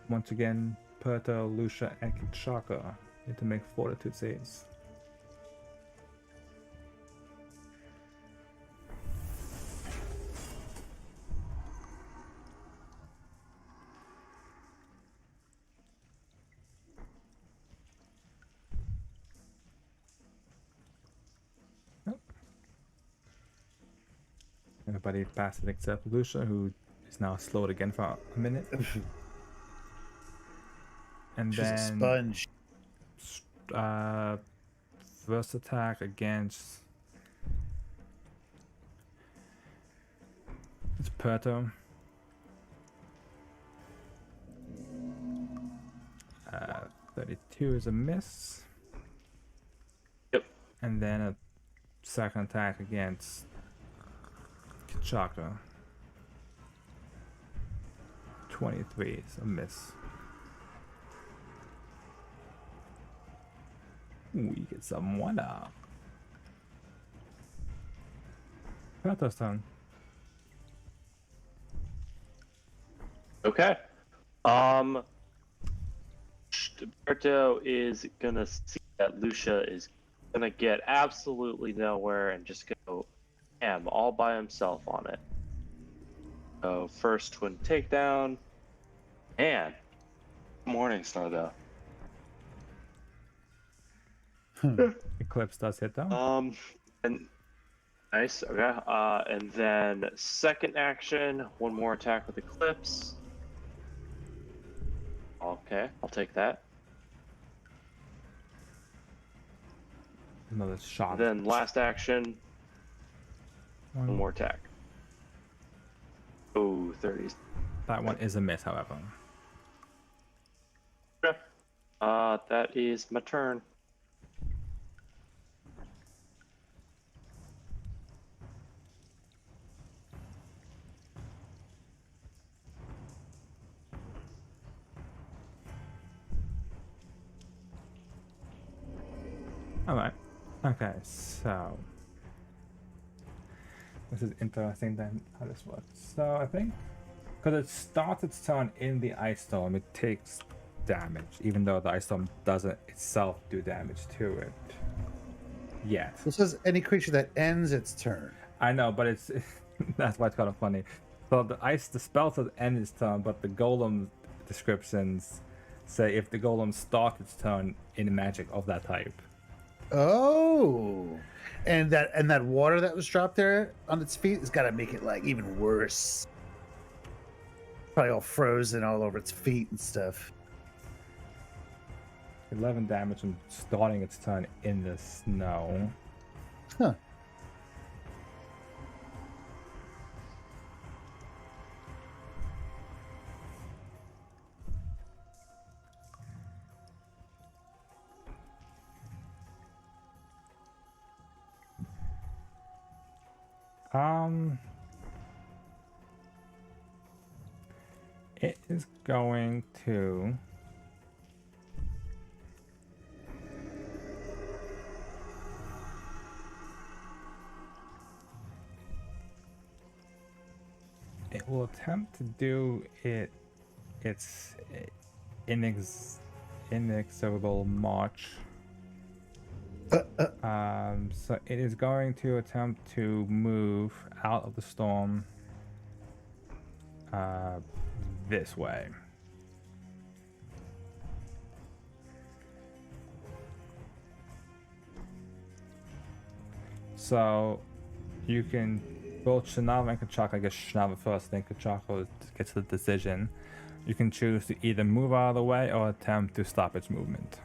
Once again, Perto, Lucia, and Kinshaka need to make fortitude saves. Everybody passed it except Lucia, who is now slowed again for a minute. And She's a then sponge. first attack against it's Perto. 32 is a miss. Yep. And then a second attack against Chaka. 23 is a miss. We get some one up. Pathos turn. Okay. Berto is gonna see that Lucia is gonna get absolutely nowhere and just go ham all by himself on it. So first twin takedown. And Morningstar though. Eclipse does hit though. And nice. Okay. And then second action, one more attack with Eclipse. Okay, I'll take that. Another shot. Then last action, one more attack. Oh, 30. That one is a miss, however. Okay. That is my turn. Alright. Okay, so this is interesting then how this works. So I think because it starts its turn in the ice storm, it takes damage, even though the ice storm doesn't itself do damage to it yet. This is any creature that ends its turn. I know, but it's that's why it's kind of funny. So the spell says end its turn, but the golem descriptions say if the golem starts its turn in magic of that type. Oh, and that water that was dropped there on its feet has got to make it like even worse. Probably all frozen all over its feet and stuff. 11 damage from starting its turn in the snow. Huh. It is going to it will attempt to do its inexorable march. So it is going to attempt to move out of the storm this way. So you can both Shinava and Kachako, I guess Shinava first, then Kachako gets the decision. You can choose to either move out of the way or attempt to stop its movement.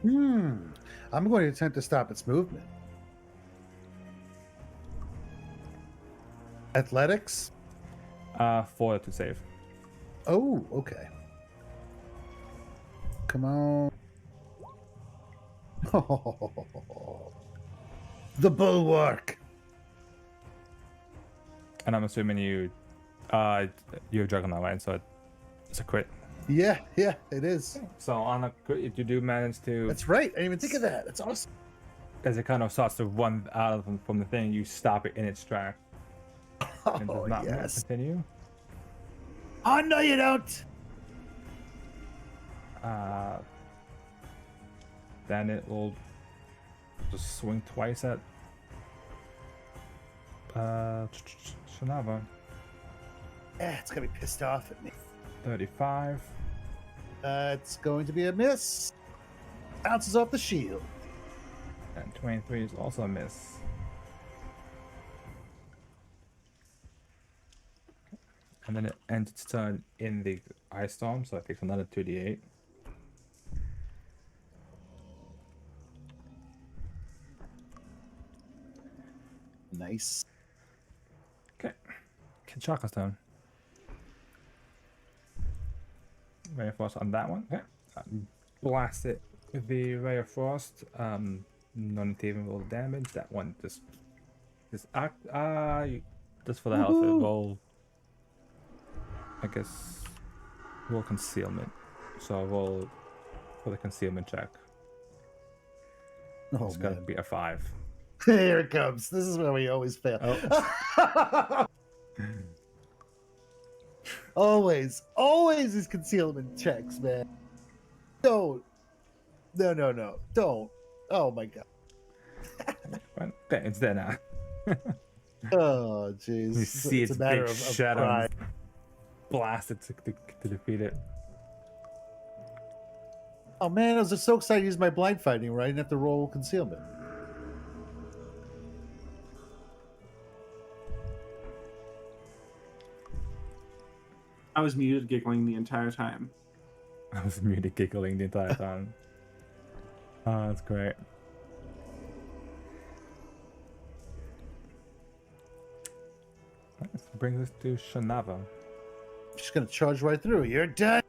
I'm going to attempt to stop its movement. Athletics? Fortitude save. Oh, okay. Come on. The bulwark. And I'm assuming you're a Juggernaut, right? So it's a crit. Yeah, it is. So on a crit, you do manage to. That's right. I didn't even think of that. That's awesome. As it kind of starts to run out from the thing, you stop it in its track. And does not yes. continue. Oh, no, you don't. Then it will just swing twice at Shinava. Yeah, it's going to be pissed off at me. 35. It's going to be a miss. Bounces off the shield. And 23 is also a miss. And then it ends its turn in the ice storm, so it takes another 2d8. Nice. Okay. Kachaka's turn. Ray of Frost on that one. Okay. Blast it with the Ray of Frost. No need to even roll damage. That one just for the health of it, roll. I guess roll concealment. So roll for the concealment check. Oh, It's got to man. be a 5. Here it comes. This is where we always fail. always these concealment checks, man. Don't. No. Don't. Oh my god. Okay, it's there now. Oh jeez. You see It's its a matter big of shadow pride. blasted to defeat it. Oh man, I was just so excited to use my blind finding where I didn't have to roll concealment. I was muted, giggling the entire time. I was muted giggling the entire time. Oh, that's great. This brings us to Shanava. Just gonna charge right through. You're done.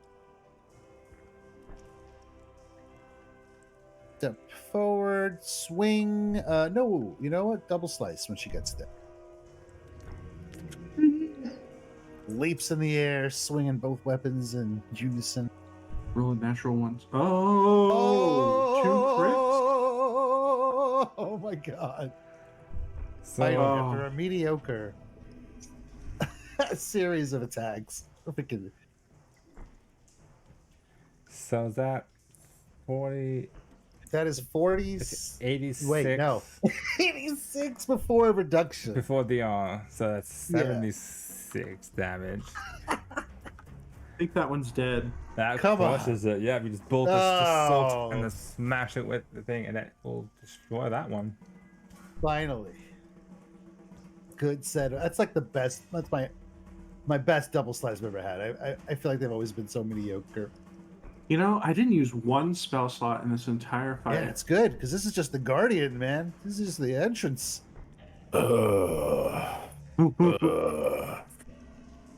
Step forward, swing. No, you know what? Double slice when she gets there. Leaps in the air, swinging both weapons in unison. Rolling natural ones. Oh, 2 crits. Oh my god. So, After a mediocre series of attacks. Freaking so that 40, that is 40. 86. Wait, no. 86 before reduction. Before the so that's Yeah. 76 damage. I think that one's dead. That Come on. crushes it. Yeah, if you just bolt this Oh. salt and then smash it with the thing, and it will destroy that one. Finally. Good set. That's like the best. That's my best double slice I've ever had. I feel like they've always been so mediocre. You know, I didn't use 1 spell slot in this entire fight. Yeah, it's good because this is just the Guardian, man. This is just the entrance.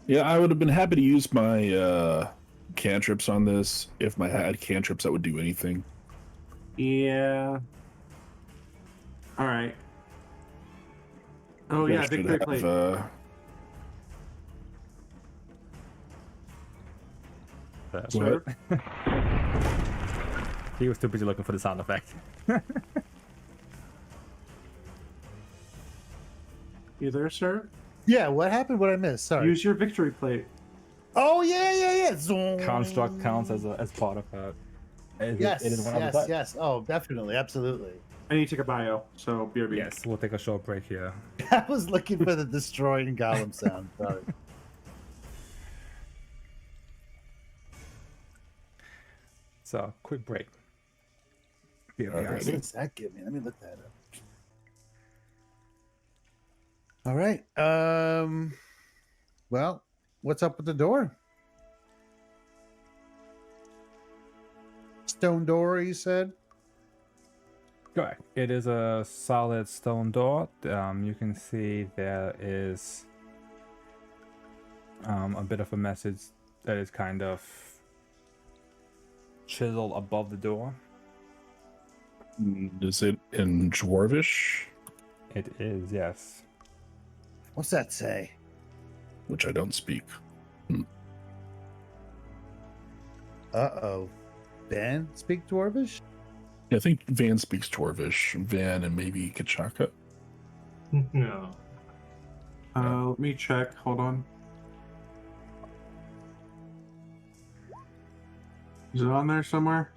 Yeah, I would have been happy to use my cantrips on this if I had cantrips that would do anything. Yeah. All right. Oh You yeah, guys should victory have, plate. That's What? right. He was too busy looking for the sound effect. You there, sir? Yeah, what happened? What I missed? Sorry. Use your victory plate. Oh yeah. Zoom. Construct counts as part of that. Yes, It is one of the types. yes. Oh, definitely, absolutely. I need to take a bio, so BRB. Yes, we'll take a short break here. I was looking for the destroying golem sound. Sorry. So, quick break. Here we Okay. are. What does that give me? Let me look that up. All right. Well, what's up with the door? Stone door, you said? Correct. It is a solid stone door. You can see there is a bit of a message that is kind of chiseled above the door. Is it in Dwarvish? It is, yes. What's that say? Which I don't speak. Uh-oh. Ben, speak Dwarvish? I think Van speaks Dwarvish. Van and maybe Kachaka. No. Let me check. Hold on. Is it on there somewhere?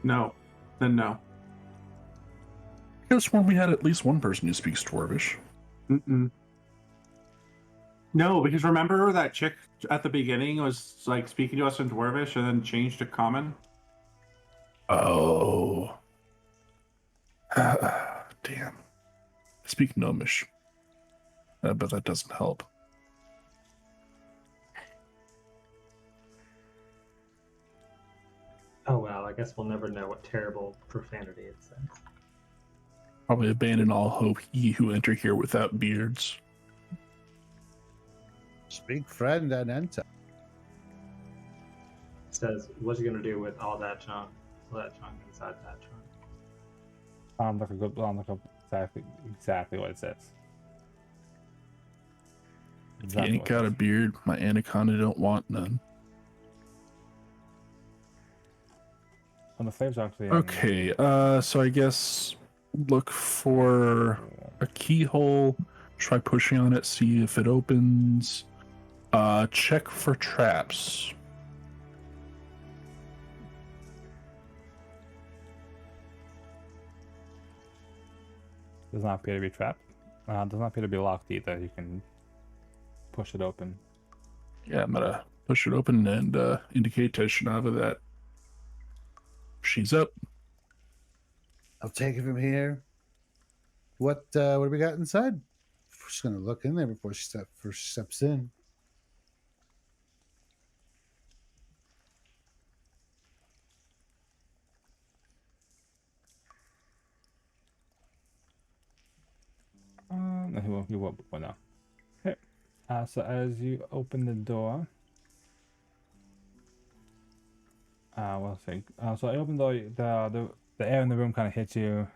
No. Then no. I could have sworn we had at least one person who speaks Dwarvish. Mm-mm. No, because remember that chick at the beginning was like speaking to us in Dwarvish and then changed to Common? Oh. Damn. I speak Gnomish. But that doesn't help. Oh well, I guess we'll never know what terrible profanity it says. Probably abandon all hope, ye who enter here without beards. Speak friend and enter. It says, "What you gonna do with all that chunk? All that chunk inside that trunk?" Exactly what it says. If you ain't got a beard, my anaconda don't want none. On the flames actually. Okay, so I guess look for a keyhole. Try pushing on it, see if it opens. Check for traps. Does not appear to be trapped. Does not appear to be locked either. You can push it open. Yeah, I'm gonna push it open and indicate to Shinava that she's up. I'll take it from here. What do we got inside? We're just gonna look in there before she steps in. No, he won't before now. Okay. So as you open the door, we'll think. So I open the door. The air in the room kind of hits you.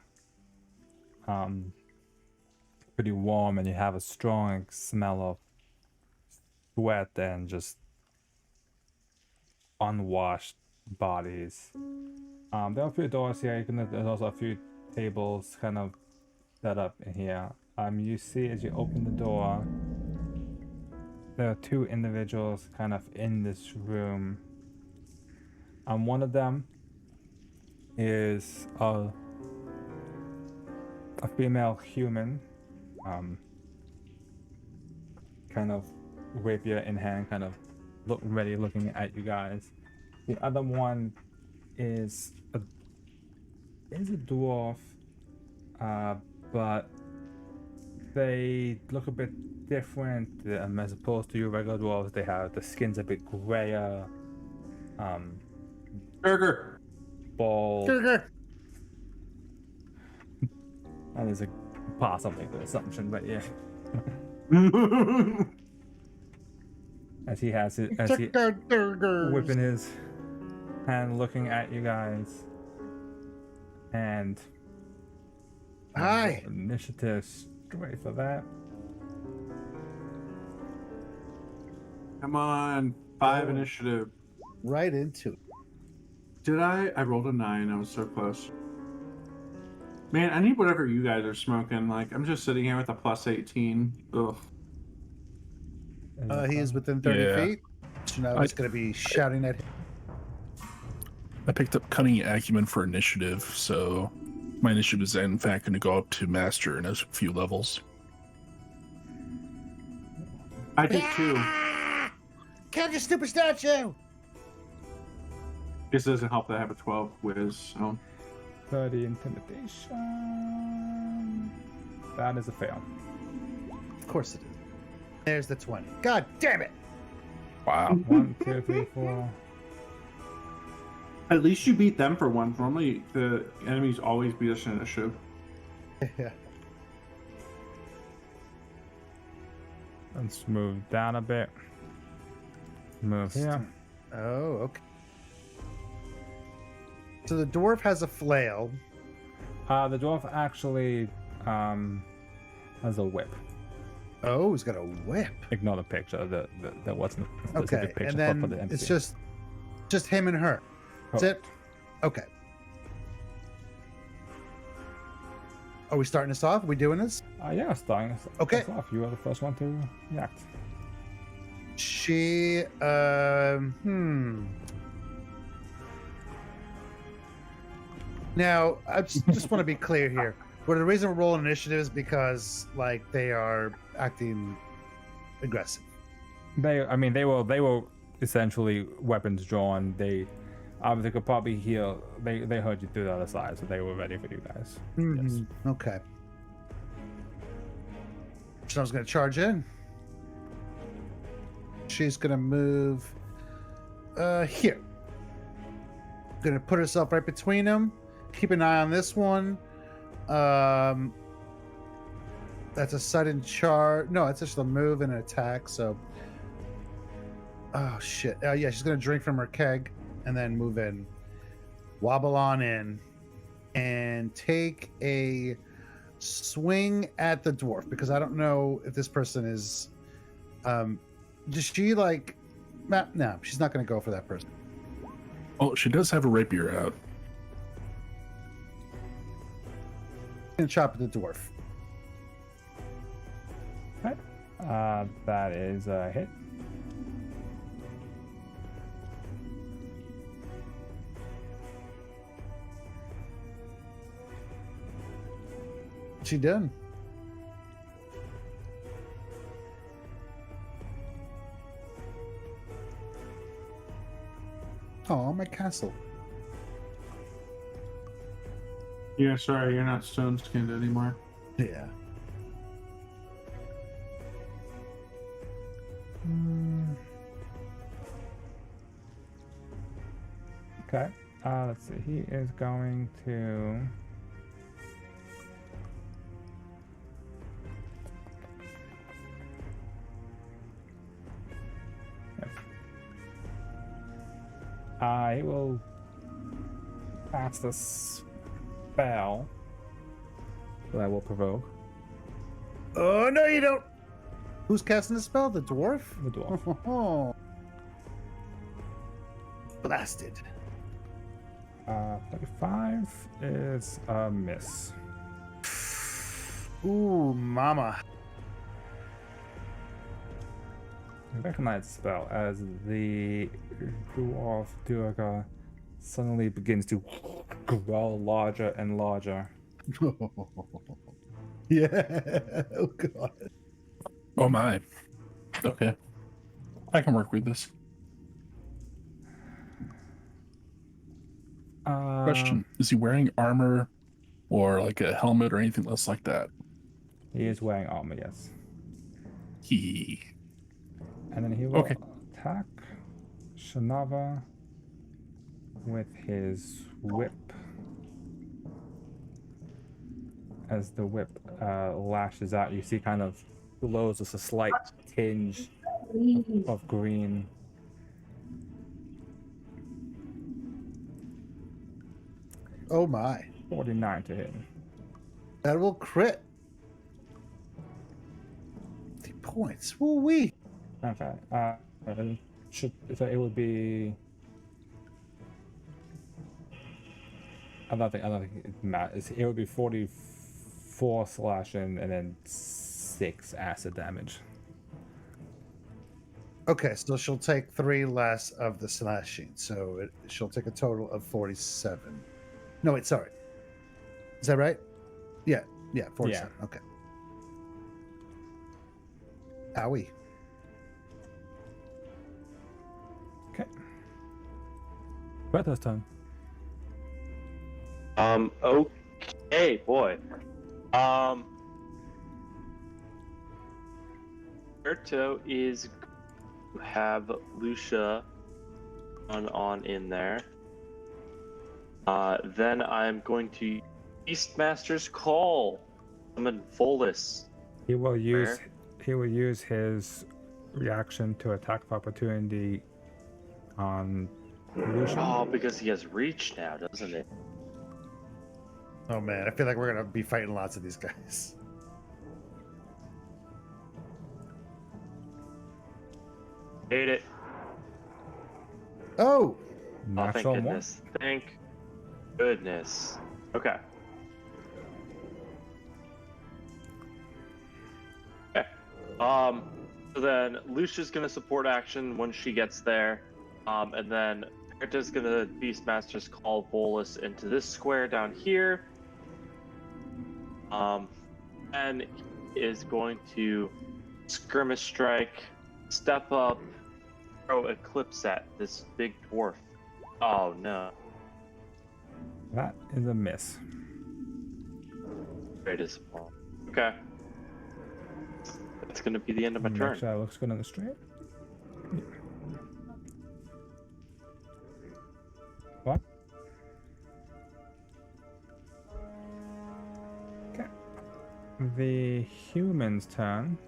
Pretty warm, and you have a strong smell of sweat and just unwashed bodies. There are a few doors here. There's also a few tables kind of set up in here. You see as you open the door, there are two individuals kind of in this room. One of them is a female human, kind of rapier in hand, kind of looking at you guys. The other one is a dwarf, but they look a bit different as opposed to your regular dwarves. They have the skin's a bit grayer, Burger. bald. Burger. That is a possibly good assumption, but yeah. As he has it, as he whipping his hand, looking at you guys, and Hi. Initiative straight for that. Come on. 5 initiative. Right into it. Did I? I rolled a 9. I was so close. Man, I need whatever you guys are smoking. Like, I'm just sitting here with a plus 18. Ugh. He is within 30 Yeah. feet. So now it's going to be shouting at him. I picked up Cunning Acumen for initiative, so my initiative is in fact going to go up to Master in a few levels. I did too. Kill your stupid statue! This doesn't help that I have a 12 whiz. So. 30 intimidation. That is a fail. Of course it is. There's the 20. God damn it! Wow. 1, 2, 3, 4. At least you beat them for once. Normally, the enemies always beat us in initiative. Yeah. Let's move down a bit. Move here. Oh, okay. So the dwarf has a flail. The dwarf actually has a whip. Oh, he's got a whip. Ignore the picture. That wasn't a specific Okay, picture and for then the NPC. it's just him and her. That's it? Okay. Are we starting this off? Are we doing this? Yeah, starting us Okay. off. You are the first one to react. She, Now, I just want to be clear here. Well, the reason we're rolling initiative is because, like, they are acting aggressive. They were essentially weapons drawn. They could probably hear. They heard you through the other side, so they were ready for you guys. Yes. Okay. So I was going to charge in. She's going to move here. Going to put herself right between them. Keep an eye on this one. That's a sudden charge. No, it's just a move and an attack. So, oh shit. Yeah, she's gonna drink from her keg and then move in, wobble on in, and take a swing at the dwarf because I don't know if this person is. Does she like? No, she's not gonna go for that person. Oh, she does have a rapier out. And chop at the dwarf. Okay. That is a hit. What's she done? Oh, my castle. Yeah, sorry, you're not stone skinned anymore. Yeah. Okay. Let's see. He is going to. I will cast a spell that I will provoke Oh, no, you don't. Who's casting the spell? The dwarf? the dwarf. Oh. Blasted. 35 is a miss. Ooh, mama. I recognize the spell as the dwarf Durga suddenly begins to grow larger and larger. Yeah. Oh, God. Oh my. Okay. I can work with this. Question. Is he wearing armor or like a helmet or anything else like that? He is wearing armor, yes. He. And then he will attack Shanava with his whip. As the whip lashes out, you see kind of glows with a slight tinge of green. Oh, my. 49 to hit. That will crit. 50 points. Woo-wee. Okay. So it would be. I don't think it matters. It would be 44 slashing and then 6 acid damage. Okay, so she'll take 3 less of the slashing. So she'll take a total of 47. No, wait, sorry. Is that right? Yeah, 47. Yeah. Okay. Owie. Okay. Berto's turn. Okay, boy. Berto is going to have Lucia on in there. Then I'm going to Beastmaster's Call. Summon Volus. He will use his reaction to attack of opportunity on Lucian. Oh, because he has reach now, doesn't it? Oh, man, I feel like we're going to be fighting lots of these guys. Hate it. Oh! Oh, thank goodness. Thank goodness. Okay. Okay. So then Lucia's gonna support action when she gets there. And then Berta's gonna Beastmaster's Call Volus into this square down here. And he is going to skirmish strike, step up, throw Eclipse at this big dwarf. Oh no. That is a miss. Very disappointing. Okay. That's gonna be the end of my turn. Actually, that looks good on the straight. What? Okay. The human's turn.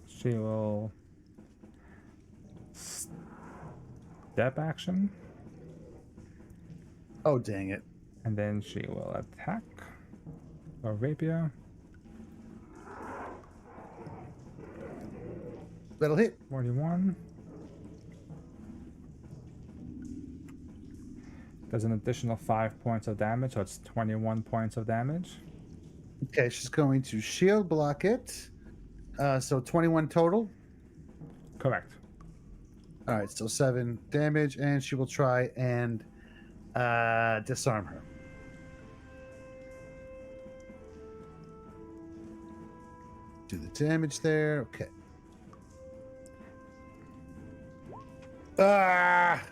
She will step action. Oh, dang it. And then she will attack or rapier. That'll hit. 41. Does an additional 5 points of damage, so it's 21 points of damage. Okay, she's going to shield block it. So 21 total. Correct. All right, so 7 damage, and she will try and disarm her. Do the damage there. Okay. Ah!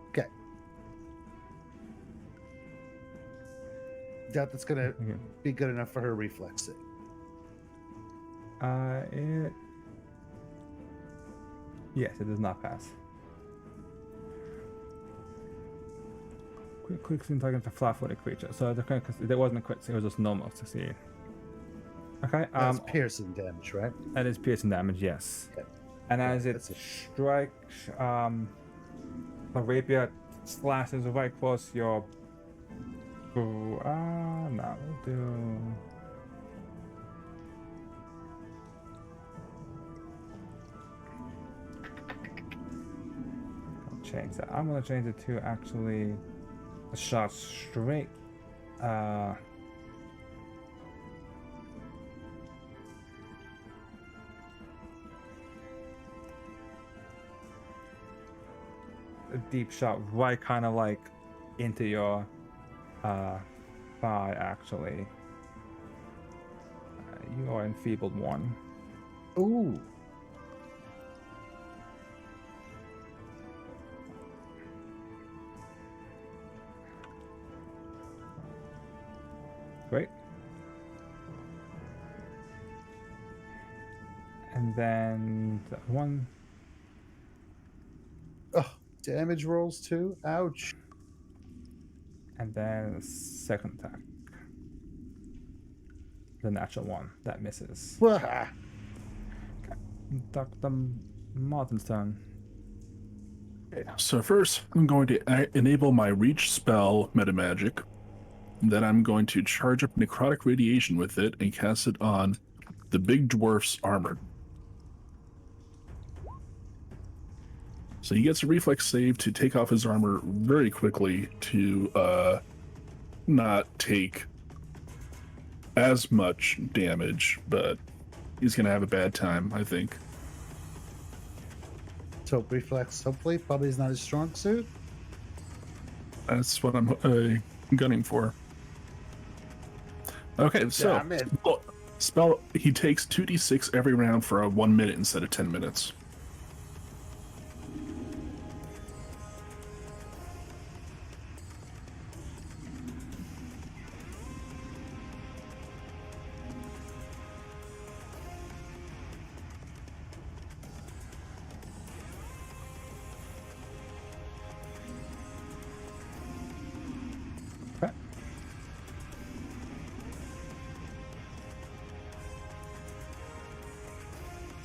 Okay. Doubt that's going to Okay. be good enough for her reflex save. Yes, it does not pass. Quick scene target for flat-footed creature. So there wasn't a crit, it was just normal succeed. Okay. That's piercing damage, right? That is piercing damage, yes. Okay. And Yeah, as it that's it. strikes, the rapier slashes right across your. That will do. I'll change that. I'm gonna change it to actually a shot straight. A deep shot right kind of like into your thigh actually. You are enfeebled 1. Ooh. Great. And then that 1. Oh, damage rolls too. Ouch. And then a second attack. The natural 1 that misses. Wah. Dr. Martin's turn. So first, I'm going to enable my reach spell metamagic. Then I'm going to charge up necrotic radiation with it and cast it on the big dwarf's armor. So he gets a reflex save to take off his armor very quickly to not take as much damage, but he's going to have a bad time, I think. So reflex, hopefully, probably is not his strong suit. That's what I'm gunning for. Okay, so Damn it. spell, he takes 2d6 every round for 1 minute instead of 10 minutes. Okay.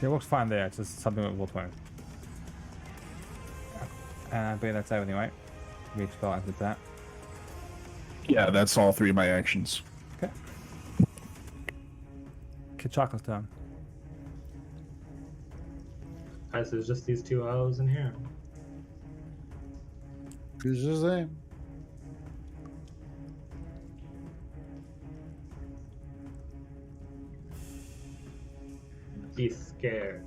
It works fine there, it's just something with roll 20. And I believe that's everything, right? Reach spell and that. Yeah, that's all 3 of my actions. Okay. Kachaka's turn. Alright, so there's just these 2 O's in here. Who's his name? He's scared.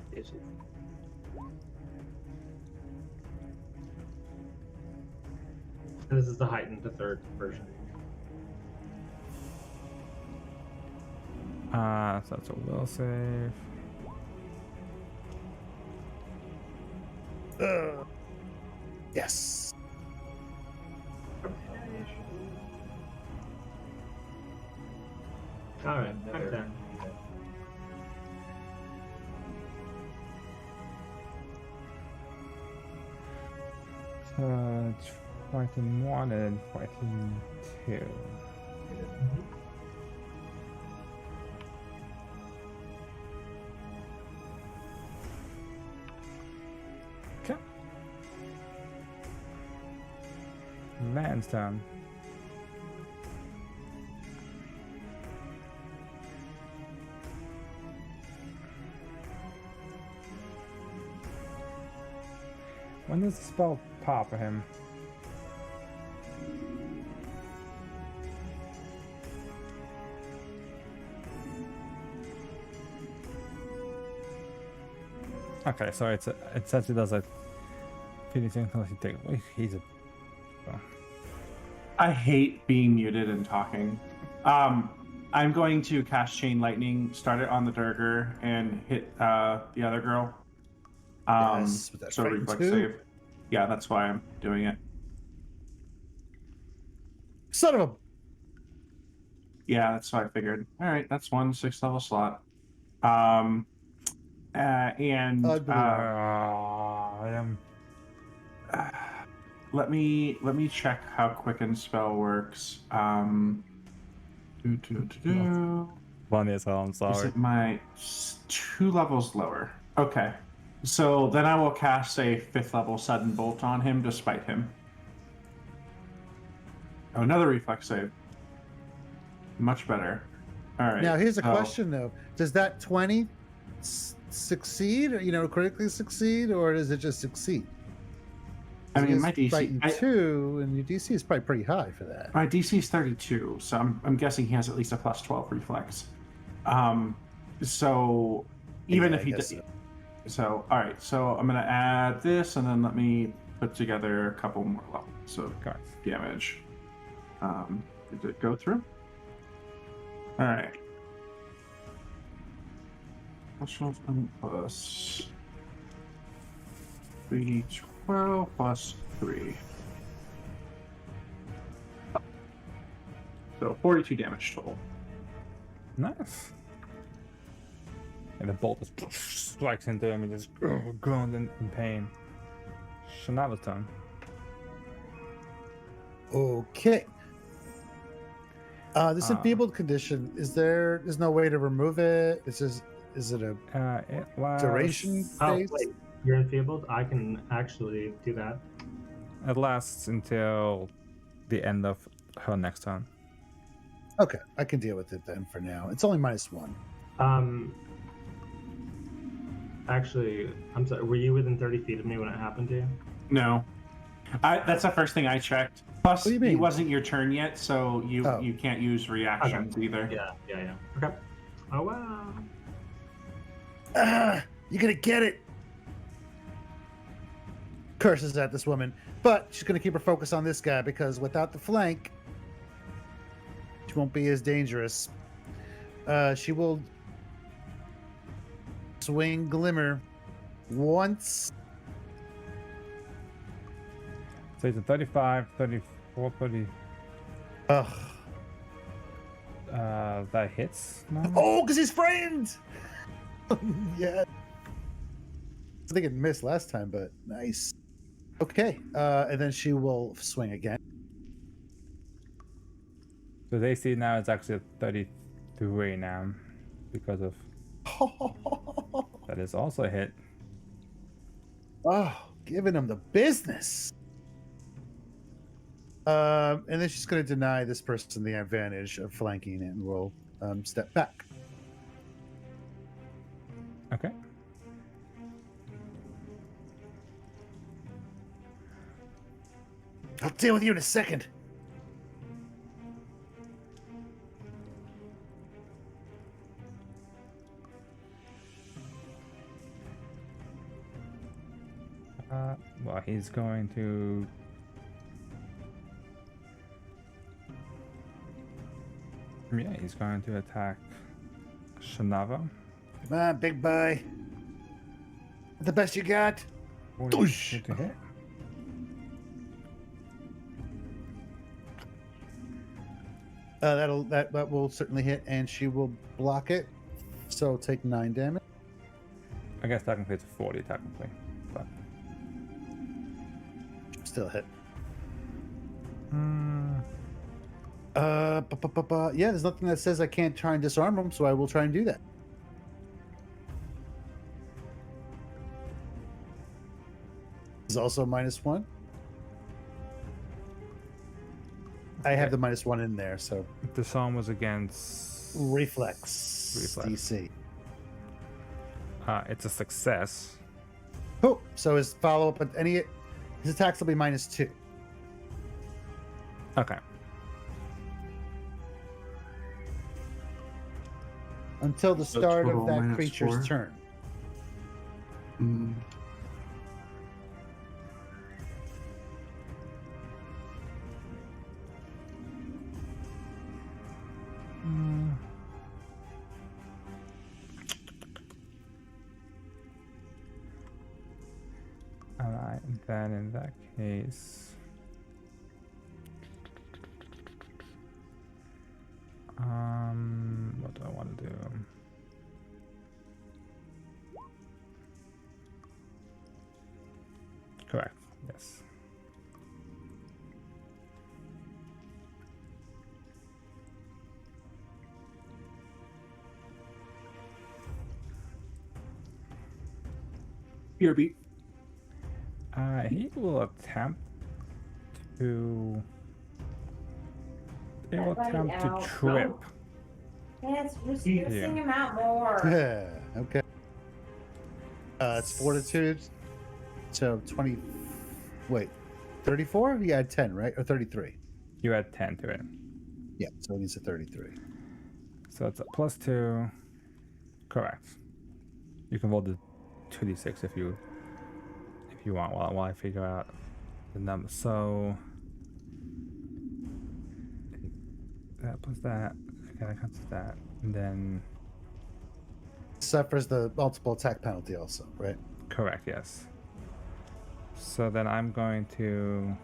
And this is the heightened to 3rd version. So that's a will save. Yes. Alright, back then. Fighting 1 and fighting 2. Okay. Man's turn. When does the spell pop for him? Okay, so it says it does a 50 unless you take. He's a. I hate being muted and talking. I'm going to cast Chain Lightning, start it on the Durger, and hit the other girl. Yes, with that So frightened reflex too. save. Yeah, that's why I'm doing it. Son of a. Yeah, that's what I figured. All right, that's 1 6th level slot. And I am. let me check how Quicken Spell works. Funny as hell. I'm Is sorry. it my 2 levels lower? Okay. So then I will cast a 5th level Sudden Bolt on him to spite him. Oh, another reflex save. Much better. All right. Now here's a so- question though: does that 20 succeed, or critically succeed, or does it just succeed? I mean, my It's DC, frightened 2, and your DC is probably pretty high for that. my DC is 32, so I'm guessing he has at least a plus 12 reflex. So even Yeah, if I he guess does, so. so all right. So I'm gonna add this, and then let me put together a couple more levels of Okay. damage. Did it go through? All right. Plus 3d12 plus 3. So 42 damage total. Nice. And the bolt just strikes into him and just groans in pain. Shanava's turn. Okay. This enfeebled condition, there's no way to remove it? Is it a It lasts. duration Oh, based? wait. You're enfeebled? I can actually do that. It lasts until the end of her next turn. Okay, I can deal with it then for now. It's only -1. Actually, I'm sorry. Were you within 30 feet of me when it happened to you? No. That's the first thing I checked. Plus, What do you it mean? wasn't your turn yet, so you Oh. you can't use reactions either. Yeah. Okay. Oh, wow. You're gonna get it. Curses at this woman, but she's gonna keep her focus on this guy because without the flank, she won't be as dangerous. She will swing Glimmer once. So it's a 35, 34, 30. Ugh. That hits. No? Oh, because he's frightened. Yeah. I think it missed last time, but nice. Okay, and then she will swing again. So they see now it's actually a 33 now because of that is also a hit. Oh, giving him the business. And then she's going to deny this person the advantage of flanking and will step back. Okay. I'll deal with you in a second. Well, he's going to. Yeah, he's going to attack Shanava. Come on, big boy. The best you got. 42 to hit. That will certainly hit, and she will block it. So take 9 damage. I guess technically it's a 40 technically, but. Still hit. Mm, Yeah, there's nothing that says I can't try and disarm him, so I will try and do that. Is also -1. I have the -1 in there, so the song was against reflex. Reflex. DC. It's a success. Oh, so his follow up at any His attacks will be -2. Okay. Until the So start of total that -4. creature's turn. Mm, Alright, then in that case. What do I want to do? Correct, yes. BRB. He will attempt to. He will attempt to trip. Yes, we're Yeah. sing him out more. Yeah. Okay. It's fortitude. So 20. Wait, 34? You had 10, right? Or 33? You add 10 to it. Yeah. So it needs a 33. So it's a +2. Correct. You can roll the 2d6 if you want while I figure out the number. So that plus that. Okay, that counts as that. And then Suffers the multiple attack penalty also, right? correct, yes. So then I'm going to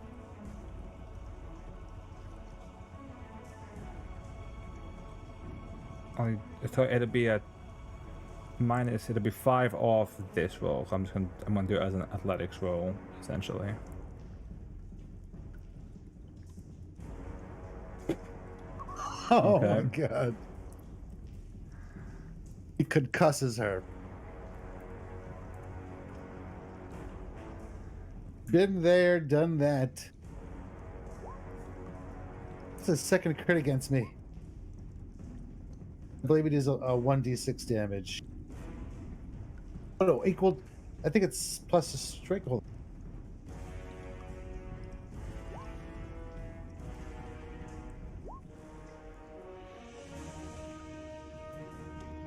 so it'll be a minus. It'll be 5 off this roll. So I'm gonna do it as an athletics roll essentially. Oh Okay. my god. He concusses her. Been there, done that. It's a second crit against me. I believe it is a 1d6 damage. Oh no, equal. I think it's plus a strike. Hold on.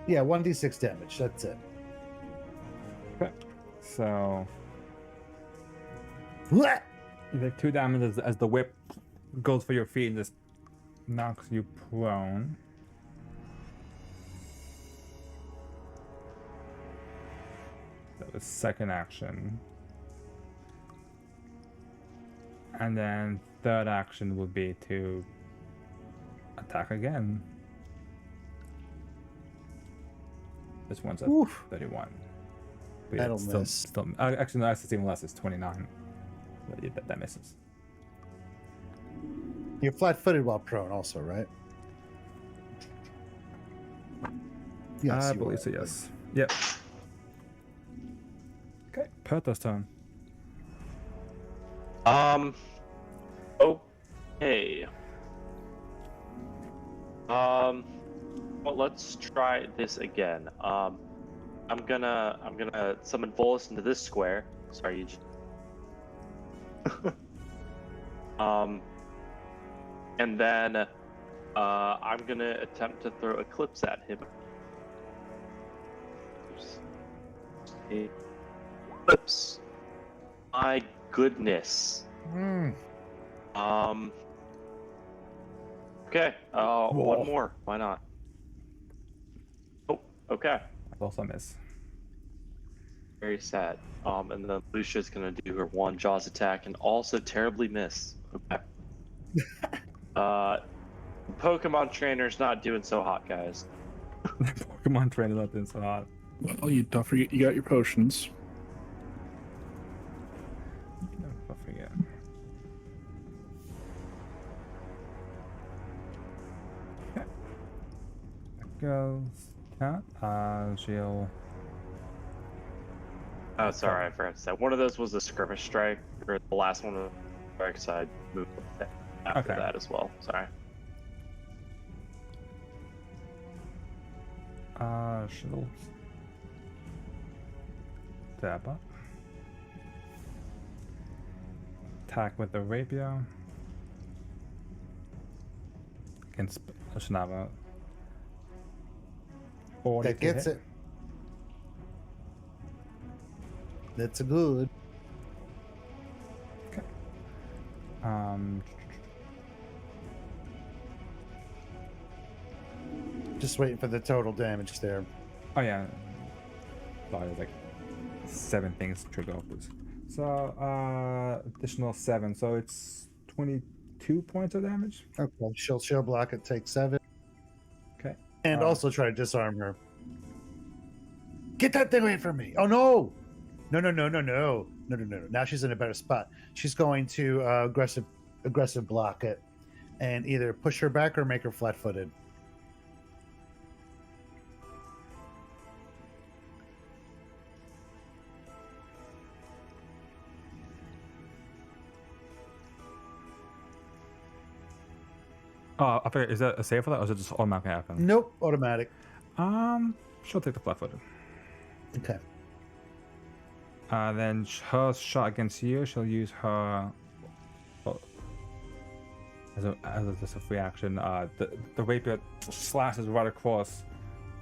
Yeah, 1d6 damage. That's it. Okay. So Blech! you take 2 damage as the whip goes for your feet and just knocks you prone. That was second action. And then third action would be to attack again. This one's at Oof. 31. But That'll it's miss. Actually, no, that's even less. It's 29. But yeah, that misses. You're flat-footed while prone, also, right? I you believe are. so, yes. Yep. Okay, Pertha's turn. Okay. Well, let's try this again. I'm gonna summon Volus into this square. Sorry, you. And then I'm gonna attempt to throw Eclipse at him. Eclipse. My goodness. Okay. One more. Why not? Oh, okay. That's also a miss. Very sad. And then Lucia's gonna do her one Jaws attack and also terribly miss. Okay. Pokemon trainer's not doing so hot, guys. Pokemon trainer not doing so hot. well, you don't forget you got your potions. Don't forget. Okay. That goes. Cat. She'll. Oh, sorry, I forgot to say. One of those was a skirmish strike, or the last one was a strike, so I moved after Okay. that as well. Sorry. She'll dab up. attack with the rapier. Against Shinava. That gets it. That's a good. Okay. Just waiting for the total damage there. Oh yeah. Sorry, there's like 7 things to trigger off this. So additional 7, so it's 22 points of damage. Okay, she'll block it, take 7. Okay. And also try to disarm her. Get that thing away from me! Oh no! No. Now she's in a better spot. She's going to aggressive block it, and either push her back or make her flat-footed. Oh, I forget. Is that a save for that, or is it just automatically happen? Nope, automatic. She'll take the flat-footed. Okay. Then her shot against you, she'll use her as just a free action. The rapier slashes right across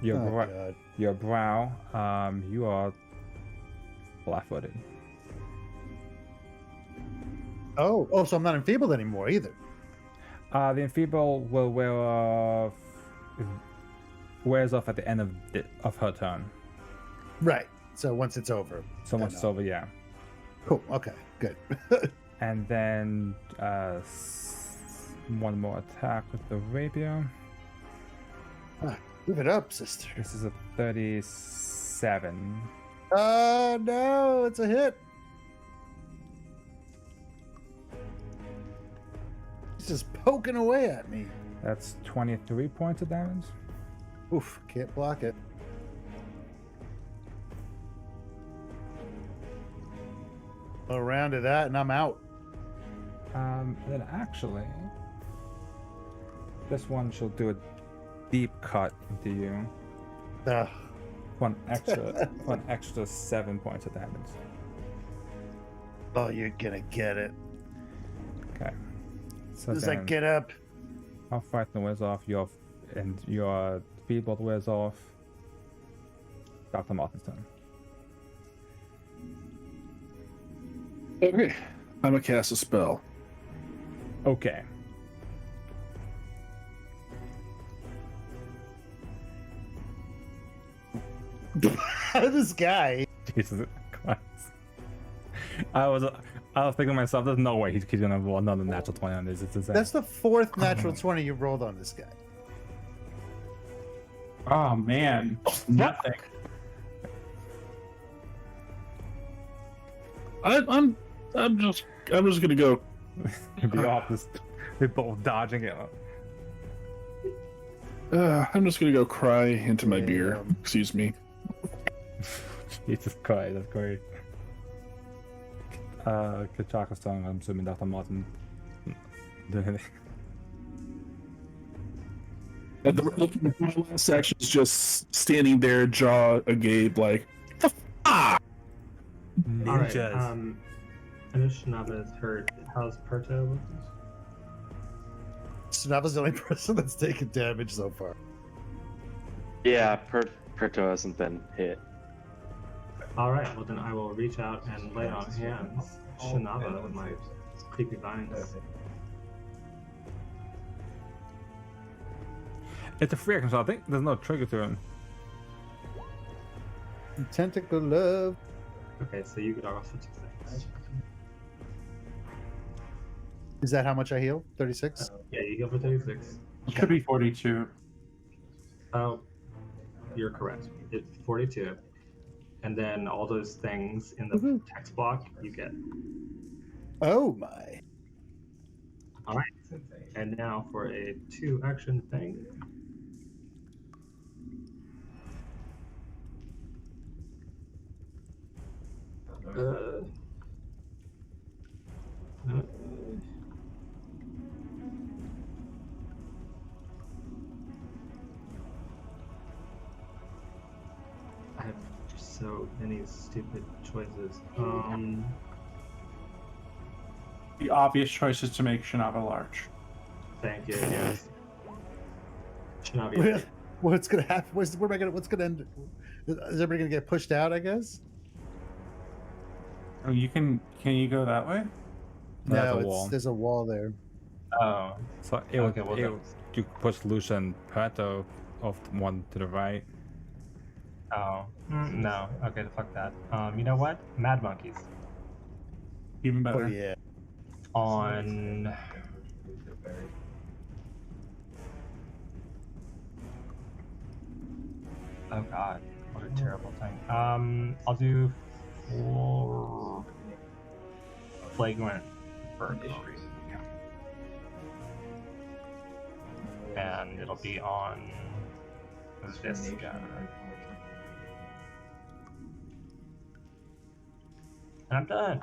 your God. your brow. You are flat-footed. Oh, so I'm not enfeebled anymore either. The enfeeble will wears off at the end of her turn. Right. So once it's over. So once it's over, yeah. Cool. Okay. Good. And then one more attack with the rapier. Move it up, sister. This is a 37. Oh no, it's a hit. He's just poking away at me. That's 23 points of damage. Oof, can't block it. A round of that and I'm out. Then actually, this one she'll do a deep cut into you. Ugh. One extra 7 points of damage. Oh, you're gonna get it. Okay. So Just then like get up. our frightened wears off, your feeble wears off. Dr. Martin's turn. Okay. I'm gonna cast a spell. Okay. This guy. Jesus Christ. I was thinking to myself, there's no way he's gonna roll another natural 20 on this. It's insane. That's the 4th natural 20 you rolled on this guy. Oh man, nothing. I'm just gonna go. be off this. They're both dodging it. I'm just gonna go cry into my beer. Excuse me. Jesus Christ, that's great. Kachaka's tongue, I'm assuming Dr. Martin. And my last action is just standing there, jaw agape, like, the fuck? Ninjas. All right, I know Shinava is hurt. How's Perto looking? Snava's the only person that's taken damage so far. Yeah, Perto hasn't been hit. All right, well then I will reach out and lay on hands Shinava with my creepy vines. It's a free action, so I think there's no trigger to him. Tentacle love. Okay, so you could also do things. Is that how much I heal? 36? Yeah, you go for 36. It could be 42. Oh, you're correct. It's 42. And then all those things in the text block you get. Oh my. All right. And now for a 2-action thing. I have so many stupid choices. The obvious choice is to make Shinava large. Thank you. Yes. Should not be. Well, what's gonna happen? What's gonna end? Is everybody gonna get pushed out? I guess. Oh, can you go that way? No, that's a No, wall. there's a wall there. Oh, So it okay. would, Well, it would, you could push Lucia and Pato off one to the right. oh, no. Okay, fuck that. You know what? Mad Monkeys Even better. Oh yeah. on. Oh god, what a terrible thing. I'll do 4 flagrant burglary. And it'll be on this guy. And I'm done.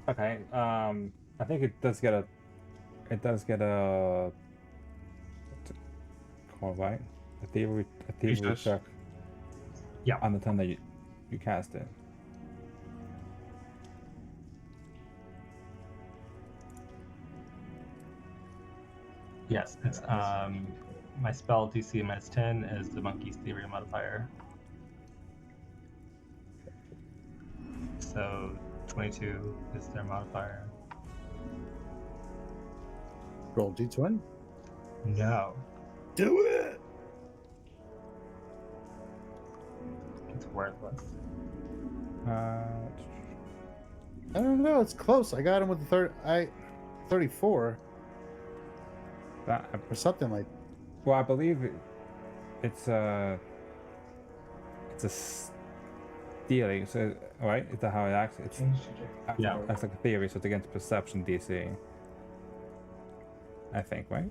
Okay. I think it does get a. It does get a. What's it called, right? A thievery Jesus. check. Yeah. On the time that you cast it. Yes, it's my spell DC -10 is the monkey's theory modifier. So 22 is their modifier. Roll d20. No, Do it. it's worthless. Uh, I don't know. It's close. I got him with the 34 that. or something like. Well, I believe it's a stealing. So right, is that how it acts? It's Yeah. That's like a theory. So it's against perception DC. I think, right?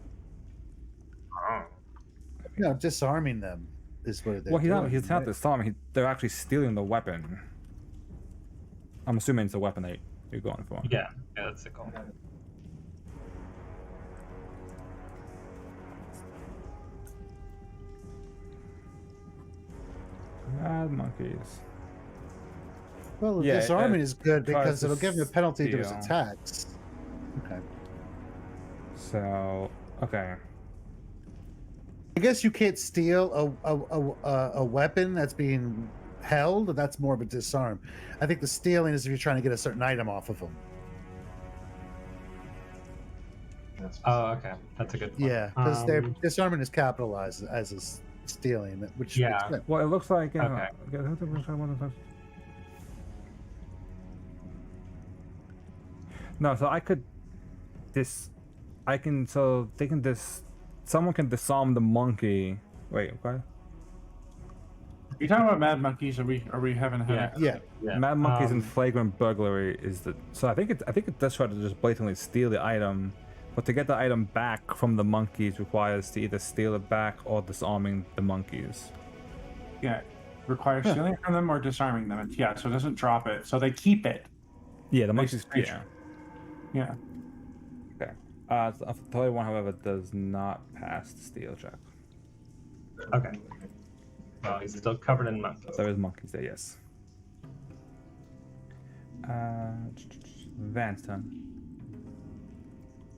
No, disarming them is what they're Well, doing. he's not right? disarming. They're actually stealing the weapon. I'm assuming it's the weapon that you're going for. Yeah, that's the goal. Mad monkeys. Well, Yeah, disarming it is good tries because to it'll give him a penalty to his steal. attacks. Okay. So okay. I guess you can't steal a weapon that's being held. That's more of a disarm. I think the stealing is if you're trying to get a certain item off of them. Oh, okay, that's a good point. Yeah, because their Um, disarming is capitalized as is stealing, which Yeah. makes sense. Well, it looks like. Okay. No, so I could. I can. So they can Someone can disarm the monkey. Wait, what? You talking about Mad Monkeys? Are we having a Yeah. Yeah, Yeah. Mad monkeys and um, flagrant burglary is the. So I think it does try to just blatantly steal the item, but to get the item back from the monkeys requires to either steal it back or disarming the monkeys. Yeah. Requires stealing from them or disarming them. Yeah, so it doesn't drop it. So they keep it. Yeah, the monkeys. they- Yeah. Yeah. Okay. So the third one, however, does not pass the steal check. Okay. Well, he's still covered in monkeys. There is monkeys there, yes. Van's turn.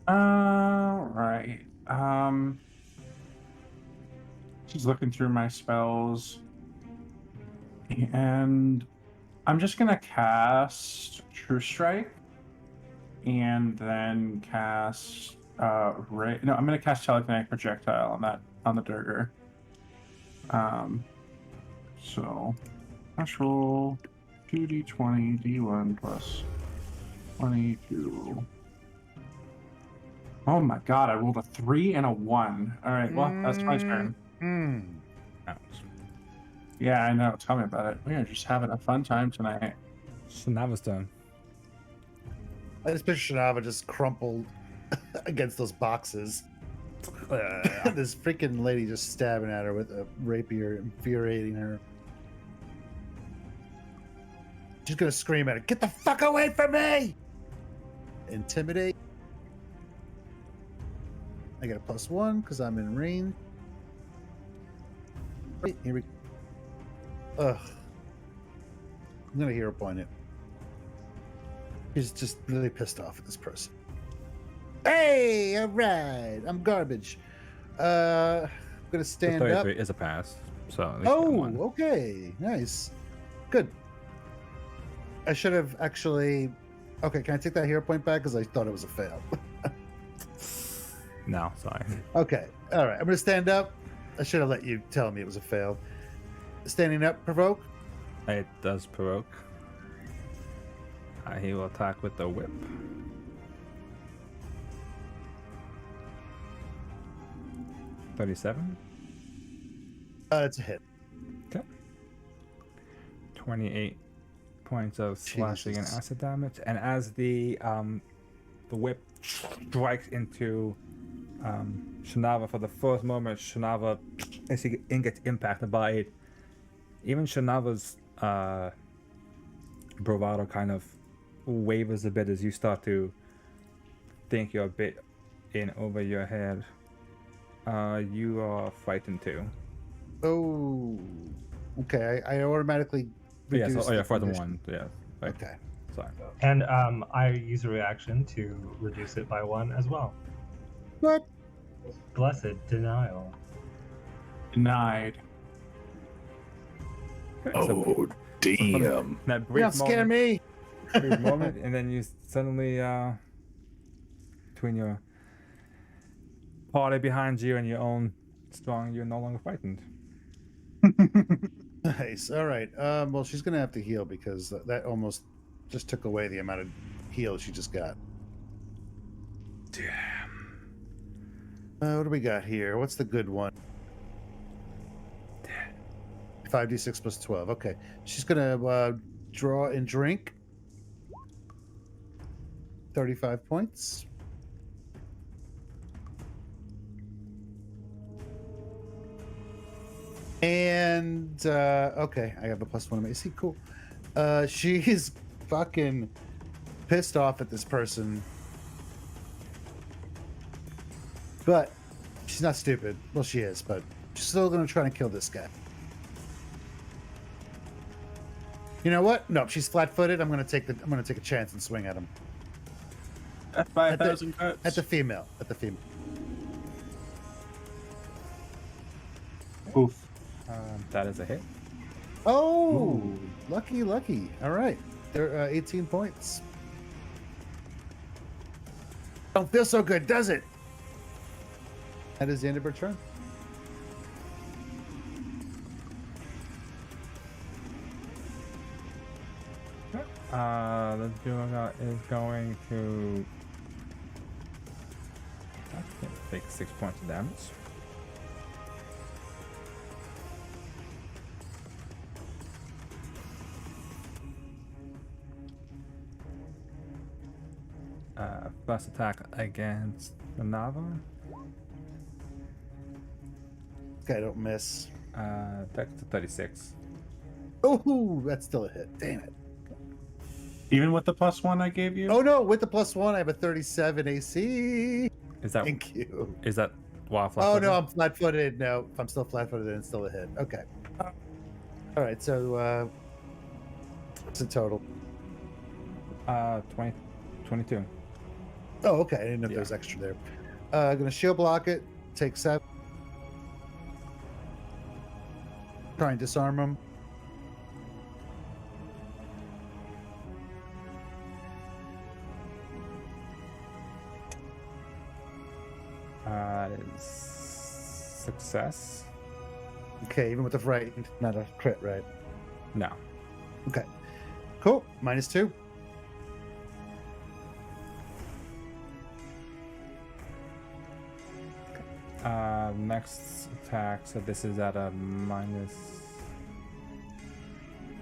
Right. She's looking through my spells. And I'm just gonna cast True Strike. And then cast I'm gonna cast Telekinetic Projectile on the Durger. So let's roll 2d20 d1 plus 22. Oh my god, I rolled a 3 and a 1. Alright, well, that's my turn. Ouch. Yeah, I know. Tell me about it. We are just having a fun time tonight. Shinava's turn. I just picture Shinava just crumpled against those boxes. This freaking lady just stabbing at her with a rapier, infuriating her. She's gonna scream at her, "Get the fuck away from me!" Intimidate. I get a +1 because I'm in range. Wait, here we. Ugh. I'm gonna hero point it. He's just really pissed off at this person. Hey, all right. I'm garbage. I'm gonna stand The up. 33 is a pass. So at least you got Oh, one. okay. Nice. Good. I should have actually. Okay, can I take that hero point back? Because I thought it was a fail. No, sorry. Okay. All right. I'm gonna stand up. I should have let you tell me it was a fail. Standing up, provoke. It does provoke. He will attack with the whip. $37. It's a hit. 28 points of slashing and Jesus. acid damage, and as the whip strikes into Shanava for the first moment, Shanava as he gets impacted by it. Even Shanava's bravado kind of wavers a bit as you start to think you're a bit in over your head. You are frightened too. Oh. Okay. I automatically. Yes, reduce oh yeah, the frightened condition. one. Yeah. Right. Okay. Sorry. And I use a reaction to reduce it by 1 as well. What? Blessed denial. Denied. Oh, damn. That brief Don't scare moment, me. brief moment, and then you suddenly, between your party behind you and your own strong, you're no longer frightened. Nice. All right. Well, she's gonna have to heal because that almost just took away the amount of heal she just got. Damn. What do we got here? What's the good one? 5d6 plus 12. Okay. She's gonna draw and drink. 35 points. And okay, I have a +1 on my AC. Cool. She's fucking pissed off at this person, but she's not stupid. Well, she is, but she's still gonna try and kill this guy. You know what? No, she's flat-footed. I'm gonna take a chance and swing at him. At 5,000 cuts. At the female. At the female. Oof. That is a hit. Oh, lucky. All right, they're 18 points. Don't feel so good, does it? That is the end of her turn. The Droskar is going to take 6 points of damage. First attack against the Nava. Okay, don't miss. Attack to 36. Oh, that's still a hit. Damn it. Even with the +1 I gave you? Oh no, with the +1, I have a 37 AC. Is that Thank you. is that while Oh no, I'm flat-footed. No, if I'm still flat-footed, then it's still a hit. Okay. All right, so what's the total? 22. Oh, okay. I didn't know if Yeah. there was extra there. I'm gonna shield block it. Take 7. Try and disarm him. Is success. Okay, even with the frightened, not a crit, right? No. Okay. Cool. -2. Next attack. So this is at a minus.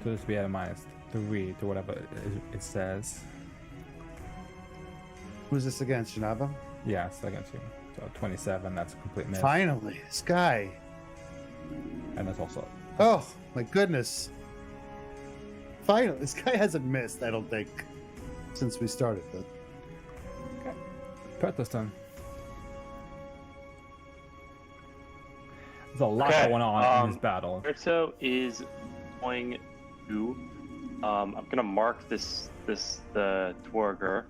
So this will be at a -3 to whatever it says. Who's this against, Janava? Yes, against you. So 27. That's a complete miss. Finally, this guy. And that's also. Oh my goodness. Finally, this guy hasn't missed. I don't think since we started. But Pertha's turn. There's a lot Okay, going on in this battle. Berto is going to. I'm gonna mark the Twerger.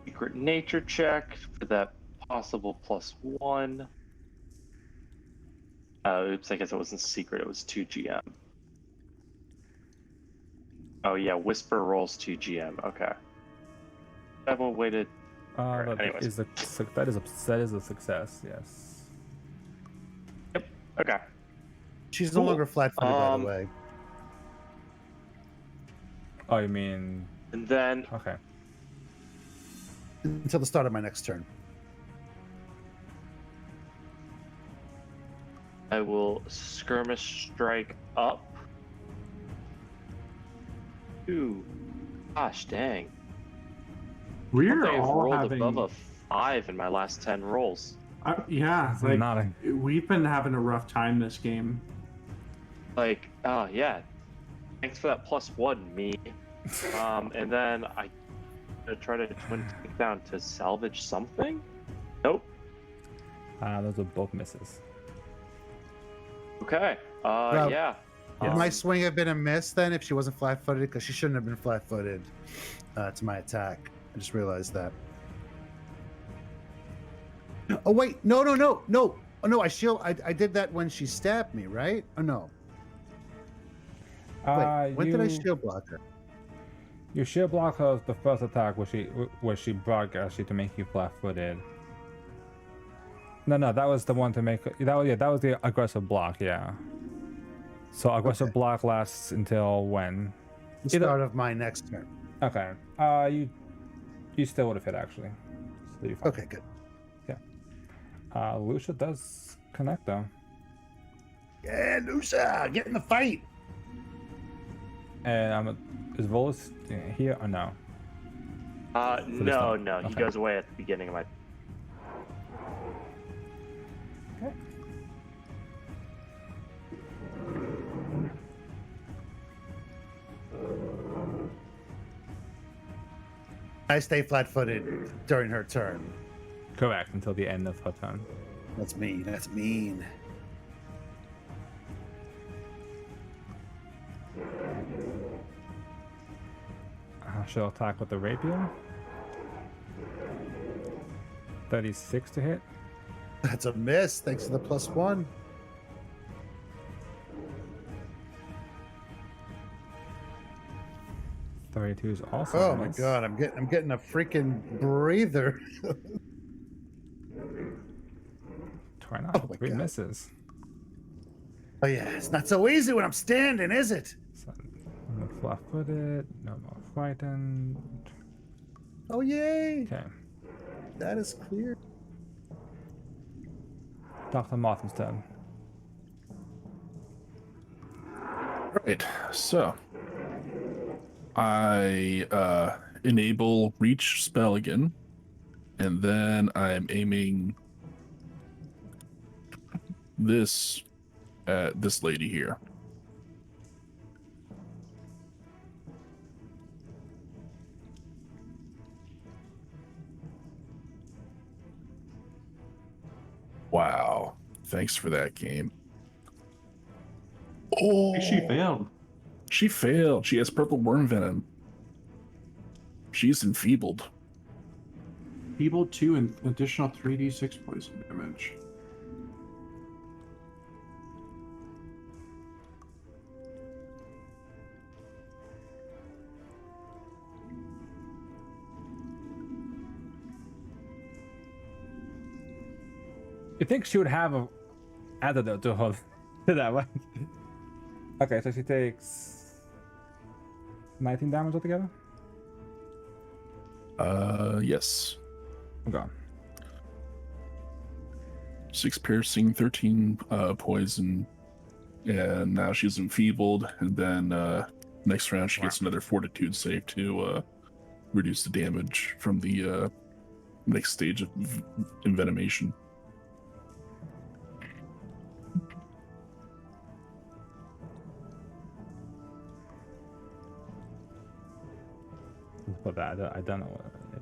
Secret nature check for that possible +1. Oops, I guess it wasn't secret. It was 2 GM. Oh yeah, whisper rolls 2 GM. Okay. I will waited. That anyways. is a success. Yes. Yep. Okay. She's no Cool. longer flat-footed, by the way. Oh, you mean? And then Okay. Until the start of my next turn. I will skirmish strike up. Ooh. Gosh dang. We're I've all rolled having. above a 5 in my last 10 rolls. Yeah, It's like not a- we've been having a rough time this game. Like, oh yeah. Thanks for that +1, me. And then I try to twin take down to salvage something. Nope. Those are both misses. Okay. Well, Yeah. Would my swing have been a miss then if she wasn't flat-footed? Because she shouldn't have been flat-footed to my attack. I just realized that. Oh wait, no. Oh no, I did that when she stabbed me, right? Oh no. Wait, when did I shield block her? You shield block her the first attack, where she brought actually to make you flat-footed. No, that was the one to make that was the aggressive block, yeah. So aggressive block lasts until when? The start of my next turn. Okay. You still would have hit actually. So you're fine. Okay, good. Lucia does connect though. Yeah, Lucia, get in the fight. And is Volus here or no? No. He Okay. goes away at the beginning of my. Okay. I stay flat-footed during her turn. Correct, until the end of her turn. That's mean. That's mean. She'll attack with the rapier. 36 to hit. That's a miss. Thanks to the +1. .32 is also. Oh a my miss. god, I'm getting a freaking breather. Try not. Oh my 3 God. misses. Oh yeah, it's not so easy when I'm standing, is it? So, flat-footed. No more frightened. Oh yay! Okay. That is clear. Dr. Martin's turn. Right. So I enable reach spell again, and then I'm aiming this at this lady here. Wow. Thanks for that game. Oh, She failed. She failed. She has purple worm venom. She's enfeebled. Feeble 2 and additional 3d6 poison damage. You think she would have a antidote to her to that one? Okay, so she takes 19 damage altogether. Yes. Okay. 6 piercing, 13 poison, and now she's enfeebled. And then next round she gets another fortitude save to reduce the damage from the next stage of envenomation. Let's put that. I don't know what it is.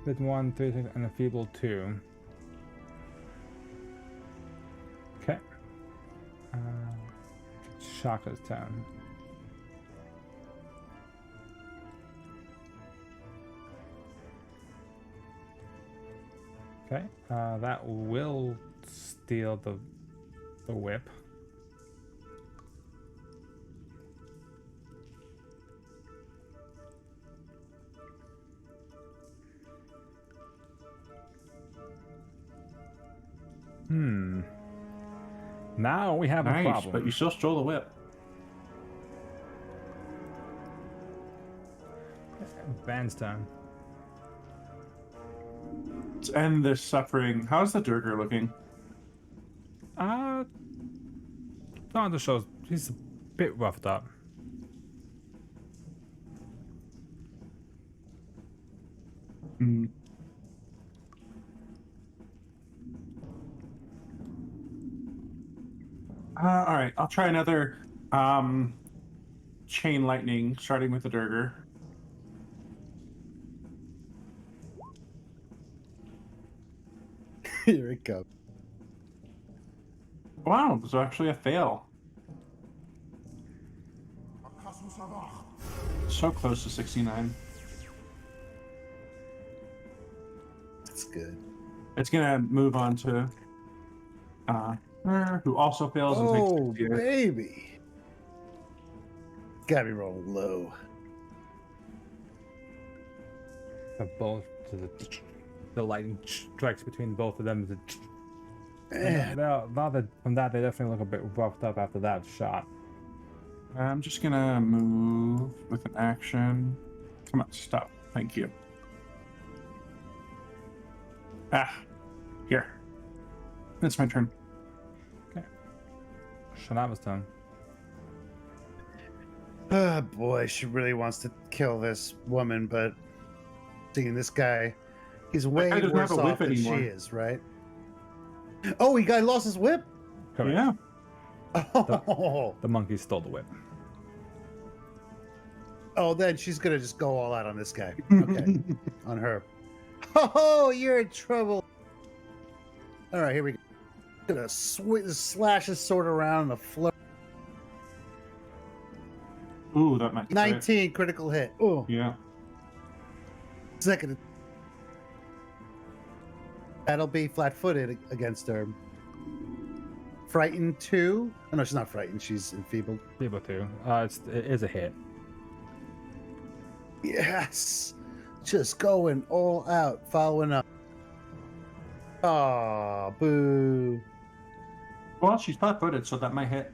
With 1, 3, 6, and a feeble 2. Okay. Shaka's turn. Okay, that will steal the whip. Now we have a Nice, problem. but you still stole the whip. Van's turn. Let's end this suffering. How's the Durger looking? On the show, he's a bit roughed up. Hmm. All right, I'll try another chain lightning, starting with the Durger. Here it goes. Wow, it was actually a fail. So close to 69. That's good. It's gonna move on to her, who also fails and Oh, takes 68. baby. Gotta be rolling low. Both the lightning strikes between both of them. Now that from that, they definitely look a bit roughed up after that shot. I'm just gonna move with an action. Come on, stop. Thank you. Here. It's my turn. Shanaba's turn. Oh boy, she really wants to kill this woman, but seeing this guy, he's way doesn't worse have a whip off than anymore. she is, right? Oh, he guy lost his whip. Correct. Yeah. Oh, The monkey stole the whip. oh, then she's gonna just go all out on this guy. Okay, on her. Oh, you're in trouble. All right, here we go. Gonna slash his sword around the floor. Ooh, that might. 19 critical hit. Oh, Yeah. second. That'll be flat-footed against her. Frightened 2. Oh, no, she's not frightened. She's enfeebled. Feeble 2. It is a hit. Yes, just going all out, following up. Oh, boo! Well, she's flat-footed, so that might hit.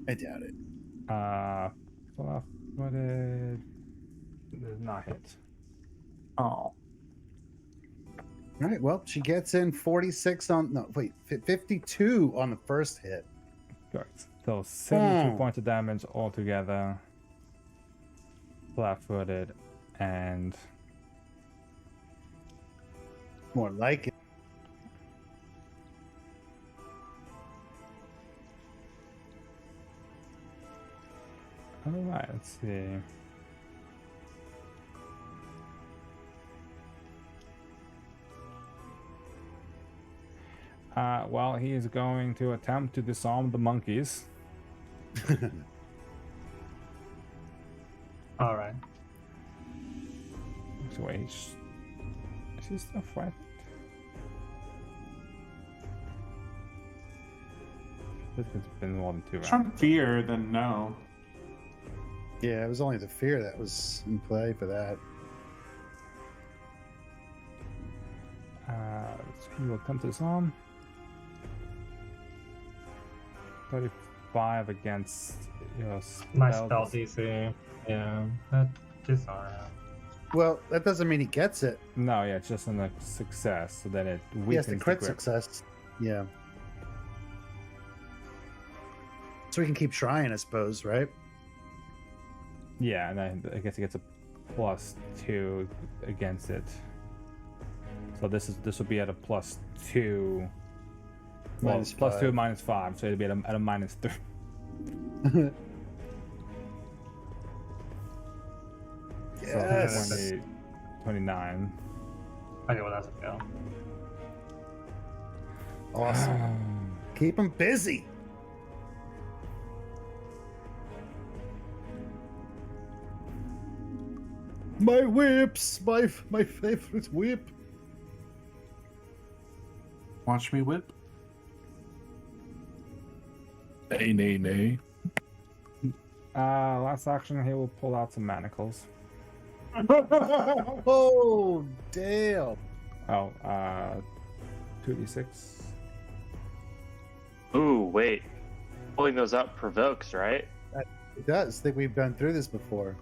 I doubt it. Flat-footed. Does not hit. Oh. All right. Well, she gets in 46 on. No, wait, 52 on the first hit. Correct. So 72 Oh. points of damage altogether. Flat-footed, and More like it. all right. Let's see. Well, he is going to attempt to disarm the monkeys. All right. So wait, is he still frightened? This has been more than 2 rounds. From fear, then no. Yeah, it was only the fear that was in play for that. So he will attempt to disarm. 35 against your My spell. spell DC. Yeah, that disarm. Well, that doesn't mean he gets it. No, yeah, it's just a success. So then it weakens He has the crit grip. success. Yeah. So we can keep trying, I suppose, right? Yeah, and I guess he gets a +2 against it. So this will be at a +2. Well, Minus +2 5. -5, so it'll be at a -3. Yes. So 29. Okay, well that's a fail. Awesome. Keep them busy. My whips, my favorite whip. Watch me whip. Nay, nay, nay. Last action, he will pull out some manacles. Oh, damn. Oh, 2d6. Ooh, wait. Pulling those out provokes, right? It does. I think we've been through this before.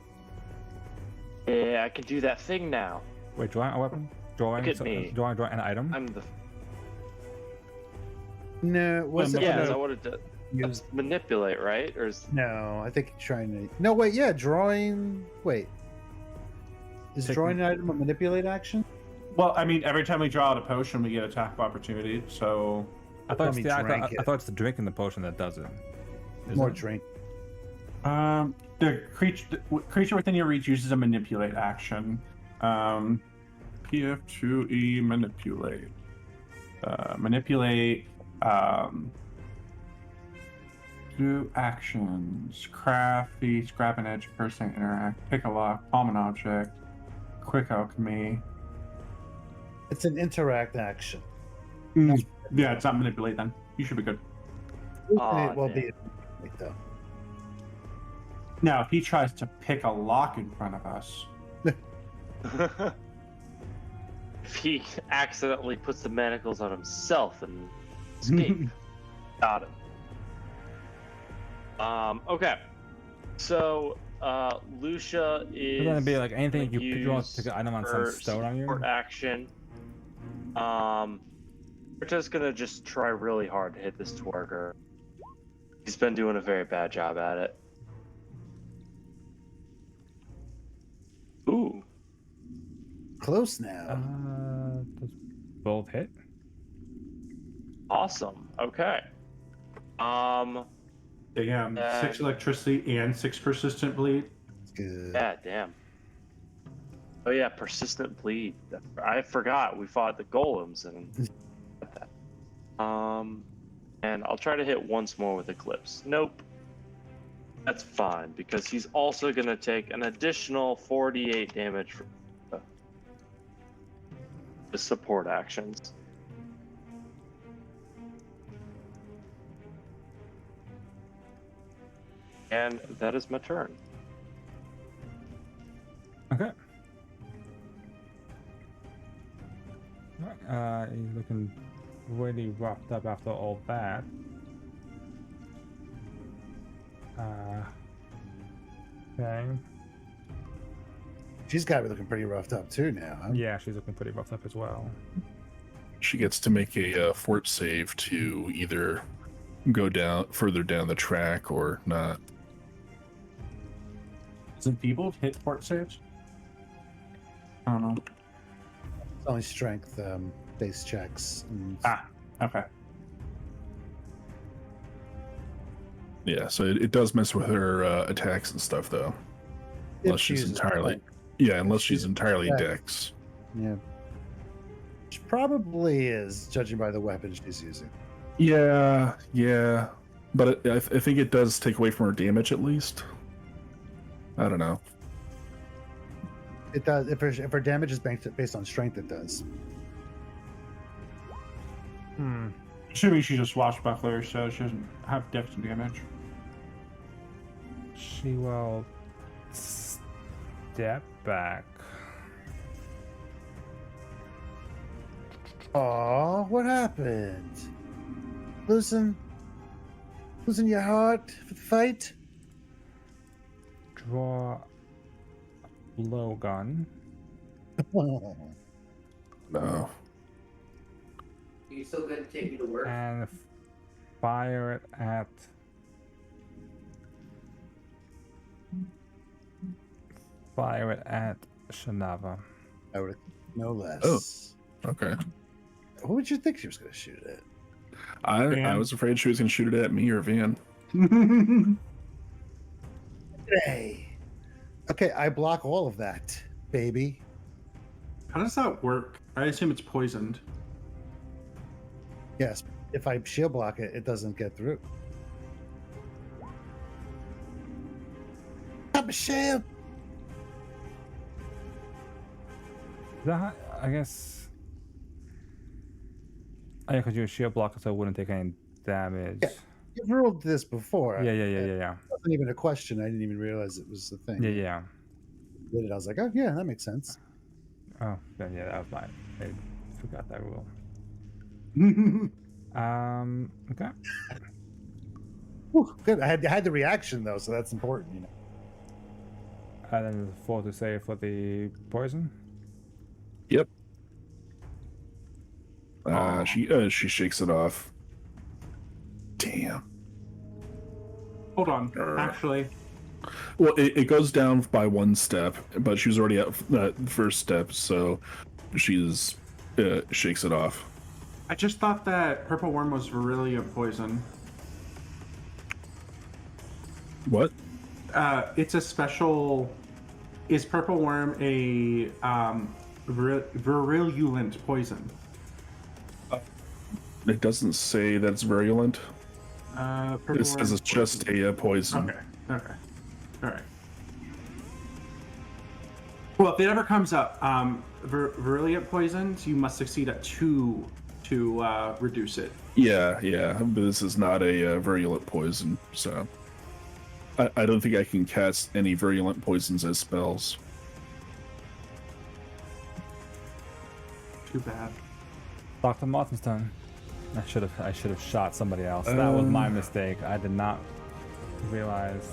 Yeah, I can do that thing now. Wait, drawing a weapon? Drawing, Look at me. drawing an item? I'm the. No, was it? Yeah, no, I wanted to. That's manipulate, right? Or is no, I think you're trying to. No, wait, yeah, drawing. Wait. Is Taking- drawing an item a manipulate action? Well, I mean, every time we draw out a potion, we get attack of opportunity. So I thought, Let me drink I thought it's the drinking the potion that does it. Isn't More it? drink. the creature within your reach uses a manipulate action. PF2E manipulate. Manipulate. Do actions. Craft, feast, grab an edge, person, interact, pick a lock, palm an object, quick alchemy. It's an interact action. Yeah, it's not manipulate then. You should be good. It will damn. be like though. Now, if he tries to pick a lock in front of us, if he accidentally puts the manacles on himself and escape. Got him. Okay. So Lucia is It's gonna be like anything gonna you draw use an item on some her stone on you. support action. We're just gonna just try really hard to hit this twerker. He's been doing a very bad job at it. Ooh. Close now. Does both hit? Awesome. Okay. damn, 6 electricity and 6 persistent bleed. It's good. Yeah, damn. Oh yeah, persistent bleed. I forgot we fought the golems and that. And I'll try to hit once more with Eclipse. Nope. That's fine because he's also gonna take an additional 48 damage from the support actions. And that is my turn. Okay. He's looking really roughed up after all that. Okay. She's got to be looking pretty roughed up too now. Huh? Yeah, she's looking pretty roughed up as well. She gets to make a fort save to either go down further down the track or not. Doesn't people hit fort saves? I don't know. It's only strength base checks. And Okay. Yeah, so it does mess with her attacks and stuff, though. if Unless she she's uses entirely, strength. yeah, unless she's entirely Yeah. dex. Yeah. She probably is, judging by the weapon she's using. Yeah, yeah, but I think it does take away from her damage at least. I don't know. It does. If her damage is based on strength, it does. Assuming she's a swashbuckler, so she doesn't have dex damage. She will step back. Aw, what happened? Losing your heart for the fight? Draw a blowgun. No. Are you still going to take me to work? And fire it at Shanava. I would no less. Oh. Okay. What would you think she was going to shoot at? I Van. was afraid she was going to shoot it at me or Van. Hey. Okay, I block all of that, baby. How does that work? I assume it's poisoned. Yes. If I shield block it, it doesn't get through. Got my shield. That, I guess. Oh, yeah, because you're a shield blocker, so it wouldn't take any damage. Yeah. You've ruled this before. Yeah. It wasn't even a question. I didn't even realize it was a thing. Yeah. Did it? I was like, oh yeah, that makes sense. Oh, then yeah, that was mine. I forgot that rule. Okay. Whew, good. I had the reaction though, so that's important, you know. And then 4 to save for the poison. Yep. She shakes it off. Damn. Hold on. Actually, Well, it goes down by 1 step, but she was already at that first step, so she's shakes it off. I just thought that purple worm was Virelia poison. What? It's a special. Is purple worm a virulent poison? It doesn't say that it's virulent. Purple It says it's just a poison. Okay. All right. Well, if it ever comes up, virulent poisons, you must succeed at 2 to reduce it. Yeah, but this is not a virulent poison, so I don't think I can cast any virulent poisons as spells. Too bad. Dr. Martinstone. I should have shot somebody else. That was my mistake. I did not realize